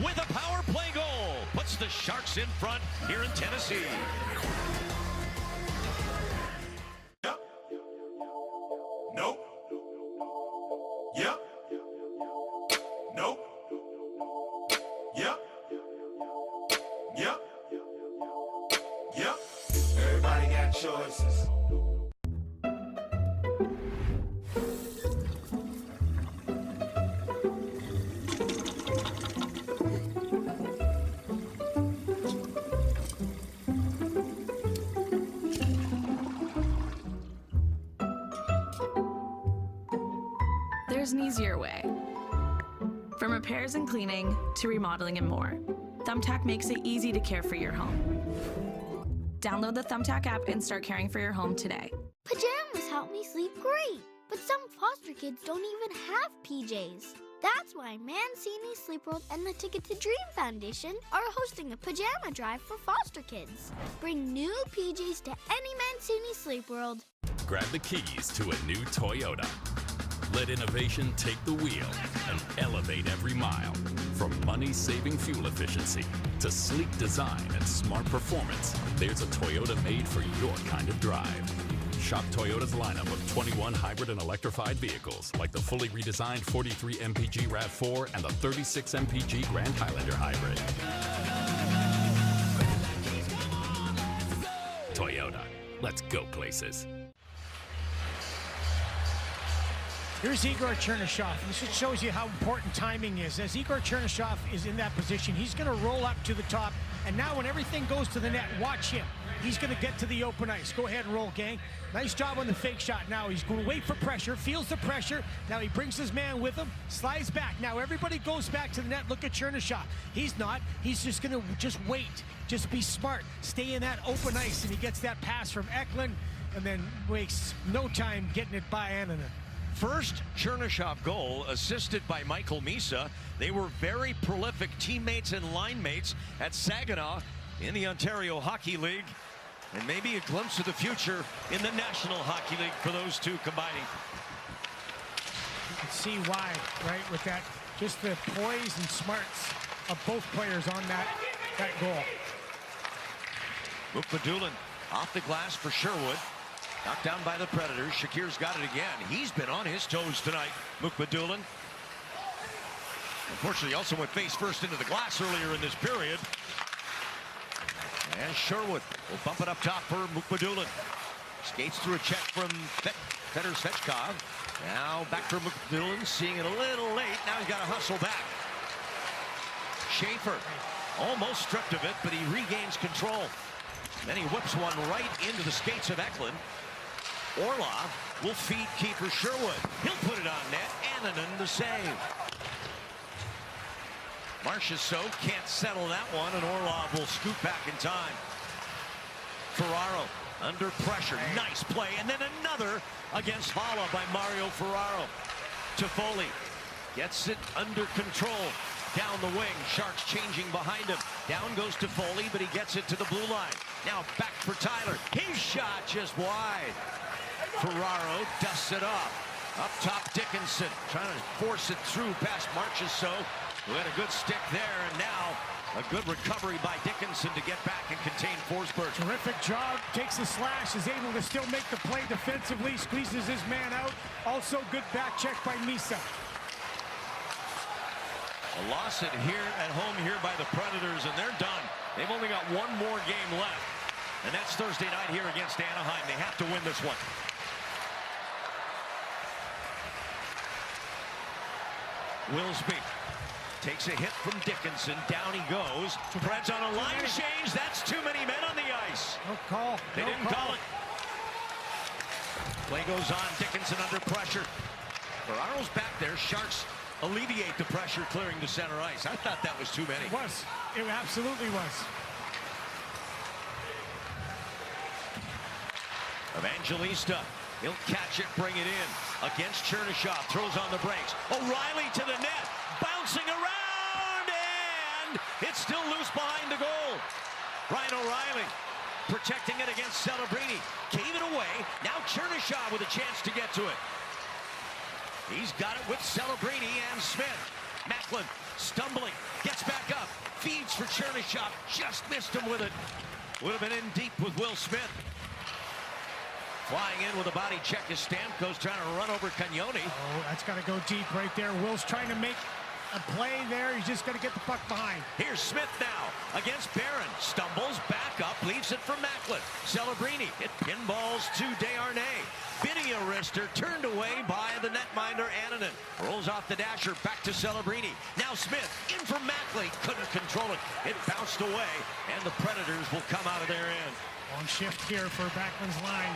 with a power play goal puts the Sharks in front here in Tennessee.
Yep. Nope. Yep. Nope. Yep. Yep. Yep. Everybody got choices.
There's an easier way. From repairs and cleaning to remodeling and more, Thumbtack makes it easy to care for your home. Download the Thumbtack app and start caring for your home today.
Pajamas help me sleep great, but some foster kids don't even have PJs. That's why Mancini Sleep World and the Ticket to Dream Foundation are hosting a pajama drive for foster kids. Bring new PJs to any Mancini Sleep World.
Grab the keys to a new Toyota.
Let innovation take the wheel and elevate every mile. From money-saving fuel efficiency to sleek design and smart performance, there's a Toyota made for your kind of drive. Shop Toyota's lineup of 21 hybrid and electrified vehicles, like the fully redesigned 43 MPG RAV4 and the 36 MPG Grand Highlander Hybrid. Toyota, let's go places.
Here's Igor Chernyshov. This just shows you how important timing is. As Igor Chernyshov is in that position, he's going to roll up to the top. And now when everything goes to the net, watch him. He's going to get to the open ice. Go ahead and roll, gang. Nice job on the fake shot. Now he's going to wait for pressure, feels the pressure. Now he brings his man with him, slides back. Now everybody goes back to the net. Look at Chernyshov. He's not. He's just going to just wait. Just be smart. Stay in that open ice. And he gets that pass from Eklund and then wastes no time getting it by Annunen.
First Chernyshov goal assisted by Michael Misa. They were very prolific teammates and line mates at Saginaw in the Ontario Hockey League. And maybe a glimpse of the future in the National Hockey League for those two combining.
You can see why, right, with that, just the poise and smarts of both players on that goal.
Mukhamadullin off the glass for Sherwood. Knocked down by the Predators. Shakir's got it again. He's been on his toes tonight, Mukhamadullin. Unfortunately, he also went face first into the glass earlier in this period. And Sherwood will bump it up top for Mukhamadullin. Skates through a check from Fedor Svechkov. Now back for Mukhamadullin, seeing it a little late. Now he's got to hustle back. Schaefer almost stripped of it, but he regains control. Then he whips one right into the skates of Eklund. Orlov will feed keeper Sherwood. He'll put it on net. Annunen the save. Marchessault can't settle that one, and Orlov will scoot back in time. Ferraro under pressure. Nice play. And then another against Hala by Mario Ferraro. Toffoli gets it under control. Down the wing. Sharks changing behind him. Down goes Toffoli, but he gets it to the blue line. Now back for Tyler. His shot just wide. Ferraro dusts it off. Up top, Dickinson trying to force it through past Marchessault, who had a good stick there, and now a good recovery by Dickinson to get back and contain Forsberg.
Terrific job, takes a slash, is able to still make the play defensively, squeezes his man out. Also good back check by Misa.
A loss at home here by the Predators, and they're done. They've only got one more game left, and that's Thursday night here against Anaheim. They have to win this one. Willsby takes a hit from Dickinson. Down he goes. Preds on a line change. That's too many men on the ice.
No call.
They didn't call it. Play goes on. Dickinson under pressure. Ferraro's back there. Sharks alleviate the pressure, clearing to center ice. I thought that was too many.
It was. It absolutely was.
Evangelista. He'll catch it, bring it in. Against Chernyshov. Throws on the brakes. O'Reilly to the net. Bouncing around. And it's still loose behind the goal. Ryan O'Reilly protecting it against Celebrini. Gave it away. Now Chernyshov with a chance to get to it. He's got it with Celebrini and Smith. Macklin stumbling. Gets back up. Feeds for Chernyshov. Just missed him with it. Would have been in deep with Will Smith. Flying in with a body check is Stamkos, trying to run over Cagnoni.
Oh, that's got to go deep right there. Will's trying to make a play there. He's just got to get the puck behind.
Here's Smith now against Barron. Stumbles, back up, leaves it for Macklin. Celebrini, it pinballs to Desharnais. Video wrister turned away by the netminder Annunen. Rolls off the dasher, back to Celebrini. Now Smith, in for Macklin. Couldn't control it. It bounced away, and the Predators will come out of their end.
Long shift here for Backlund's line.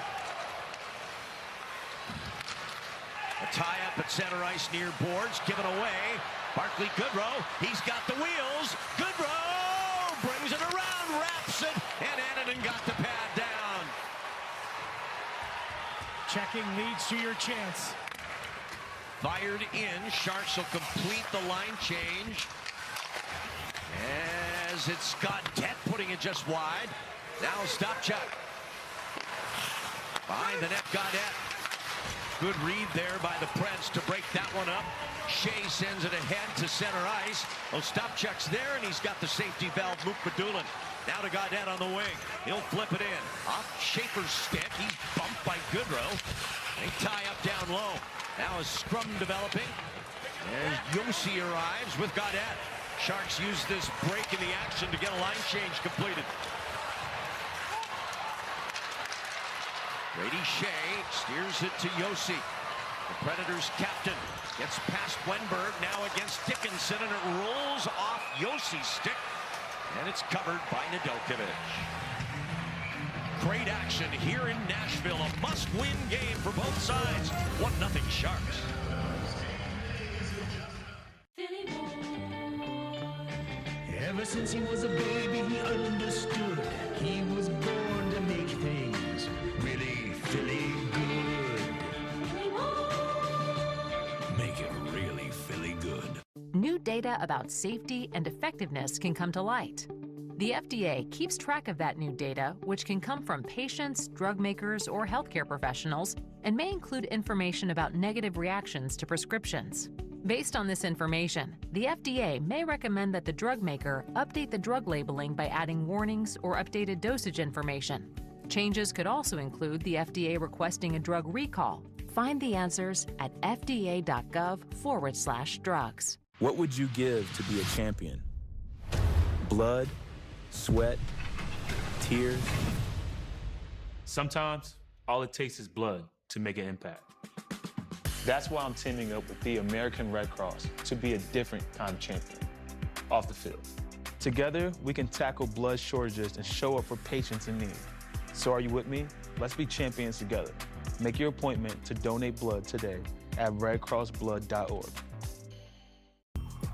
A tie-up at center ice near boards, given away. Barclay Goodrow, he's got the wheels. Goodrow brings it around, wraps it, and Annunen got the pad down.
Checking leads to your chance.
Fired in, Sharks will complete the line change. As it's Gaudette putting it just wide. Now stop check. Behind the net, Gaudette. Good read there by the Preds to break that one up. Shea sends it ahead to center ice. Ostapchuk's there, and he's got the safety valve, Mukbadulin. Now to Gaudette on the wing. He'll flip it in. Off Schaefer's stick. He's bumped by Goodrow. They tie up down low. Now a scrum developing. As Yossi arrives with Gaudette. Sharks use this break in the action to get a line change completed. Brady Shea steers it to Yossi. The Predators' captain gets past Wenberg, now against Dickinson, and it rolls off Yossi's stick, and it's covered by Nedeljkovic. Great action here in Nashville. A must-win game for both sides. 1-0 Sharks.
Ever since he was a baby, he understood. He was born to make things really Philly good.
Make it really Philly good.
New data about safety and effectiveness can come to light. The FDA keeps track of that new data, which can come from patients, drug makers, or healthcare professionals, and may include information about negative reactions to prescriptions. Based on this information, the FDA may recommend that the drug maker update the drug labeling by adding warnings or updated dosage information. Changes could also include the FDA requesting a drug recall. Find the answers at fda.gov/drugs.
What would you give to be a champion? Blood, sweat, tears?
Sometimes, all it takes is blood to make an impact. That's why I'm teaming up with the American Red Cross to be a different kind of champion off the field. Together, we can tackle blood shortages and show up for patients in need. So are you with me? Let's be champions together. Make your appointment to donate blood today at redcrossblood.org.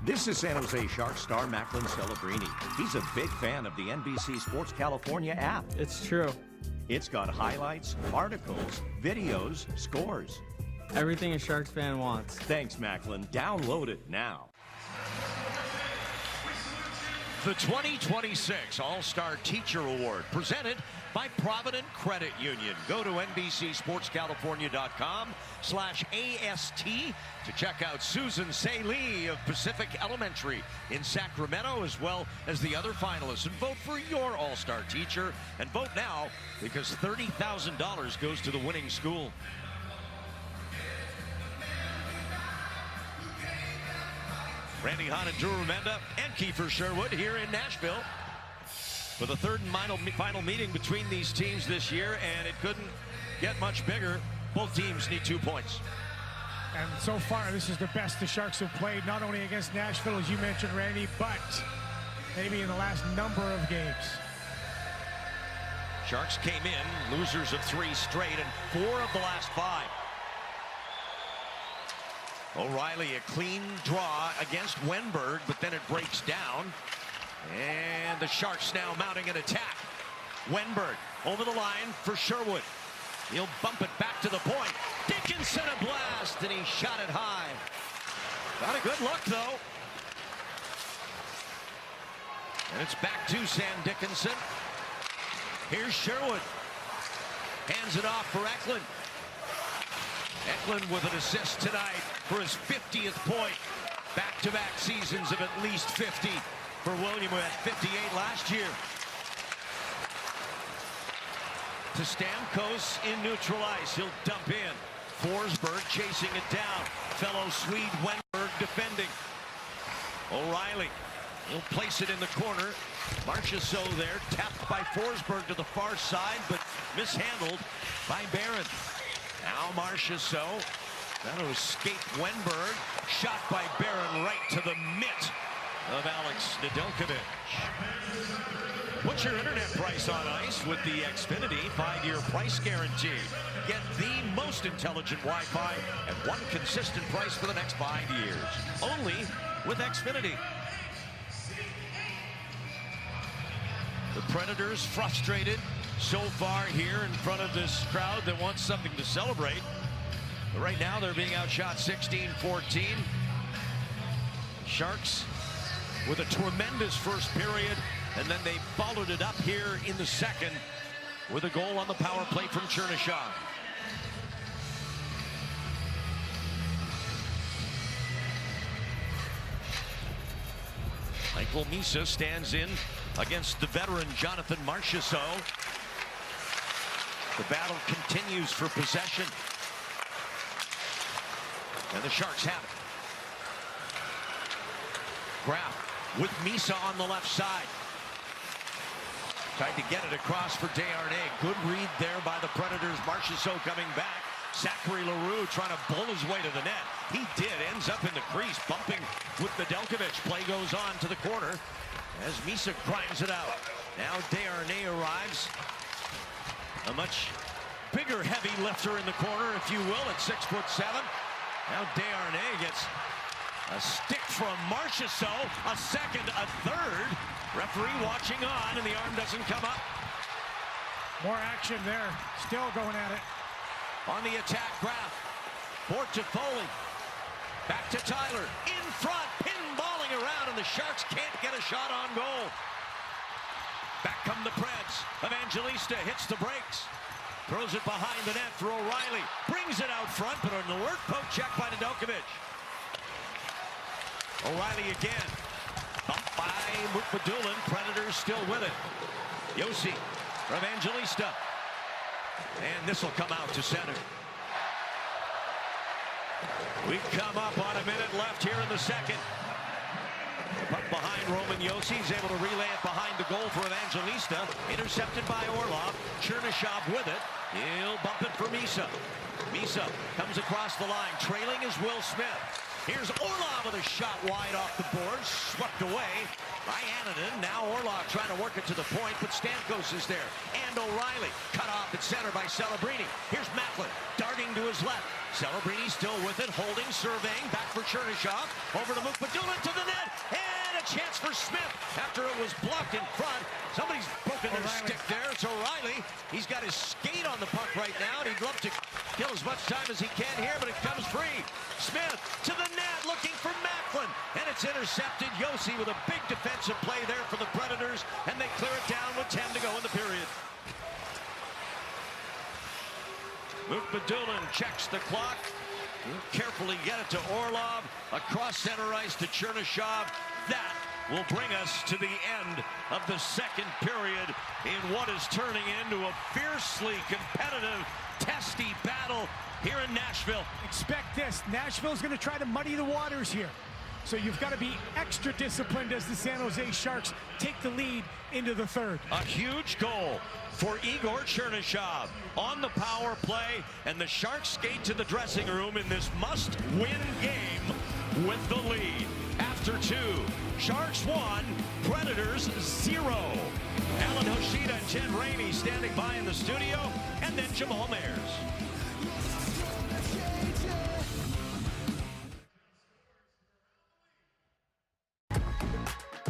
This is San Jose Sharks star Macklin Celebrini. He's a big fan of the NBC Sports California app.
It's true.
It's got highlights, articles, videos, scores.
Everything a Sharks fan wants.
Thanks, Macklin. Download it now.
The 2026 All-Star Teacher Award, presented by Provident Credit Union. Go to NBCSportsCalifornia.com/AST to check out Susan Saley of Pacific Elementary in Sacramento, as well as the other finalists, and vote for your All-Star teacher. And vote now, because $30,000 goes to the winning school. Randy Hahn and Drew Remenda and Kiefer Sherwood here in Nashville for the third and final meeting between these teams this year, and it couldn't get much bigger. Both teams need 2 points.
And so far, this is the best the Sharks have played, not only against Nashville, as you mentioned, Randy, but maybe in the last number of games.
Sharks came in losers of 3 straight and 4 of the last 5. O'Reilly, a clean draw against Wenberg, but then it breaks down. And the Sharks now mounting an attack. Wenberg over the line for Sherwood. He'll bump it back to the point. Dickinson a blast, and he shot it high. Not a good look, though. And it's back to Sam Dickinson. Here's Sherwood. Hands it off for Eklund. Eklund with an assist tonight for his 50th point. Back-to-back seasons of at least 50 for William, who had 58 last year. To Stamkos in neutral ice. He'll dump in. Forsberg chasing it down. Fellow Swede Wenberg defending. O'Reilly. He'll place it in the corner. Marchessault there, tapped by Forsberg to the far side, but mishandled by Barron. Now Marchessault, trying to escape Wenberg. Shot by Barron right to the mitt of Alex Nedeljkovic. What's your internet price on ice with the Xfinity 5-year price guarantee? Get the most intelligent Wi-Fi at one consistent price for the next 5 years. Only with Xfinity. The Predators frustrated so far here in front of this crowd that wants something to celebrate. But right now they're being outshot 16-14. Sharks with a tremendous first period, and then they followed it up here in the second with a goal on the power play from Chernyshov. April Misa stands in against the veteran Jonathan Marchessault. The battle continues for possession. And the Sharks have it. Graf with Misa on the left side. Tried to get it across for Desharnais. Good read there by the Predators. Marchessault coming back. Zachary Leroux trying to bull his way to the net. He did. Ends up in the crease, bumping with Nedeljkovic. Play goes on to the corner as Misa grinds it out. Now Desharnais arrives. A much bigger heavy lifter in the corner, if you will, at 6'7". Now Desharnais gets a stick from Marchessault, a second, a third. Referee watching on, and the arm doesn't come up.
More action there. Still going at it.
On the attack, Graf. Bort to Foley. Back to Tyler. In front, pinballing around, and the Sharks can't get a shot on goal. Back come the Preds. Evangelista hits the brakes. Throws it behind the net for O'Reilly. Brings it out front, but an alert poke check by Nedeljkovic. O'Reilly again. Bumped by Mukbadulin. Predators still with it. Josi for Evangelista. And this will come out to center. We come up on a minute left here in the second. Puck behind Roman Josi. He's able to relay it behind the goal for Evangelista. Intercepted by Orlov. Chernyshov with it. He'll bump it for Misa. Misa comes across the line. Trailing is Will Smith. Here's Orlov with a shot wide off the board. Swept away by Annunen. Now Orlov trying to work it to the point, but Stamkos is there. And O'Reilly cut off at center by Celebrini. Here's Macklin darting to his left. Celebrini still with it, holding, surveying. Back for Chernyshov. Over to Mukbadulin to the net. And a chance for Smith after it was blocked in front. Somebody's broken their stick there. It's O'Reilly. He's got his skate on the puck right now, and he'd love to kill as much time as he can here, but it comes free. Smith to the net, looking for Macklin, and it's intercepted. Josi with a big defensive play there for the Predators, and they clear it down with 10 to go in the period. Mukbadulin checks the clock. He'll carefully get it to Orlov. Across center ice to Chernyshov. That will bring us to the end of the second period in what is turning into a fiercely competitive, testy battle here in Nashville.
Expect this. Nashville's going to try to muddy the waters here. So you've got to be extra disciplined as the San Jose Sharks take the lead into the third.
A huge goal for Igor Chernyshov on the power play, and the Sharks skate to the dressing room in this must-win game with the lead. After two, Sharks 1, Predators 0. Alan Hoshida and Ted Rainey standing by in the studio, and then Jamal Mayers.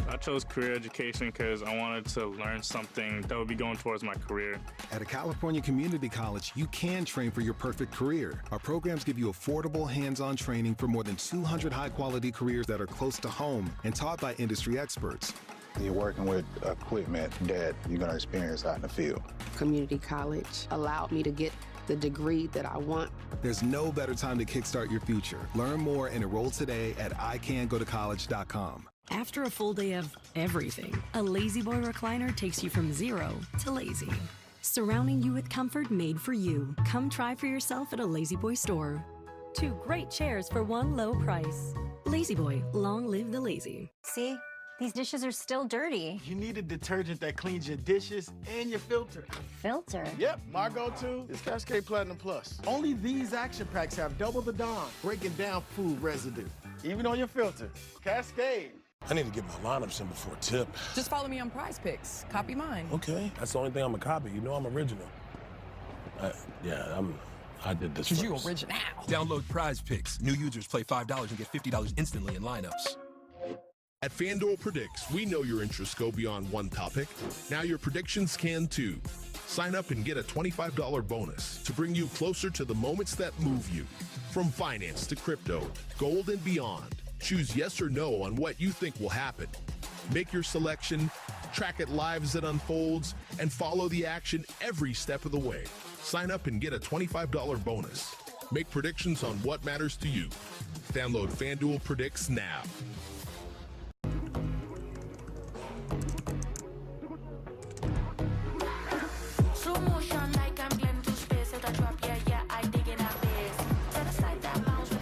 I chose career education because I wanted to learn something that would be going towards my career.
At a California community college, you can train for your perfect career. Our programs give you affordable, hands-on training for more than 200 high-quality careers that are close to home and taught by industry experts.
You're working with equipment that you're going to experience out in the field.
Community college allowed me to get the degree that I want.
There's no better time to kickstart your future. Learn more and enroll today at icangotocollege.com.
After a full day of everything, a La-Z-Boy recliner takes you from zero to lazy. Surrounding you with comfort made for you. Come try for yourself at a La-Z-Boy store. 2 great chairs for one low price. La-Z-Boy, long live the lazy.
See? These dishes are still dirty.
You need a detergent that cleans your dishes and your filter.
Filter?
Yep, my go-to is Cascade Platinum Plus. Only these action packs have double the Dawn, breaking down food residue, even on your filter. Cascade.
I need to get my lineups in before tip.
Just follow me on Prize Picks. Copy mine.
Okay, that's the only thing I'm a copy. You know I'm original. I did this
Because
first.
you original.
Download Prize Picks. New users play $5 and get $50 instantly in lineups.
At FanDuel Predicts, we know your interests go beyond one topic. Now your predictions can too. Sign up and get a $25 bonus to bring you closer to the moments that move you. From finance to crypto, gold and beyond. Choose yes or no on what you think will happen. Make your selection, track it live as it unfolds, and follow the action every step of the way. Sign up and get a $25 bonus. Make predictions on what matters to you. Download FanDuel Predicts now.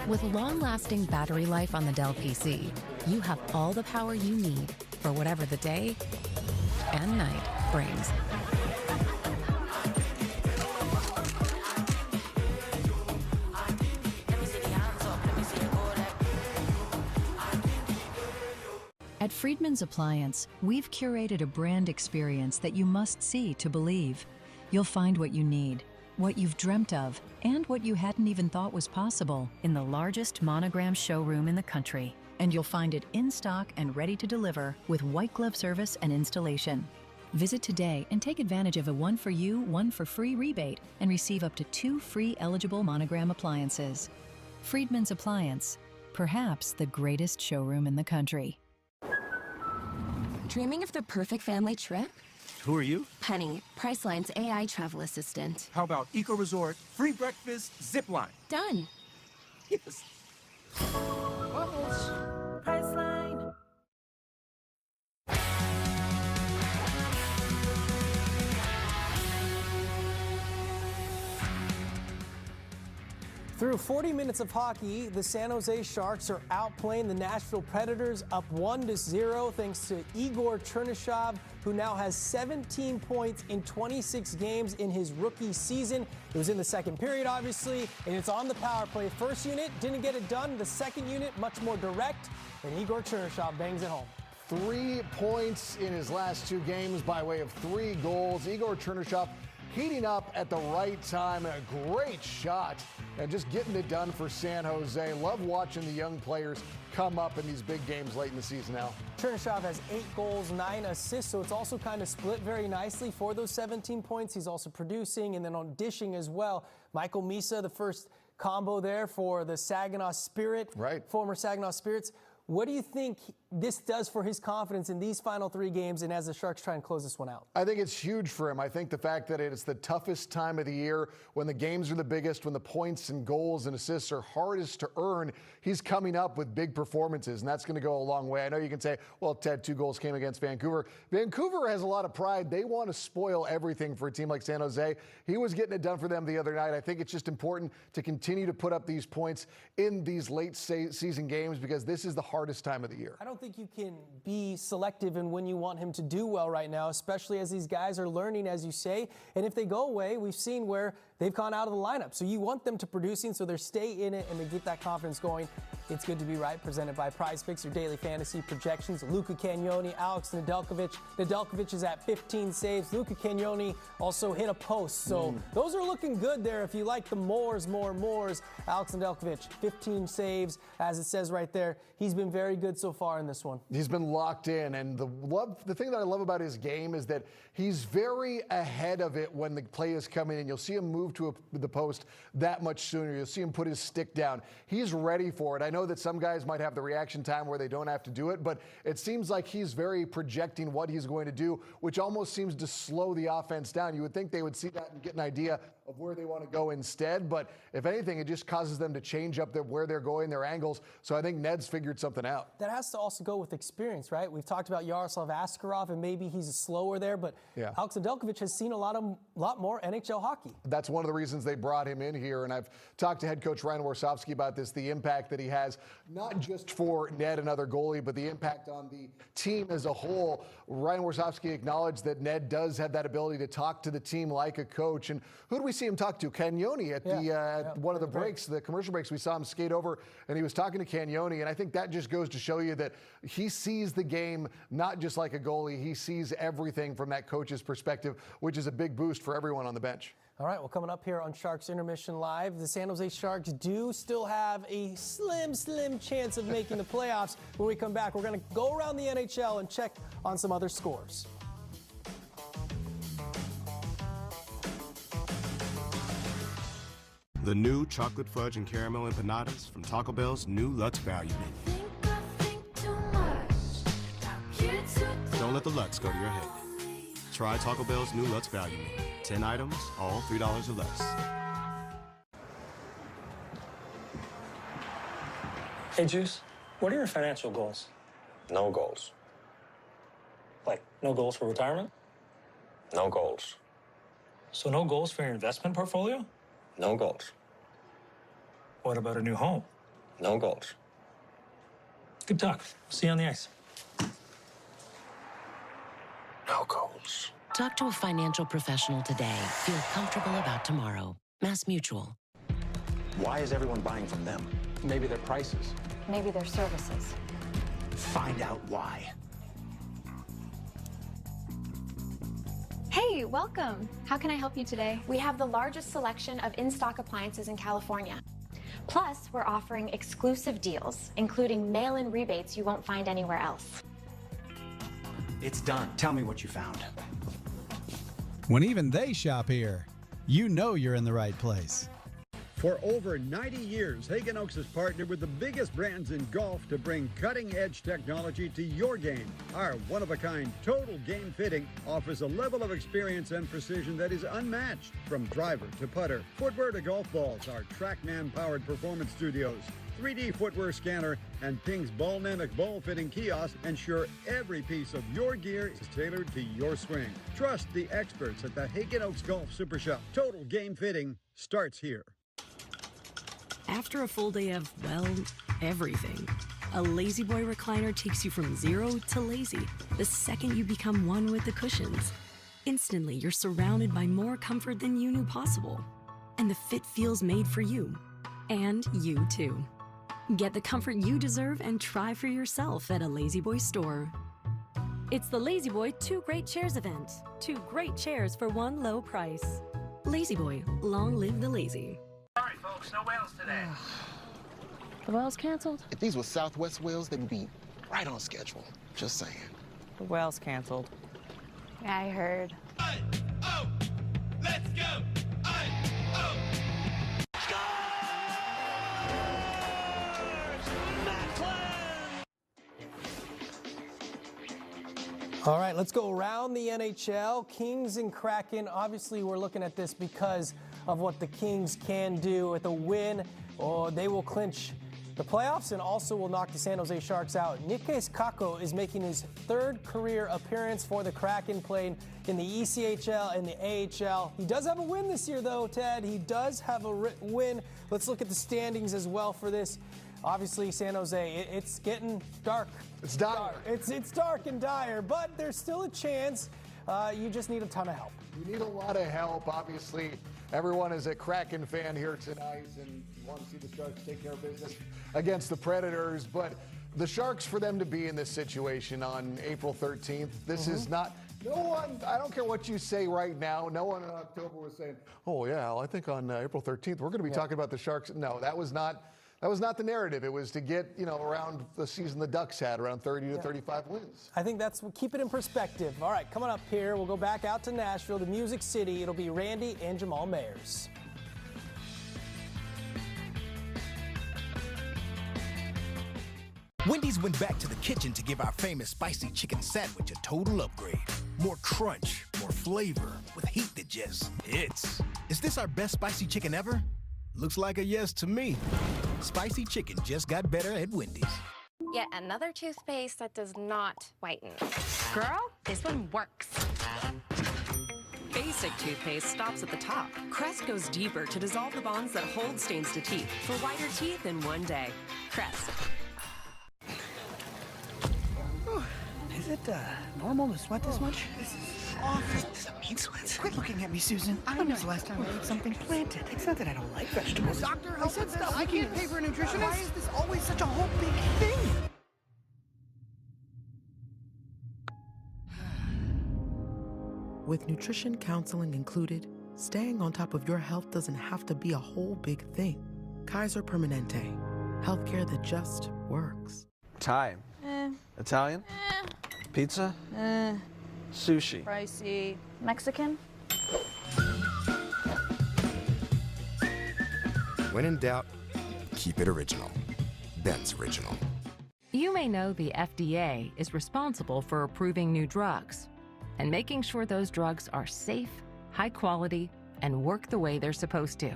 With long-lasting battery life on the Dell PC, you have all the power you need for whatever the day and night brings.
At Friedman's Appliance, we've curated a brand experience that you must see to believe. You'll find what you need, what you've dreamt of, and what you hadn't even thought was possible in the largest monogram showroom in the country. And you'll find it in stock and ready to deliver with white glove service and installation. Visit today and take advantage of a 1 for you, 1 for free rebate and receive up to 2 free eligible monogram appliances. Friedman's Appliance, perhaps the greatest showroom in the country.
Dreaming of the perfect family trip?
Who are you?
Penny, Priceline's AI travel assistant.
How about Eco Resort, free breakfast, zip line?
Done.
Yes.
Bubbles. Priceline.
Through 40 minutes of hockey, the San Jose Sharks are outplaying the Nashville Predators up 1-0 thanks to Igor Chernyshov, who now has 17 points in 26 games in his rookie season. It was in the second period, obviously, and it's on the power play. First unit didn't get it done. The second unit, much more direct, and Igor Chernyshov bangs it home.
3 points in his last 2 games by way of 3 goals. Igor Chernyshov heating up at the right time. A great shot and just getting it done for San Jose. Love watching the young players come up in these big games late in the season now.
Chernyshov has 8 goals, 9 assists, so it's also kind of split very nicely for those 17 points. He's also producing and then on dishing as well. Michael Misa, the first combo there for the Saginaw Spirit, former Saginaw Spirits. What do you think this does for his confidence in these final 3 games and as the Sharks try and close this one out?
I think it's huge for him. I think the fact that it's the toughest time of the year, when the games are the biggest, when the points and goals and assists are hardest to earn, he's coming up with big performances, and that's going to go a long way. I know you can say, well, Ted, 2 goals came against Vancouver. Vancouver has a lot of pride. They want to spoil everything for a team like San Jose. He was getting it done for them the other night. I think it's just important to continue to put up these points in these late season games because this is the hardest time of the year.
I don't think you can be selective in when you want him to do well right now, especially as these guys are learning, as you say. And if they go away, we've seen where they've gone out of the lineup. So you want them to producing so they stay in it and they get that confidence going. It's good to be right. Presented by Prize Picks, your daily fantasy projections. Luca Cagnoni, Alex Nedeljkovic. Nedeljkovic is at 15 saves. Luca Cagnoni also hit a post. So those are looking good there. If you like the mores. Alex Nedeljkovic, 15 saves. As it says right there, he's been very good so far in this one.
He's been locked in, and the thing that I love about his game is that he's very ahead of it when the play is coming in. You'll see him move to the post that much sooner. You'll see him put his stick down. He's ready for it. I know that some guys might have the reaction time where they don't have to do it, but it seems like he's very projecting what he's going to do, which almost seems to slow the offense down. You would think they would see that and get an idea of where they want to go instead, but if anything, it just causes them to change up where they're going, their angles. So I think Ned's figured something out.
That has to also go with experience, right? We've talked about Yaroslav Askarov, and maybe he's slower there, but Alex Nedeljkovic has seen a lot more NHL hockey.
That's one of the reasons they brought him in here, and I've talked to head coach Ryan Warsofsky about this, the impact that he has, not just for Ned, another goalie, but the impact on the team as a whole. Ryan Warsofsky acknowledged that Ned does have that ability to talk to the team like a coach, and who do we see him talk to? Cagnoni at one of the breaks, the commercial breaks. We saw him skate over, and he was talking to Cagnoni, and I think that just goes to show you that he sees the game not just like a goalie. He sees everything from that coach's perspective, which is a big boost for everyone on the bench.
All right, well, coming up here on Sharks Intermission Live, the San Jose Sharks do still have a slim chance of making the playoffs. When we come back, we're going to go around the NHL and check on some other scores.
The new chocolate fudge and caramel empanadas from Taco Bell's new Lutz Value Menu. Don't let the Lutz go to your head. Try Taco Bell's new Lutz Value Menu. 10 items, all $3 or less.
Hey, Juice, what are your financial goals?
No goals.
Like, no goals for retirement?
No goals.
So no goals for your investment portfolio?
No goals.
What about a new home?
No goals.
Good talk. See you on the ice.
No goals.
Talk to a financial professional today. Feel comfortable about tomorrow. Mass Mutual.
Why is everyone buying from them?
Maybe their prices.
Maybe their services.
Find out why.
Hey, welcome. How can I help you today? We have the largest selection of in-stock appliances in California. Plus, we're offering exclusive deals, including mail-in rebates you won't find anywhere else.
It's done. Tell me what you found.
When even they shop here, you know you're in the right place.
For over 90 years, Hagen Oaks has partnered with the biggest brands in golf to bring cutting-edge technology to your game. Our one-of-a-kind total game fitting offers a level of experience and precision that is unmatched. From driver to putter, footwear to golf balls, our TrackMan-powered performance studios, 3D footwear scanner, and Ping's Ballnamic ball fitting kiosk ensure every piece of your gear is tailored to your swing. Trust the experts at the Hagen Oaks Golf Super Shop. Total game fitting starts here.
After a full day of, well, everything, a Lazy Boy recliner takes you from zero to lazy the second you become one with the cushions. Instantly, you're surrounded by more comfort than you knew possible. And the fit feels made for you. And you too. Get the comfort you deserve and try for yourself at a Lazy Boy store.
It's the Lazy Boy 2 Great Chairs event. 2 great chairs for one low price.
Lazy Boy, long live the lazy.
Sorry, folks, no whales today.
The whale's canceled?
If these were Southwest whales, they would be right on schedule. Just saying.
The whale's canceled.
Yeah, I heard.
Let's go!
All right, let's go around the NHL. Kings and Kraken. Obviously, we're looking at this because of what the Kings can do with a win. Oh, they will clinch the playoffs and also will knock the San Jose Sharks out. Nikes Kakko is making his 3rd career appearance for the Kraken, playing in the ECHL and the AHL. He does have a win this year, though, Ted. He does have a win. Let's look at the standings as well for this. Obviously, San Jose, it's getting dark.
It's dire.
It's dark and dire, but there's still a chance. You just need a ton of help.
You need a lot of help. Obviously, everyone is a Kraken fan here tonight and want to see the Sharks take care of business against the Predators. But the Sharks, for them to be in this situation on April 13th, this is not... No one, I don't care what you say right now, no one in October was saying, oh, yeah, I think on April 13th, we're going to be talking about the Sharks. No, that was not the narrative. It was to get, around the season the Ducks had, around 30 to 35 wins.
I think keep it in perspective. All right, coming up here, we'll go back out to Nashville, the Music City. It'll be Randy and Jamal Mayers.
Wendy's went back to the kitchen to give our famous spicy chicken sandwich a total upgrade. More crunch, more flavor, with heat that just hits. Is this our best spicy chicken ever? Looks like a yes to me. Spicy chicken just got better at Wendy's.
Yet another toothpaste that does not whiten. Girl, this one works.
Basic toothpaste stops at the top. Crest goes deeper to dissolve the bonds that hold stains to teeth for whiter teeth in one day. Crest.
Is it normal to sweat this much? This is awful. This is a mean sweat. Quit looking at me, Susan. When was the last time I ate something planted? It's not that I don't like vegetables. Doctor, I said stuff. I can't pay for a nutritionist. Why is this always such a whole big thing?
With nutrition counseling included, staying on top of your health doesn't have to be a whole big thing. Kaiser Permanente. Healthcare that just works.
Time. Italian? Pizza? Sushi.
Pricey. Mexican?
When in doubt, keep it original. Ben's Original.
You may know the FDA is responsible for approving new drugs and making sure those drugs are safe, high quality, and work the way they're supposed to.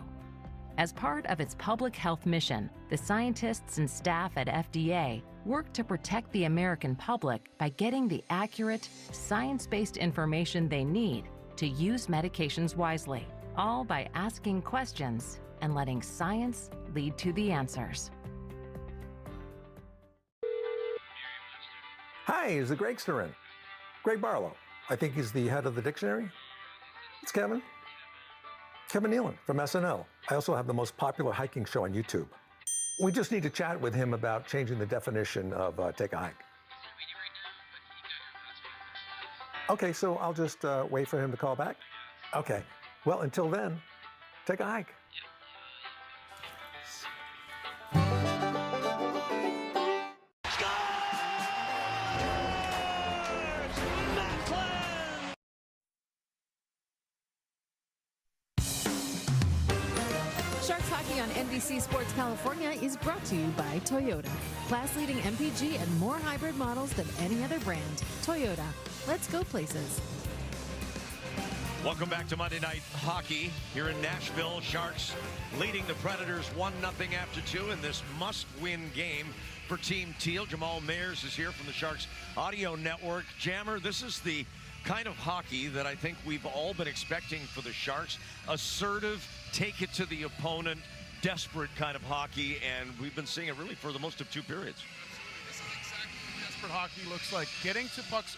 As part of its public health mission, the scientists and staff at FDA work to protect the American public by getting the accurate, science-based information they need to use medications wisely, all by asking questions and letting science lead to the answers.
Hi, is the Gregster in? Greg Barlow. I think he's the head of the dictionary. It's Kevin. Kevin Nealon from SNL. I also have the most popular hiking show on YouTube. We just need to chat with him about changing the definition of take a hike. Okay, so I'll just wait for him to call back? Okay. Well, until then, take a hike.
Sharks Hockey on NBC Sports California is brought to you by Toyota. Class-leading MPG and more hybrid models than any other brand. Toyota. Let's go places.
Welcome back to Monday Night Hockey here in Nashville. Sharks leading the Predators 1-0 after 2 in this must-win game for Team Teal. Jamal Mayers is here from the Sharks Audio Network. Jammer, this is the kind of hockey that I think we've all been expecting for the Sharks. Assertive, take it to the opponent, desperate kind of hockey, and we've been seeing it really for the most of 2 periods.
This is exactly what desperate hockey looks like. Getting to pucks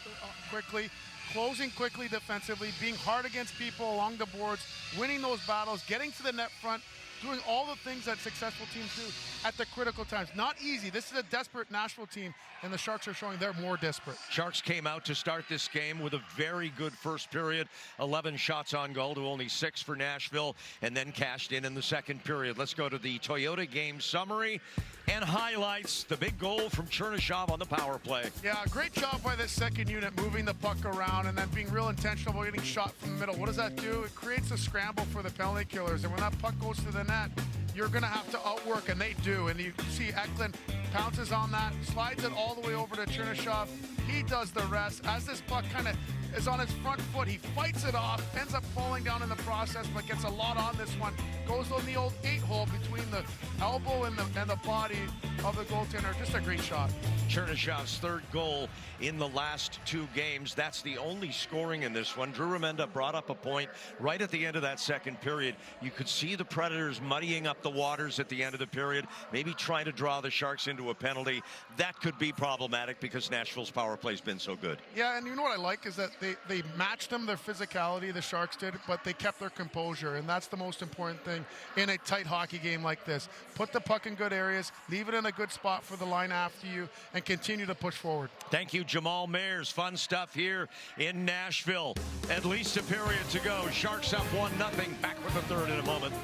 quickly, closing quickly defensively, being hard against people along the boards, winning those battles, getting to the net front, doing all the things that successful teams do at the critical times. Not easy. This is a desperate Nashville team, and the Sharks are showing they're more desperate.
Sharks came out to start this game with a very good first period. 11 shots on goal to only 6 for Nashville, and then cashed in the second period. Let's go to the Toyota game summary and highlights. The big goal from Chernyshov on the power play.
Yeah, great job by this second unit, moving the puck around and then being real intentional about getting shot from the middle. What does that do? It creates a scramble for the penalty killers, and when that puck goes to the net, you're going to have to outwork, and they do. And you see Eklund pounces on that, slides it all the way over to Chernyshov. He does the rest. As this puck kind of is on his front foot, he fights it off, ends up falling down in the process, but gets a lot on this one. Goes on the old 8-hole between the elbow and the body of the goaltender. Just a great shot.
Chernyshov's third goal in the last 2 games. That's the only scoring in this one. Drew Remenda brought up a point right at the end of that second period. You could see the Predators muddying up the waters at the end of the period, maybe trying to draw the Sharks into a penalty. That could be problematic because Nashville's power play's been so good.
Yeah, and you know what I like is that they matched them, their physicality, the Sharks did, but they kept their composure, and that's the most important thing in a tight hockey game like this. Put the puck in good areas, leave it in a good spot for the line after you, and continue to push forward.
Thank you, Jamal Mayers. Fun stuff here in Nashville. At least a period to go. Sharks up 1-0. Back with the third in a moment.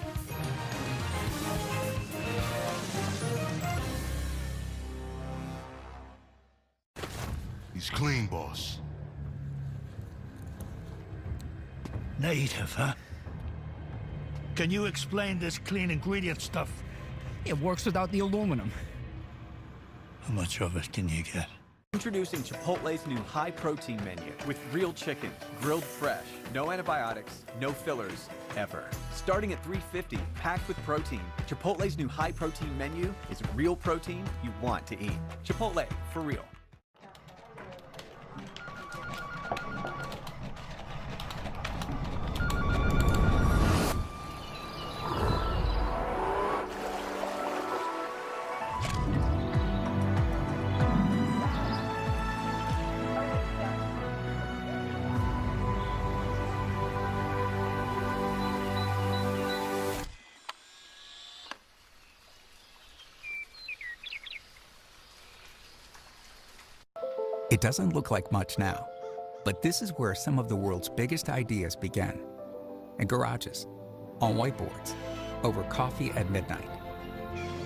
He's clean, boss.
Native, huh? Can you explain this clean ingredient stuff? It works without the aluminum. How much of it can you get?
Introducing Chipotle's new high-protein menu with real chicken, grilled fresh, no antibiotics, no fillers, ever. Starting at $3.50, packed with protein, Chipotle's new high-protein menu is real protein you want to eat. Chipotle, for real.
It doesn't look like much now, but this is where some of the world's biggest ideas began. In garages, on whiteboards, over coffee at midnight.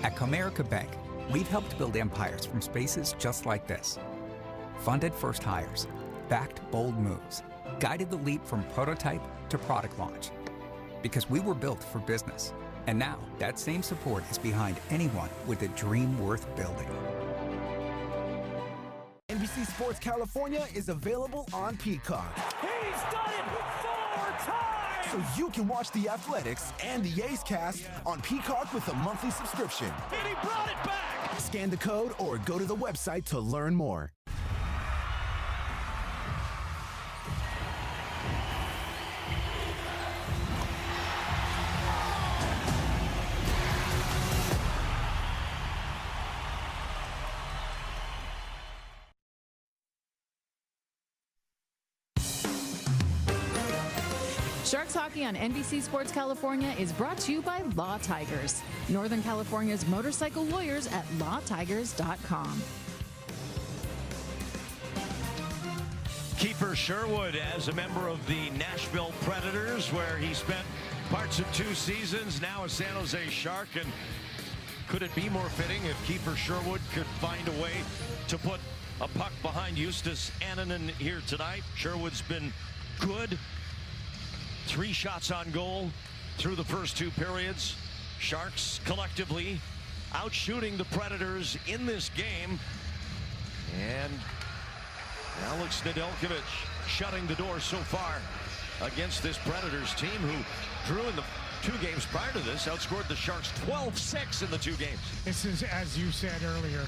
At Comerica Bank, we've helped build empires from spaces just like this. Funded first hires, backed bold moves, guided the leap from prototype to product launch. Because we were built for business. And now that same support is behind anyone with a dream worth building.
NBC Sports California is available on Peacock.
He's done it 4 times!
So you can watch the Athletics and the A's cast on Peacock with a monthly subscription.
And he brought it back!
Scan the code or go to the website to learn more.
Sharks Hockey on NBC Sports California is brought to you by Law Tigers, Northern California's motorcycle lawyers at lawtigers.com.
Kiefer Sherwood, as a member of the Nashville Predators, where he spent parts of 2 seasons, now a San Jose Shark. And could it be more fitting if Kiefer Sherwood could find a way to put a puck behind Justus Annunen here tonight? Sherwood's been good. 3 shots on goal through the first 2 periods. Sharks collectively outshooting the Predators in this game. And Alex Nedeljkovic shutting the door so far against this Predators team, who drew in the 2 games prior to this, outscored the Sharks 12-6 in the 2 games.
This is, as you said earlier,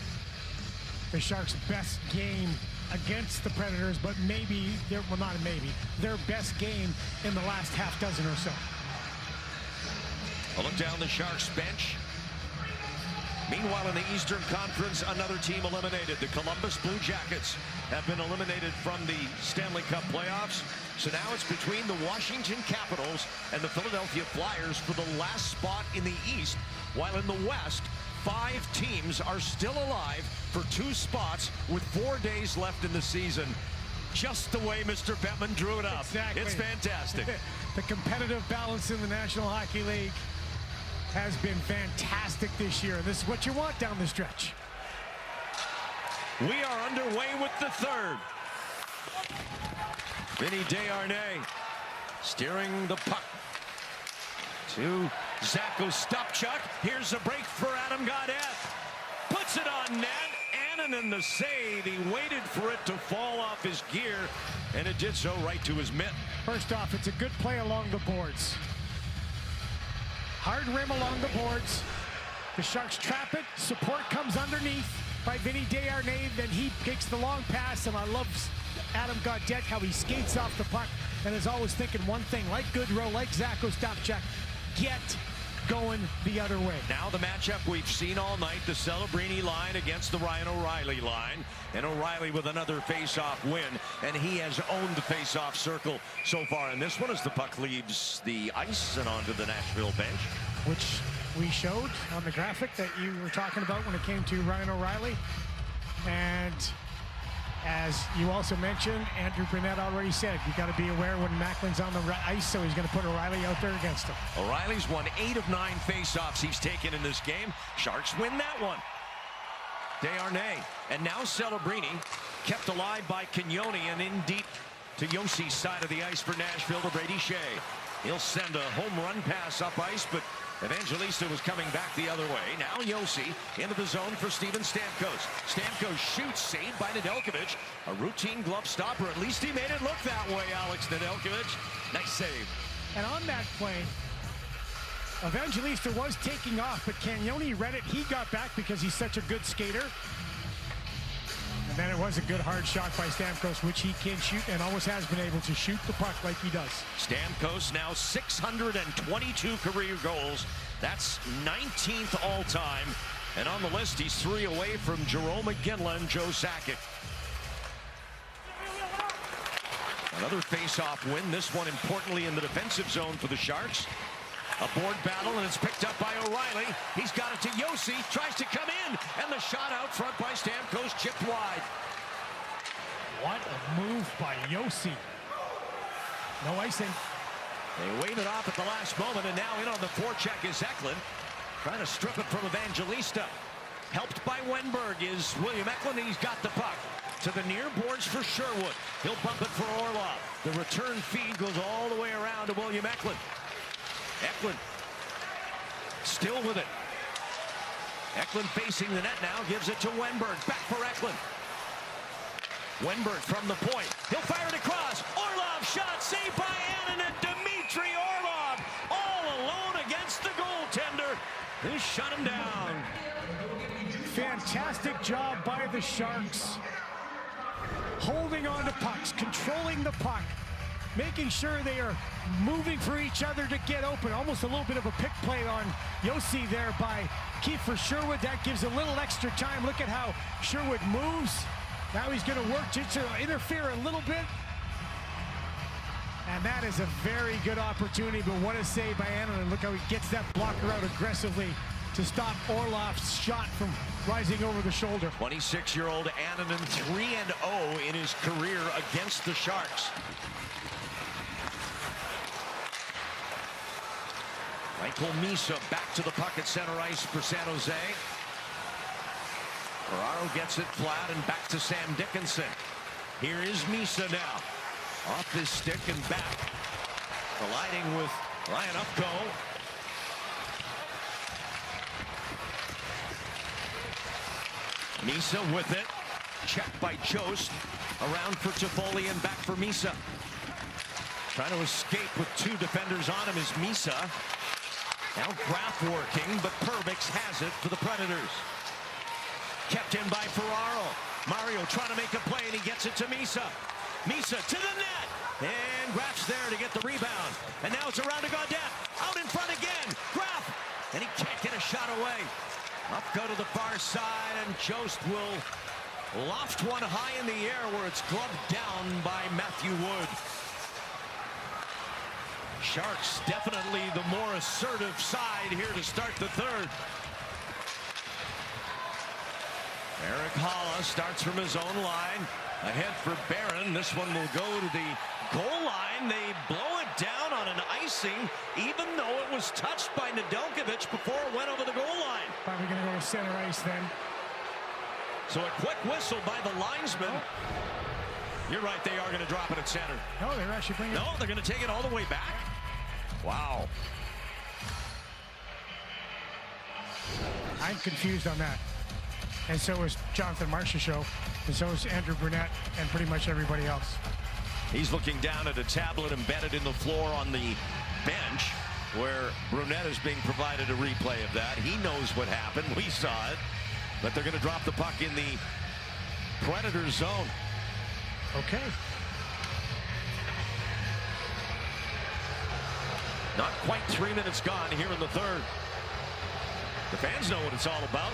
the Sharks' best game against the Predators, but maybe, well, not maybe, their best game in the last half dozen or so.
A look down the Sharks bench. Meanwhile, in the Eastern Conference, another team eliminated. The Columbus Blue Jackets have been eliminated from the Stanley Cup playoffs. So now it's between the Washington Capitals and the Philadelphia Flyers for the last spot in the East, while in the West, 5 teams are still alive for 2 spots with 4 days left in the season. Just the way Mr. Bettman drew it up.
Exactly.
It's fantastic.
The competitive balance in the National Hockey League has been fantastic this year. This is what you want down the stretch.
We are underway with the 3rd. Vinny Desharnais steering the puck to Zach Ostapchuk. Here's a break for Adam Gaudette. Puts it on net. Annunen the save. He waited for it to fall off his gear, and it did so right to his mitt.
First off, it's a good play along the boards. Hard rim along the boards. The Sharks trap it. Support comes underneath by Vinny Desharnais. Then he takes the long pass, and I love Adam Gaudette, how he skates off the puck and is always thinking one thing, like Goodrow, like Zach Ostapchuk, get going the other way.
Now the matchup we've seen all night, the Celebrini line against the Ryan O'Reilly line, and O'Reilly with another face-off win, and he has owned the face-off circle so far in this one as the puck leaves the ice and onto the Nashville bench.
Which we showed on the graphic that you were talking about when it came to Ryan O'Reilly. And as you also mentioned, Andrew Brunette already said, you got to be aware when Macklin's on the ice, so he's going to put O'Reilly out there against him.
O'Reilly's won 8 of 9 faceoffs he's taken in this game. Sharks win that one. Desharnais, and now Celebrini, kept alive by Cagnoni, and in deep to Yossi's side of the ice for Nashville to Brady Shea. He'll send a home run pass up ice, but Evangelista was coming back the other way. Now Josi into the zone for Steven Stamkos. Stamkos shoots, saved by Nedeljkovic. A routine glove stopper. At least he made it look that way, Alex Nedeljkovic. Nice save.
And on that play, Evangelista was taking off, but Cagnoni read it. He got back because he's such a good skater. And then it was a good hard shot by Stamkos, which he can shoot and always has been able to shoot the puck like he does.
Stamkos now 622 career goals. That's 19th all-time. And on the list, he's 3 away from Jerome McGinley and Joe Sakic. Another face-off win, this one importantly in the defensive zone for the Sharks. A board battle, and it's picked up by O'Reilly. He's got it to Josi, tries to come in, and the shot out front by Stamkos, chipped wide.
What a move by Josi. No icing.
They waved it off at the last moment, and now in on the forecheck is Eklund. Trying to strip it from Evangelista. Helped by Wenberg is William Eklund, and he's got the puck. To the near boards for Sherwood. He'll bump it for Orlov. The return feed goes all the way around to William Eklund. Eklund still with it. Eklund facing the net now, gives it to Wenberg. Back for Eklund. Wenberg from the point. He'll fire it across. Orlov shot, saved by Annunen. Dmitry Orlov all alone against the goaltender, who shut him down.
Fantastic job by the Sharks. Holding on to pucks, controlling the puck, making sure they are moving for each other to get open. Almost a little bit of a pick play on Josi there by Kiefer Sherwood. That gives a little extra time. Look at how Sherwood moves. Now he's going to work just to interfere a little bit. And that is a very good opportunity, but what a save by Annunen. Look how he gets that blocker out aggressively to stop Orlov's shot from rising over the shoulder.
26-year-old Annunen 3-0 in his career against the Sharks. Michael Misa back to the puck at center ice for San Jose. Ferraro gets it flat and back to Sam Dickinson. Here is Misa now. Off his stick and back. Colliding with Ryan Ufko. Misa with it. Checked by Jost. Around for Toffoli and back for Misa. Trying to escape with two defenders on him is Misa. Now Graf working, but Perbix has it for the Predators. Kept in by Ferraro. Mario trying to make a play, and he gets it to Misa. Misa to the net. And Graf's there to get the rebound. And now it's around to Gaudette. Out in front again. Graf. And he can't get a shot away. Up go to the far side, and Jost will loft one high in the air where it's gloved down by Matthew Wood. Sharks definitely the more assertive side here to start the third. Erik Haula starts from his own line. Ahead for Barron. This one will go to the goal line. They blow it down on an icing, even though it was touched by Nedeljkovic before it went over the goal line.
Probably going to go to center ice then.
So a quick whistle by the linesman. You're right, they are going to drop it at center.
No, they're actually bringing it.
No, they're going to take it all the way back. Wow.
I'm confused on that. And so is Jonathan Marchessault, and so is Andrew Brunette, and pretty much everybody else.
He's looking down at a tablet embedded in the floor on the bench, where Brunette is being provided a replay of that. He knows what happened. We saw it. But they're going to drop the puck in the Predator zone.
Okay.
Not quite 3 minutes gone here in the third. The fans know what it's all about.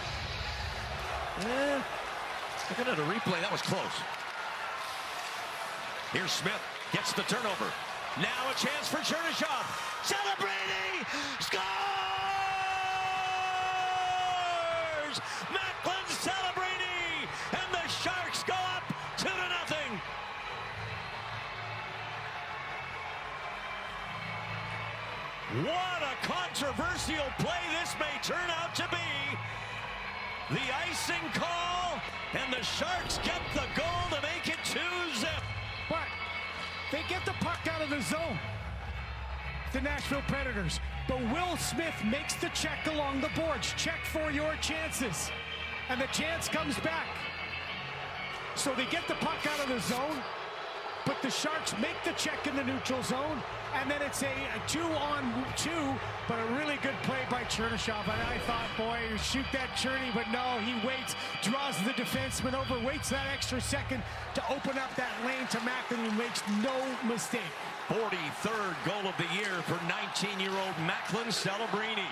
Looking at a replay, that was close. Here's Smith, gets the turnover. Now a chance for Chernyshov. Celebrating! Scores! Macklin celebrating! And the Sharks go up 2-0. What a controversial play this may turn out to be. The icing call, and the Sharks get the goal to make it 2-0.
But they get the puck out of the zone, the Nashville Predators. But Will Smith makes the check along the boards. Check for your chances. And the chance comes back. So they get the puck out of the zone, but the Sharks make the check in the neutral zone, and then it's a 2-on-2, but a really good play by Chernyshov. And I thought, boy, shoot that Cherny, but no, he waits, draws the defenseman over, waits that extra second to open up that lane to Macklin, and makes no mistake.
43rd goal of the year for 19-year-old Macklin Celebrini.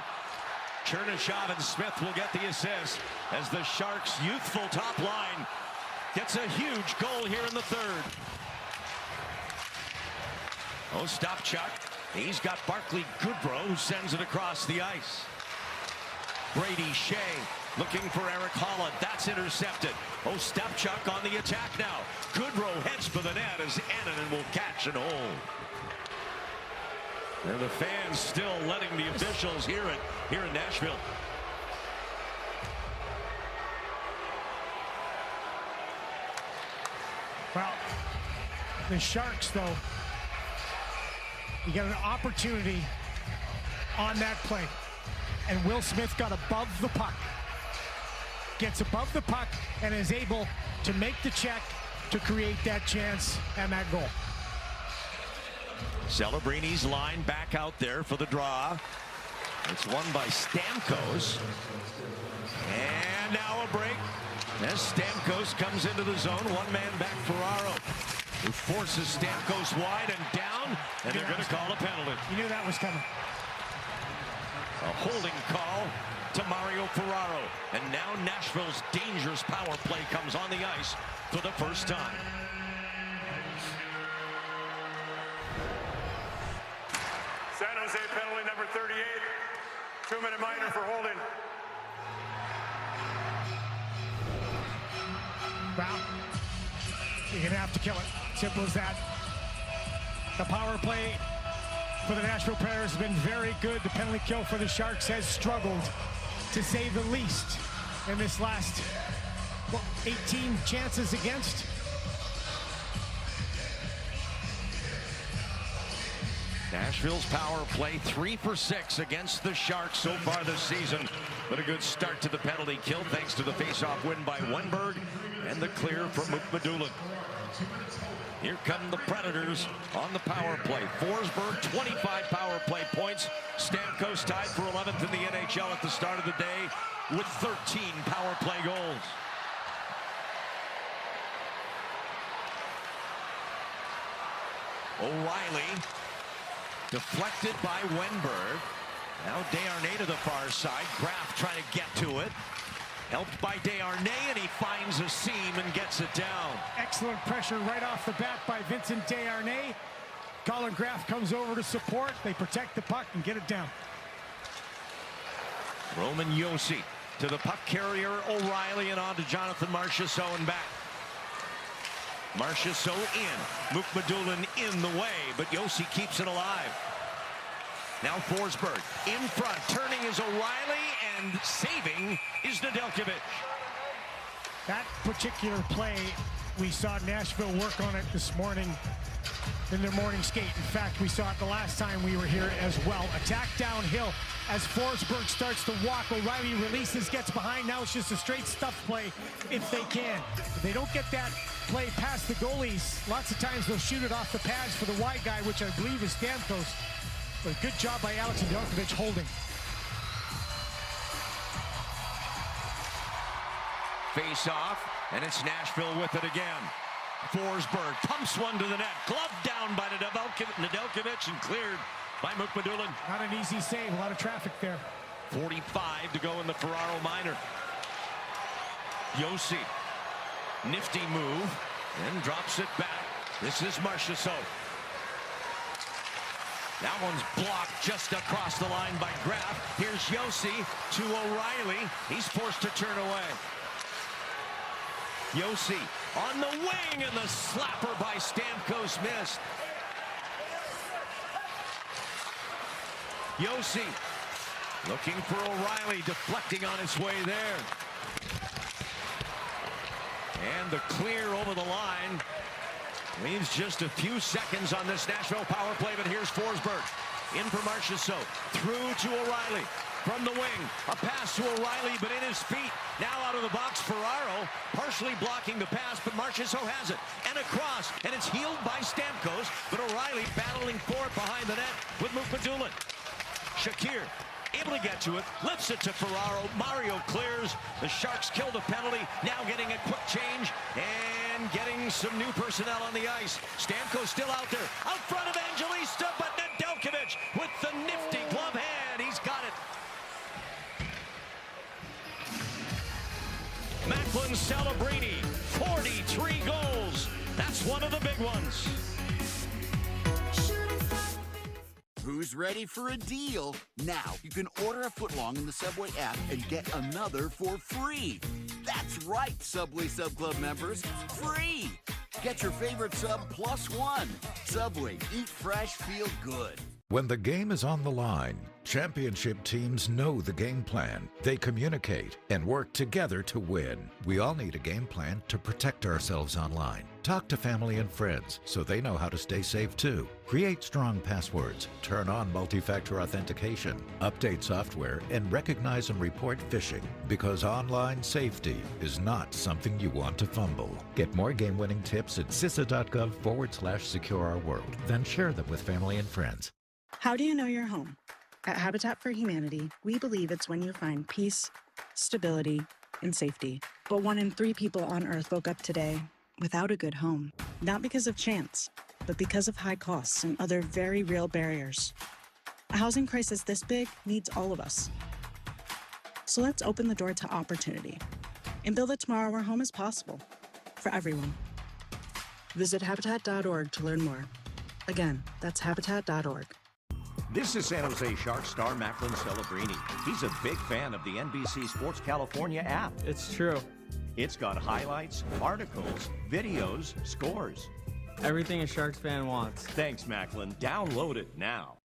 Chernyshov and Smith will get the assist as the Sharks' youthful top line gets a huge goal here in the third. Ostapchuk, he's got Barclay Goodrow, who sends it across the ice. Brady Shea looking for Erik Haula. That's intercepted. Ostapchuk on the attack now. Goodrow heads for the net as Annunen will catch and hold. And the fans still letting the officials hear it here in Nashville.
Well, the Sharks, though, you got an opportunity on that play. And Will Smith got above the puck. Gets above the puck and is able to make the check to create that chance and that goal.
Celebrini's line back out there for the draw. It's won by Stamkos. And now a break as Stamkos comes into the zone. One man back, Ferraro, who forces Stamkos wide and down, and they're going to call a penalty.
You knew that was coming.
A holding call to Mario Ferraro. And now Nashville's dangerous power play comes on the ice for the first time.
number 38, 2-minute minor for holding.
Well, you're going to have to kill it. Simple as that. The power play for the Nashville Predators has been very good. The penalty kill for the Sharks has struggled, to say the least, in this last 18 chances against.
Nashville's power play 3 for 6 against the Sharks so far this season. But a good start to the penalty kill thanks to the face-off win by Wenberg and the clear from Mukhamadullin. Here come the Predators on the power play. Forsberg, 25 power play points. Stamkos tied for 11th in the NHL at the start of the day with 13 power play goals. O'Reilly deflected by Wenberg. Now Desharnais to the far side. Graf trying to get to it. Helped by Desharnais, and he finds a seam and gets it down.
Excellent pressure right off the bat by Vincent Desharnais. Colin Graf comes over to support. They protect the puck and get it down.
Roman Josi to the puck carrier O'Reilly and on to Jonathan Marchessault and back. Marchessault in. Mukhamadullin in the way, but Josi keeps it alive. Now Forsberg in front. Turning is O'Reilly, and saving is Nedeljkovic.
That particular play, we saw Nashville work on it this morning in their morning skate. In fact, we saw it the last time we were here as well. Attack downhill as Forsberg starts to walk. O'Reilly releases, gets behind. Now it's just a straight stuff play if they can. If they don't get that play past the goalies, lots of times they'll shoot it off the pads for the wide guy, which I believe is Stamkos. But a good job by Alex Nedeljkovic holding.
Face off, and it's Nashville with it again. Forsberg pumps one to the net. Glove down by Nedeljkovic and cleared by Mukhamadullin.
Not an easy save. A lot of traffic there.
45 to go in the Ferraro minor. Josi. Nifty move. And drops it back. This is Marchessault. That one's blocked just across the line by Graf. Here's Josi to O'Reilly. He's forced to turn away. Josi on the wing, and the slapper by Stamkos missed. Josi looking for O'Reilly, deflecting on his way there. And the clear over the line. Leaves just a few seconds on this Nashville power play, but here's Forsberg. In for Marchessault. Through to O'Reilly. From the wing. A pass to O'Reilly, but in his feet. Now out of the box, Ferraro. Partially blocking the pass, but Marchessault has it. And across, and it's healed by Stamkos, but O'Reilly battling for it behind the net with Mukhamadullin. Shakir able to get to it. Lifts it to Ferraro. Mario clears. The Sharks kill the penalty. Now getting a quick change and getting some new personnel on the ice. Stamkos still out there. Out front of Evangelista, but Nedeljkovic with the nifty glove hand. He's got it. Macklin Celebrini, 43 goals. That's one of the big ones.
Who's ready for a deal? Now, you can order a footlong in the Subway app and get another for free. That's right, Subway Sub Club members. Free! Get your favorite sub plus one. Subway, eat fresh, feel good.
When the game is on the line, championship teams know the game plan. They communicate and work together to win. We all need a game plan to protect ourselves online. Talk to family and friends so they know how to stay safe too. Create strong passwords, turn on multi-factor authentication, update software, and recognize and report phishing, because online safety is not something you want to fumble. Get more game-winning tips at CISA.gov/secure-our-world. Then share them with family and friends.
How do you know your home? At Habitat for Humanity, we believe it's when you find peace, stability, and safety. But 1 in 3 people on Earth woke up today without a good home. Not because of chance, but because of high costs and other very real barriers. A housing crisis this big needs all of us. So let's open the door to opportunity and build a tomorrow where home is possible for everyone. Visit Habitat.org to learn more. Again, that's Habitat.org.
This is San Jose Sharks star Macklin Celebrini. He's a big fan of the NBC Sports California app.
It's true.
It's got highlights, articles, videos, scores.
Everything a Sharks fan wants.
Thanks, Macklin. Download it now.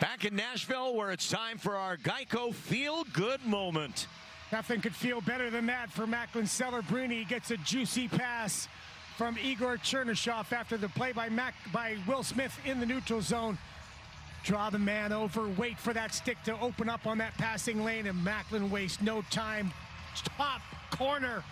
Back in Nashville, where it's time for our Geico feel-good moment.
Nothing could feel better than that for Macklin Celebrini. He gets a juicy pass from Igor Chernyshov after the play by Will Smith in the neutral zone. Draw the man over, wait for that stick to open up on that passing lane, and Macklin wastes no time. Top corner.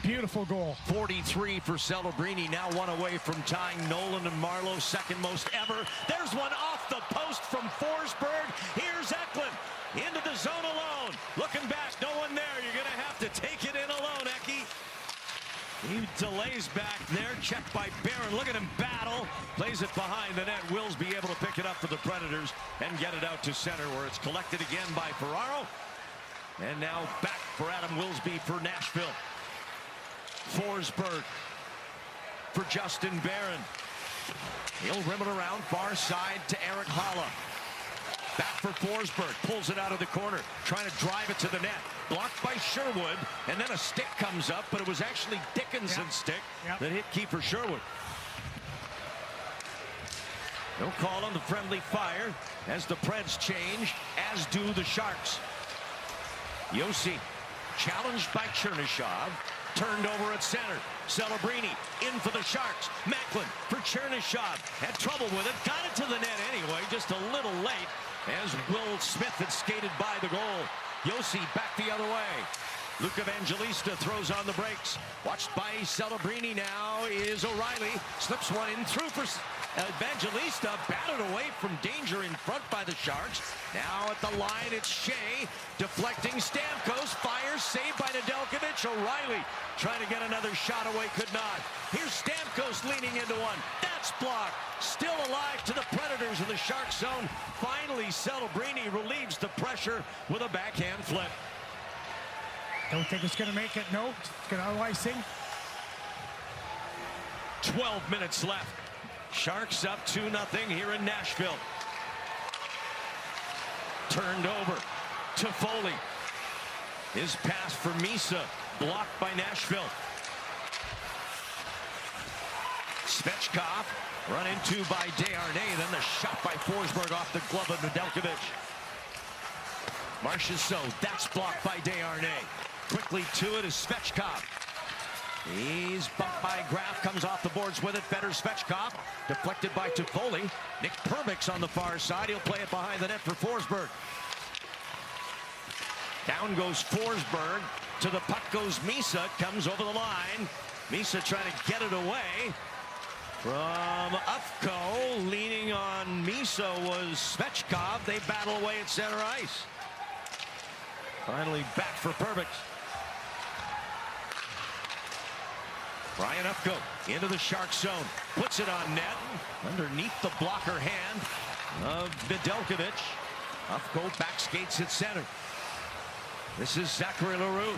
Beautiful goal.
43 for Celebrini, now one away from tying Nolan and Marlowe, second most ever. There's one off the post from Forsberg. Here's Eklund into the zone alone. Looking back, no one there. You're going to have to take it in alone, Ecky. He delays back there, checked by Barron. Look at him battle. Plays it behind the net. Wills be able to pick it up for the Predators and get it out to center, where it's collected again by Ferraro. And now back for Adam Wilsby for Nashville. Forsberg for Justin Barron. He'll rim it around far side to Eric Haula. Back for Forsberg, pulls it out of the corner, trying to drive it to the net. Blocked by Sherwood, and then a stick comes up, but it was actually Dickinson's stick that hit Kiefer Sherwood. No call on the friendly fire as the Preds change, as do the Sharks. Josi challenged by Chernyshov, turned over at center. Celebrini in for the Sharks. Macklin for Chernyshov. Had trouble with it. Got it to the net anyway, just a little late as Will Smith had skated by the goal. Josi back the other way. Luke Evangelista throws on the brakes. Watched by Celebrini now is O'Reilly. Slips one in through for Evangelista. Batted away from danger in front by the Sharks. Now at the line, it's Shea. Deflecting Stamkos. Fires. Saved by Nedeljkovic. O'Reilly trying to get another shot away. Could not. Here's Stamkos leaning into one. That's blocked. Still alive to the Predators in the Shark zone. Finally, Celebrini relieves the pressure with a backhand flip.
Don't think it's going to make it. No, it's going to icing.
12 minutes left. Sharks up 2-0 here in Nashville. Turned over to Foley. His pass for Misa, blocked by Nashville. Svechkov run into by Desharnais, then the shot by Forsberg off the glove of Nedeljkovic. Marchessault, that's blocked by Desharnais. Quickly to it is Svechkov. He's bumped by Graf, comes off the boards with it. Better Svechkov, deflected by Toffoli. Nick Perbix on the far side. He'll play it behind the net for Forsberg. Down goes Forsberg. To the puck goes Misa. Comes over the line. Misa trying to get it away from Ufko. Leaning on Misa was Svechkov. They battle away at center ice. Finally back for Perbix. Brian Ufko into the Shark zone. Puts it on net. Underneath the blocker hand of Nedeljkovic. Ufko back skates at center. This is Zachary Leroux.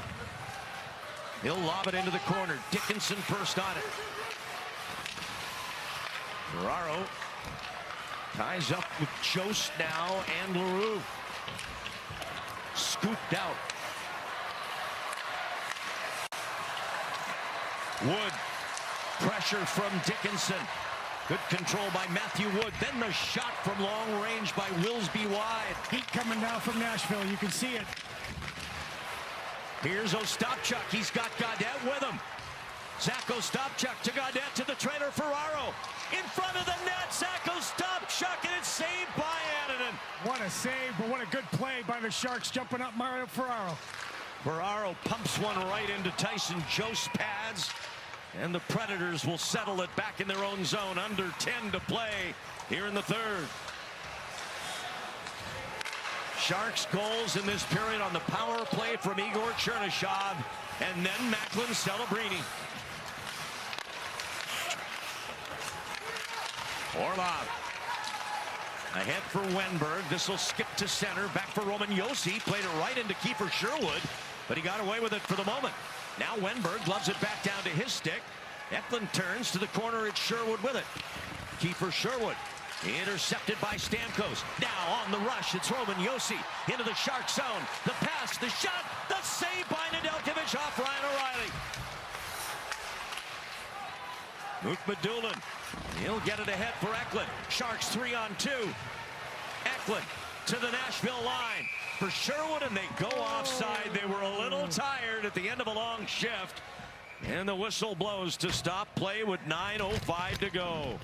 He'll lob it into the corner. Dickinson first on it. Ferraro ties up with Jost now and Leroux. Scooped out. Wood. Pressure from Dickinson. Good control by Matthew Wood. Then the shot from long range by Wilsby wide.
Heat coming down from Nashville. You can see it.
Here's Ostapchuk. He's got Gaudette with him. Zach Ostapchuk to Gaudette to the trailer Ferraro. In front of the net, Zach Ostapchuk, and it's saved by Annunen.
What a save, but what a good play by the Sharks, jumping up Mario Ferraro.
Ferraro pumps one right into Tyson Jost's pads, and the Predators will settle it back in their own zone. Under 10 to play here in the third. Sharks goals in this period on the power play from Igor Chernyshov, and then Macklin Celebrini. Orlov ahead for Wenberg. This will skip to center. Back for Roman Josi. Played it right into Kiefer Sherwood, but he got away with it for the moment. Now Wenberg loves it back down to his stick. Eklund turns to the corner. It's Sherwood with it. Kiefer Sherwood. Intercepted by Stamkos. Now on the rush, it's Roman Josi into the Shark zone. The pass, the shot, the save by Nedeljkovic off Ryan O'Reilly. Ukmadulin. He'll get it ahead for Eklund. Sharks 3-on-2. Eklund to the Nashville line for Sherwood, and they go offside. They were a little tired at the end of a long shift. And the whistle blows to stop play with 9:05 to go.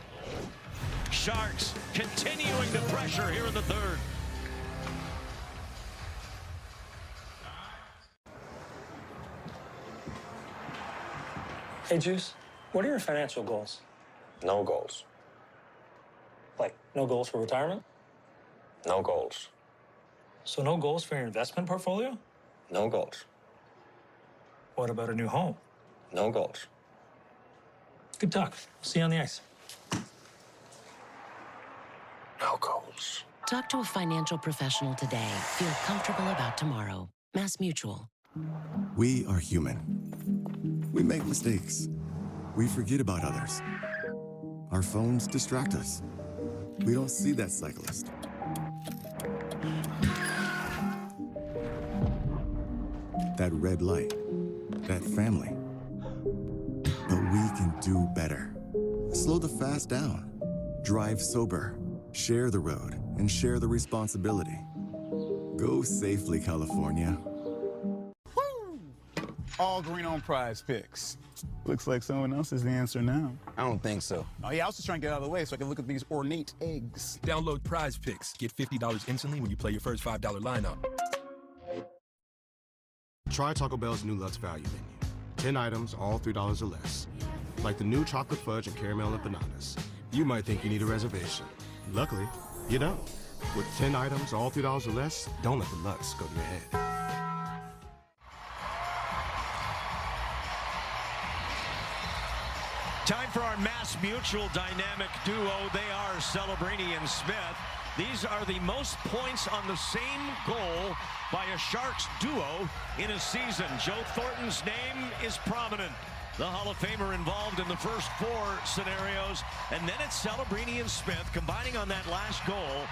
Sharks continuing to pressure here in the third.
Hey, Juice, what are your financial goals?
No goals.
Like, no goals for retirement?
No goals.
So no goals for your investment portfolio?
No goals.
What about a new home?
No goals.
Good talk. See you on the ice.
No goals.
Talk to a financial professional today. Feel comfortable about tomorrow. Mass Mutual.
We are human. We make mistakes. We forget about others. Our phones distract us. We don't see that cyclist. That red light. That family. But we can do better. Slow the fast down. Drive sober. Share the road and share the responsibility. Go safely, California.
All green on Prize Picks. Looks like someone else is the answer now.
I don't think so.
Oh yeah, I was just trying to get out of the way so I can look at these ornate eggs.
Download Prize Picks. Get $50 instantly when you play your first $5 lineup.
Try Taco Bell's new Lux Value Menu. 10 items, all $3 or less. Like the new chocolate fudge and caramel and bananas. You might think you need a reservation. Luckily, you don't. With 10 items, all $3 or less, don't let the Lux go to your head.
Time for our Mass Mutual dynamic duo. They are Celebrini and Smith. These are the most points on the same goal by a Sharks duo in a season. Joe Thornton's name is prominent. The Hall of Famer involved in the first 4 scenarios. And then it's Celebrini and Smith combining on that last goal.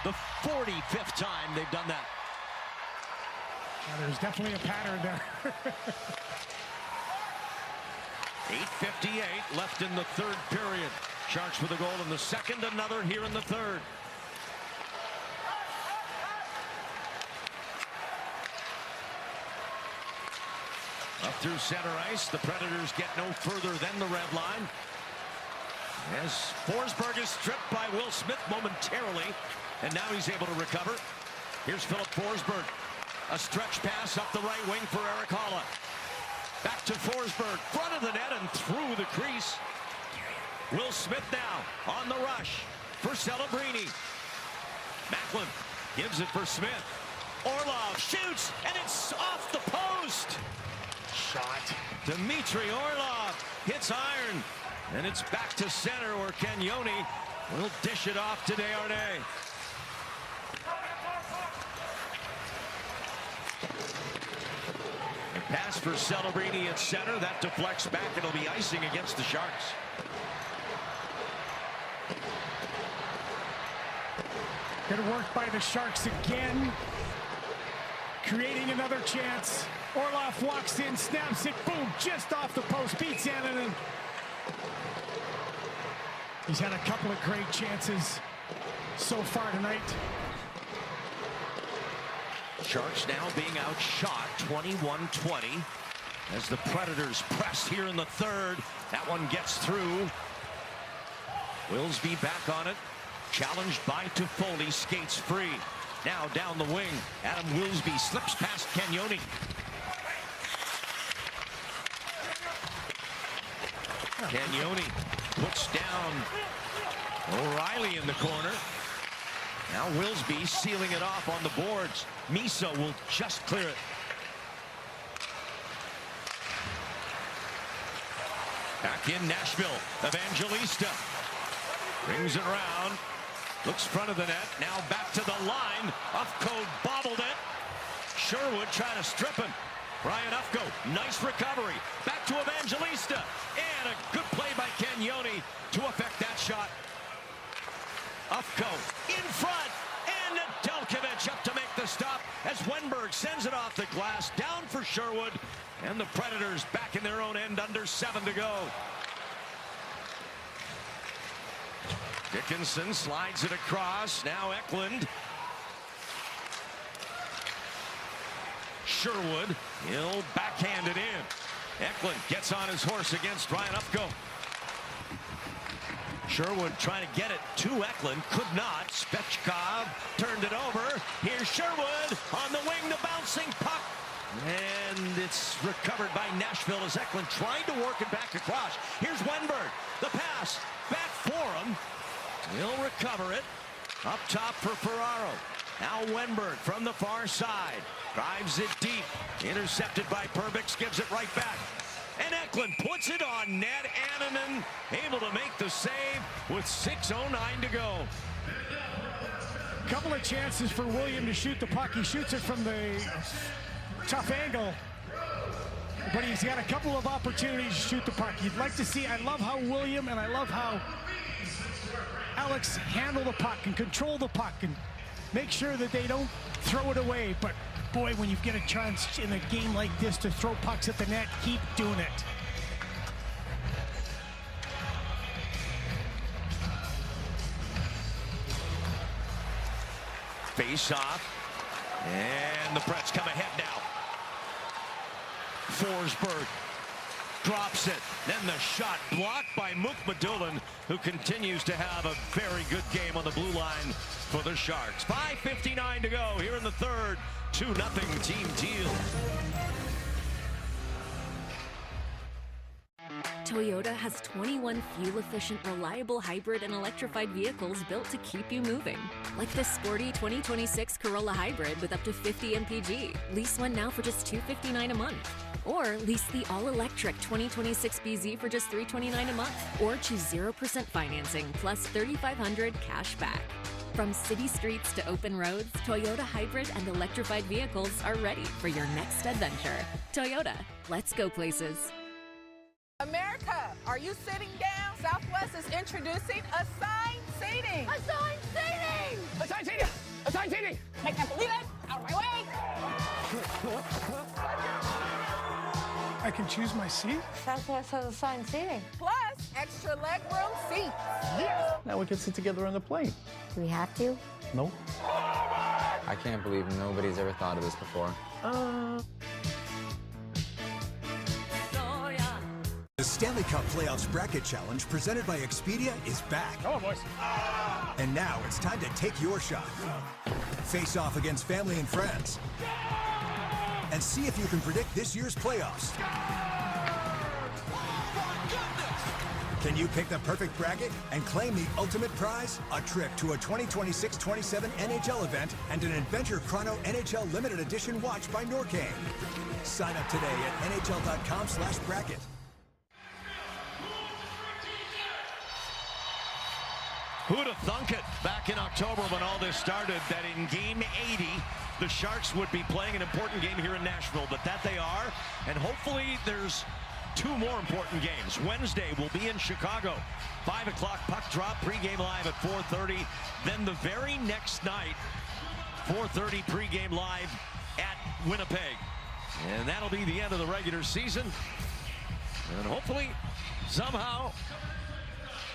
The 45th time they've done that.
Well, there's definitely a pattern there.
8:58 left in the third period. Sharks with a goal in the second, another here in the third. Up through center ice, the Predators get no further than the red line. As Forsberg is stripped by Will Smith momentarily, and now he's able to recover. Here's Philip Forsberg. A stretch pass up the right wing for Erik Haula. Back to Forsberg, front of the net and through the crease. Will Smith now on the rush for Celebrini. Macklin gives it for Smith. Orlov shoots, and it's off the post. Shot. Dmitry Orlov hits iron, and it's back to center where Cagnoni will dish it off to Desharnais. Pass for Celebrini at center. That deflects back. It'll be icing against the Sharks.
Good work by the Sharks again. Creating another chance. Orlov walks in, snaps it, boom, just off the post, beats Annunen. He's had a couple of great chances so far tonight.
Sharks now being outshot 21-20 as the Predators press here in the third. That one gets through. Wilsby back on it. Challenged by Toffoli, skates free. Now down the wing. Adam Wilsby slips past Cagnoni. Cagnoni puts down O'Reilly in the corner. Now Wilsby sealing it off on the boards. Misa will just clear it. Back in Nashville, Evangelista brings it around, looks front of the net, now back to the line. Ufcode bobbled it. Sherwood trying to strip him. Ryan Ufko, nice recovery. Back to Evangelista. And a good play by Ken Yoni to affect that shot. Ufko in front. And Nedeljkovic up to make the stop as Wenberg sends it off the glass. Down for Sherwood. And the Predators back in their own end, under 7 to go. Dickinson slides it across. Now Eklund. Sherwood, he'll backhand it in. Eklund gets on his horse against Ryan Ufko. Sherwood trying to get it to Eklund, could not. Svechkov turned it over. Here's Sherwood on the wing, the bouncing puck. And it's recovered by Nashville as Eklund trying to work it back across. Here's Wenberg, the pass, back for him. He'll recover it. Up top for Ferraro. Now Wenberg from the far side. Drives it deep. Intercepted by Perbix, gives it right back. And Eklund puts it on net. Annunen able to make the save with 6:09 to go.
Couple of chances for William to shoot the puck. He shoots it from the tough angle. But he's got a couple of opportunities to shoot the puck. You'd like to see, I love how William and I love how Alex handle the puck and control the puck and make sure that they don't throw it away. But boy, when you get a chance in a game like this to throw pucks at the net, keep doing it.
Face off. And the Preds come ahead now. Forsberg drops it. Then the shot blocked by Mukhamadullin, who continues to have a very good game on the blue line for the Sharks. 5:59 to go here in the third. 2-0 Team Teal.
Toyota has 21 fuel-efficient, reliable hybrid and electrified vehicles built to keep you moving. Like the sporty 2026 Corolla Hybrid with up to 50 mpg. Lease one now for just $259 a month. Or lease the all-electric 2026 BZ for just $329 a month. Or choose 0% financing plus $3,500 cash back. From city streets to open roads, Toyota hybrid and electrified vehicles are ready for your next adventure. Toyota, let's go places.
America, are you sitting down? Southwest is introducing assigned seating. Assigned seating! Assigned seating! Assigned seating! I can't believe it! Out of my way!
I can choose my seat?
Southwest has assigned seating. Plus, extra legroom seats.
Yes!
Now we can sit together on the plane.
Do we have to?
No.
I can't believe nobody's ever thought of this before.
The Stanley Cup Playoffs Bracket Challenge presented by Expedia is back.
Come on, boys.
And now it's time to take your shot. Face off against family and friends. And see if you can predict this year's playoffs. Can you pick the perfect bracket and claim the ultimate prize? A trip to a 2026-27 NHL event and an Adventure Chrono NHL Limited Edition watch by Norcane. Sign up today at nhl.com/bracket.
Who'd have thunk it back in October when all this started that in game 80 the Sharks would be playing an important game here in Nashville, but that they are, and hopefully there's two more important games. Wednesday will be in Chicago, 5 o'clock puck drop, pregame live at 4:30. Then the very next night, 4:30 pregame live at Winnipeg, and that'll be the end of the regular season. And hopefully, somehow,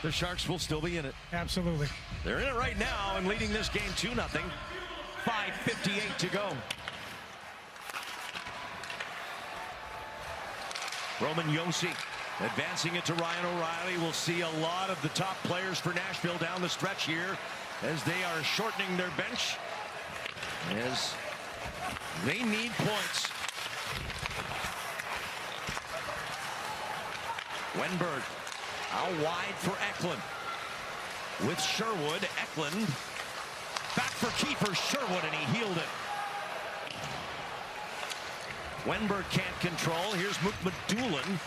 the Sharks will still be in it.
Absolutely.
They're in it right now and leading this game 2-0. 5:58 to go. Roman Josi advancing it to Ryan O'Reilly. We'll see a lot of the top players for Nashville down the stretch here as they are shortening their bench, as they need points. Wenberg out wide for Eklund. With Sherwood, Eklund back for Kiefer Sherwood, and he healed it. Wenberg can't control. Here's Mukhamadullin.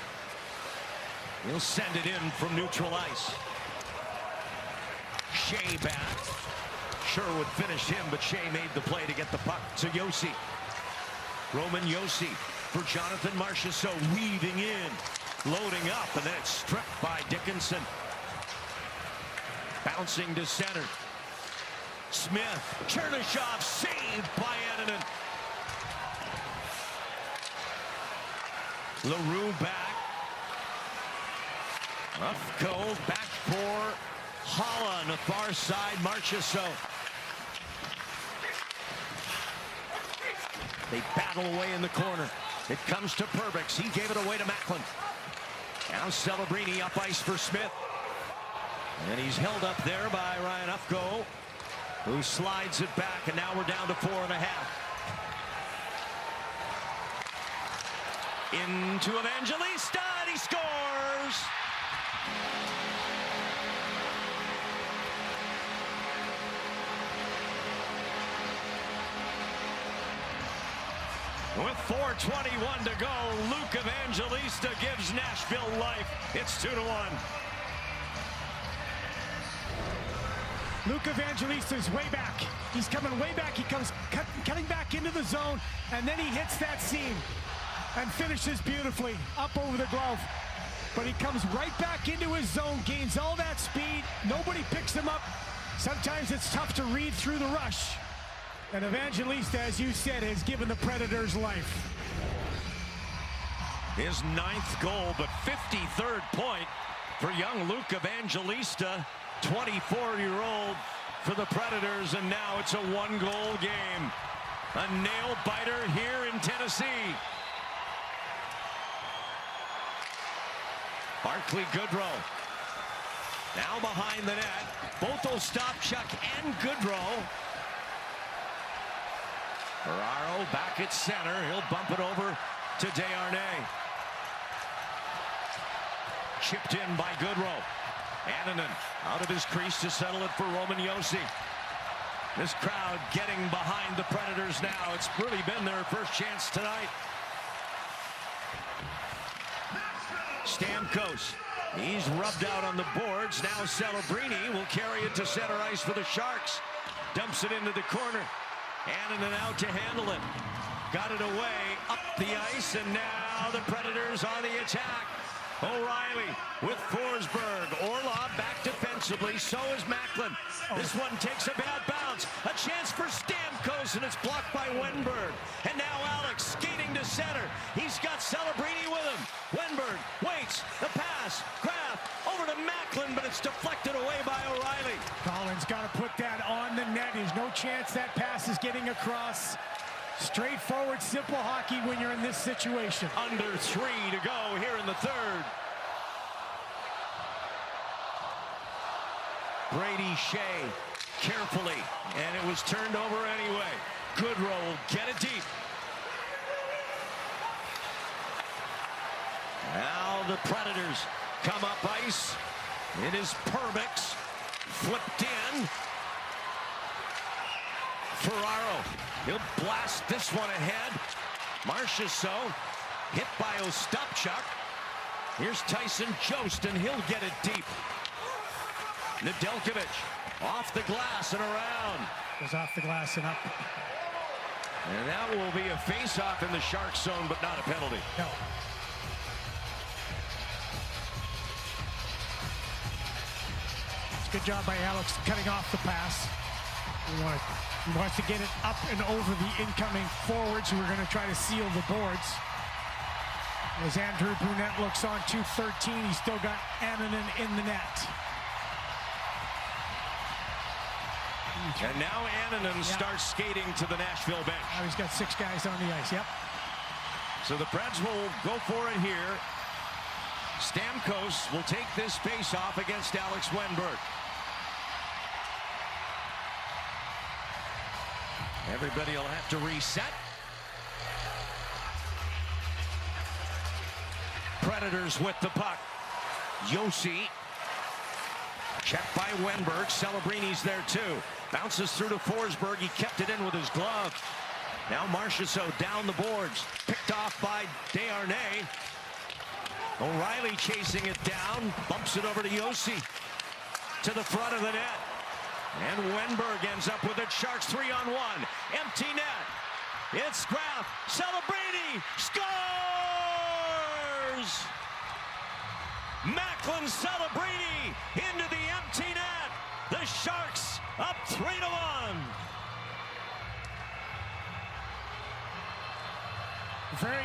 He'll send it in from neutral ice. Shea back. Sherwood finished him, but Shea made the play to get the puck to Josi. Roman Josi for Jonathan Marchessault, weaving in, loading up, and then it's stripped by Dickinson. Bouncing to center. Smith, Chernyshov saved by Annunen. LaRue back. Ufko back for Holla on the far side. Marchessault. They battle away in the corner. It comes to Perbix. He gave it away to Macklin. Now Celebrini up ice for Smith. And he's held up there by Ryan Ufko, who slides it back, and now we're down to 4.5. Into Evangelista, and he scores! With 4:21 to go, Luke Evangelista gives Nashville life. It's 2-1.
Luke Evangelista is way back. He's coming way back. He comes cutting back into the zone, and then he hits that seam and finishes beautifully up over the glove. But he comes right back into his zone, gains all that speed. Nobody picks him up. Sometimes it's tough to read through the rush. And Evangelista, as you said, has given the Predators life.
His 9th goal, but 53rd point for young Luke Evangelista. 24-year-old for the Predators, and now it's a 1-goal game. A nail-biter here in Tennessee. Barclay Goodrow now behind the net. Both Ostapchuk and Goodrow. Ferraro back at center. He'll bump it over to Desharnais. Chipped in by Goodrow. Annunen out of his crease to settle it for Roman Josi. This crowd getting behind the Predators now. It's really been their first chance tonight. Stamkos, he's rubbed out on the boards. Now Celebrini will carry it to center ice for the Sharks. Dumps it into the corner. Annunen out to handle it. Got it away up the ice, and now the Predators on the attack. O'Reilly with Forsberg. Orlov back defensively. So is Macklin. This one takes a bad bounce. A chance for Stamkos, and it's blocked by Wenberg. And now Alex skating to center. He's got Celebrini with him. Wenberg waits. The pass. Kraft over to Macklin, but it's deflected away by O'Reilly.
Collins got to put that on the net. There's no chance that pass is getting across. Straightforward, simple hockey when you're in this situation.
Under 3 to go here in the 3rd. Brady Shea carefully, and it was turned over anyway. Goodrow will get it deep. Now the Predators come up ice. It is Perbix, flipped in. Ferraro, he'll blast this one ahead. Marchessault hit by Ostapchuk. Here's Tyson Jost, and he'll get it deep. Nedeljkovic off the glass and around.
Goes off the glass and up.
And that will be a face-off in the Sharks zone, but not a penalty.
No. It's a good job by Alex cutting off the pass. He wants to get it up and over the incoming forwards who are going to try to seal the boards. As Andrew Brunette looks on 2:13, he's still got Annunen in the net.
And now Annunen starts skating to the Nashville bench.
Now he's got 6 guys on the ice, yep.
So the Preds will go for it here. Stamkos will take this face-off against Alex Wenberg. Everybody will have to reset. Predators with the puck. Josi. Checked by Wenberg. Celebrini's there too. Bounces through to Forsberg. He kept it in with his glove. Now Marchessault down the boards. Picked off by Desharnais. O'Reilly chasing it down. Bumps it over to Josi. To the front of the net. And Wenberg ends up with it. Sharks 3-on-1. Empty net. It's Graf. Celebrini. Score!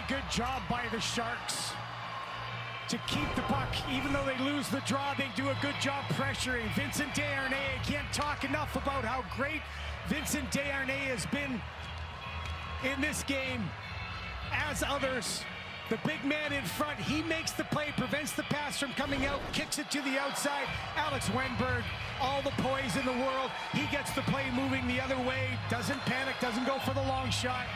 good job by the Sharks to keep the puck. Even though they lose the draw, they do a good job pressuring. Vincent Desharnais, I can't talk enough about how great Vincent Desharnais has been in this game, as others. The big man in front, he makes the play, prevents the pass from coming out, kicks it to the outside. Alex Wennberg, all the poise in the world. He gets the play moving the other way, doesn't panic, doesn't go for the long shot.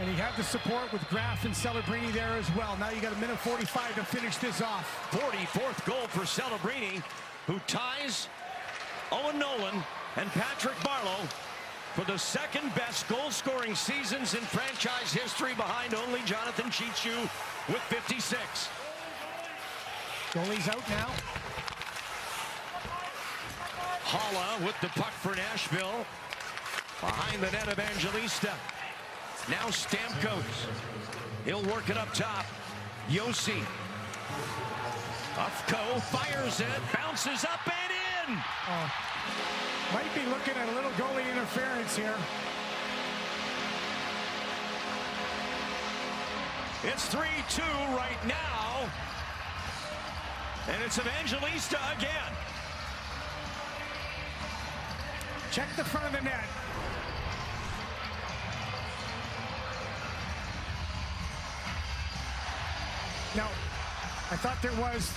And he had the support with Graf and Celebrini there as well. Now you got a minute 45 to finish this off.
44th goal for Celebrini, who ties Owen Nolan and Patrick Marleau for the second best goal-scoring seasons in franchise history, behind only Jonathan Cheechoo with 56.
Goalie's out now.
Holla with the puck for Nashville. Behind the net, Evangelista. Now Stamkos. He'll work it up top. Josi. Ufko fires it, bounces up and in.
Might be looking at a little goalie interference here.
It's 3-2 right now. And it's Evangelista again.
Check the front of the net. Now, I thought there was,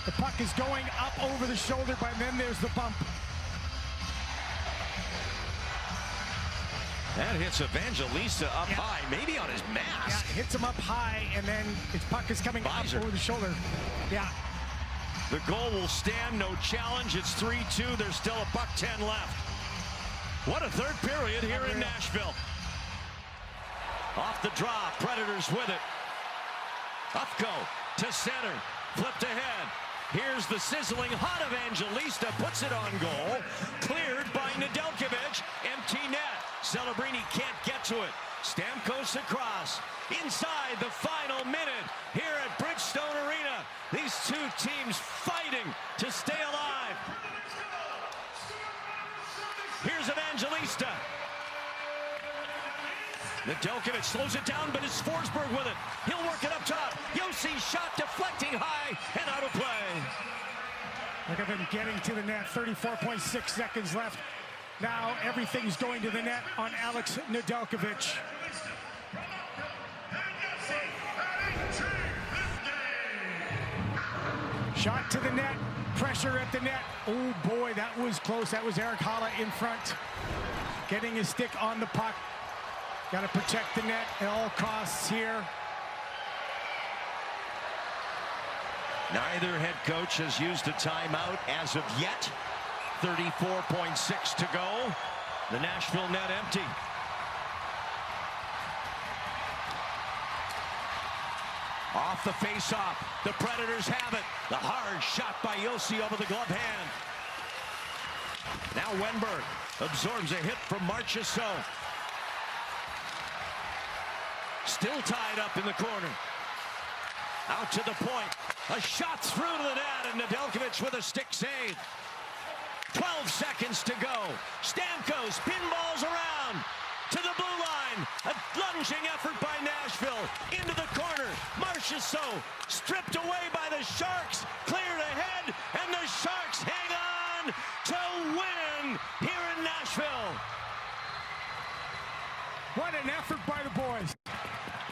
the puck is going up over the shoulder, but then there's the bump.
That hits Evangelista up high, maybe on his mask.
Yeah, hits him up high, and then his puck is coming up over the shoulder. Yeah.
The goal will stand, no challenge. It's 3-2. There's still a $1:10 left. What a third period here in Nashville. Off the draw, Predators with it. Ufko to center, flipped ahead. Here's the sizzling hot Evangelista, puts it on goal. Cleared by Nedeljkovic, empty net. Celebrini can't get to it. Stamkos across. Inside the final minute here at Bridgestone Arena. These two teams fighting to stay alive. Here's Evangelista. Nedeljkovic slows it down, but it's Forsberg with it. He'll work it up top. Josi shot deflecting high and out of play.
Look at them getting to the net. 34.6 seconds left. Now everything's going to the net on Alex Nedeljkovic. Shot to the net. Pressure at the net. Oh boy, that was close. That was Erik Haula in front. Getting his stick on the puck. Got to protect the net at all costs here.
Neither head coach has used a timeout as of yet. 34.6 to go. The Nashville net empty. Off the face-off, the Predators have it. The hard shot by Josi over the glove hand. Now Wennberg absorbs a hit from Marchessault. Still tied up in the corner. Out to the point. A shot through to the net, and Nedeljkovic with a stick save. 12 seconds to go. Stamkos pinballs around to the blue line. A lunging effort by Nashville. Into the corner. Marchessault stripped away by the Sharks. Cleared ahead, and the Sharks hang on to win here in Nashville.
What an effort by the boys.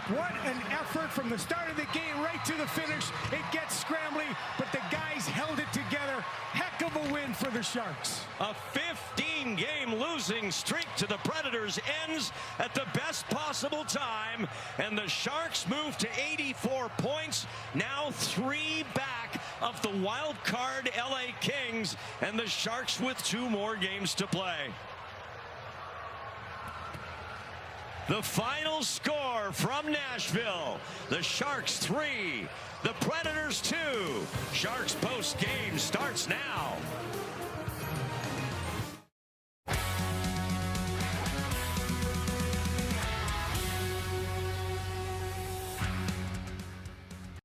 What an effort from the start of the game right to the finish. It gets scrambly, but the guys held it together. Heck of a win for the Sharks.
A 15-game losing streak to the Predators ends at the best possible time, and the Sharks move to 84 points, now 3 back of the wild card LA Kings, and the Sharks with 2 more games to play. The final score from Nashville, the Sharks 3, the Predators 2. Sharks post game starts now.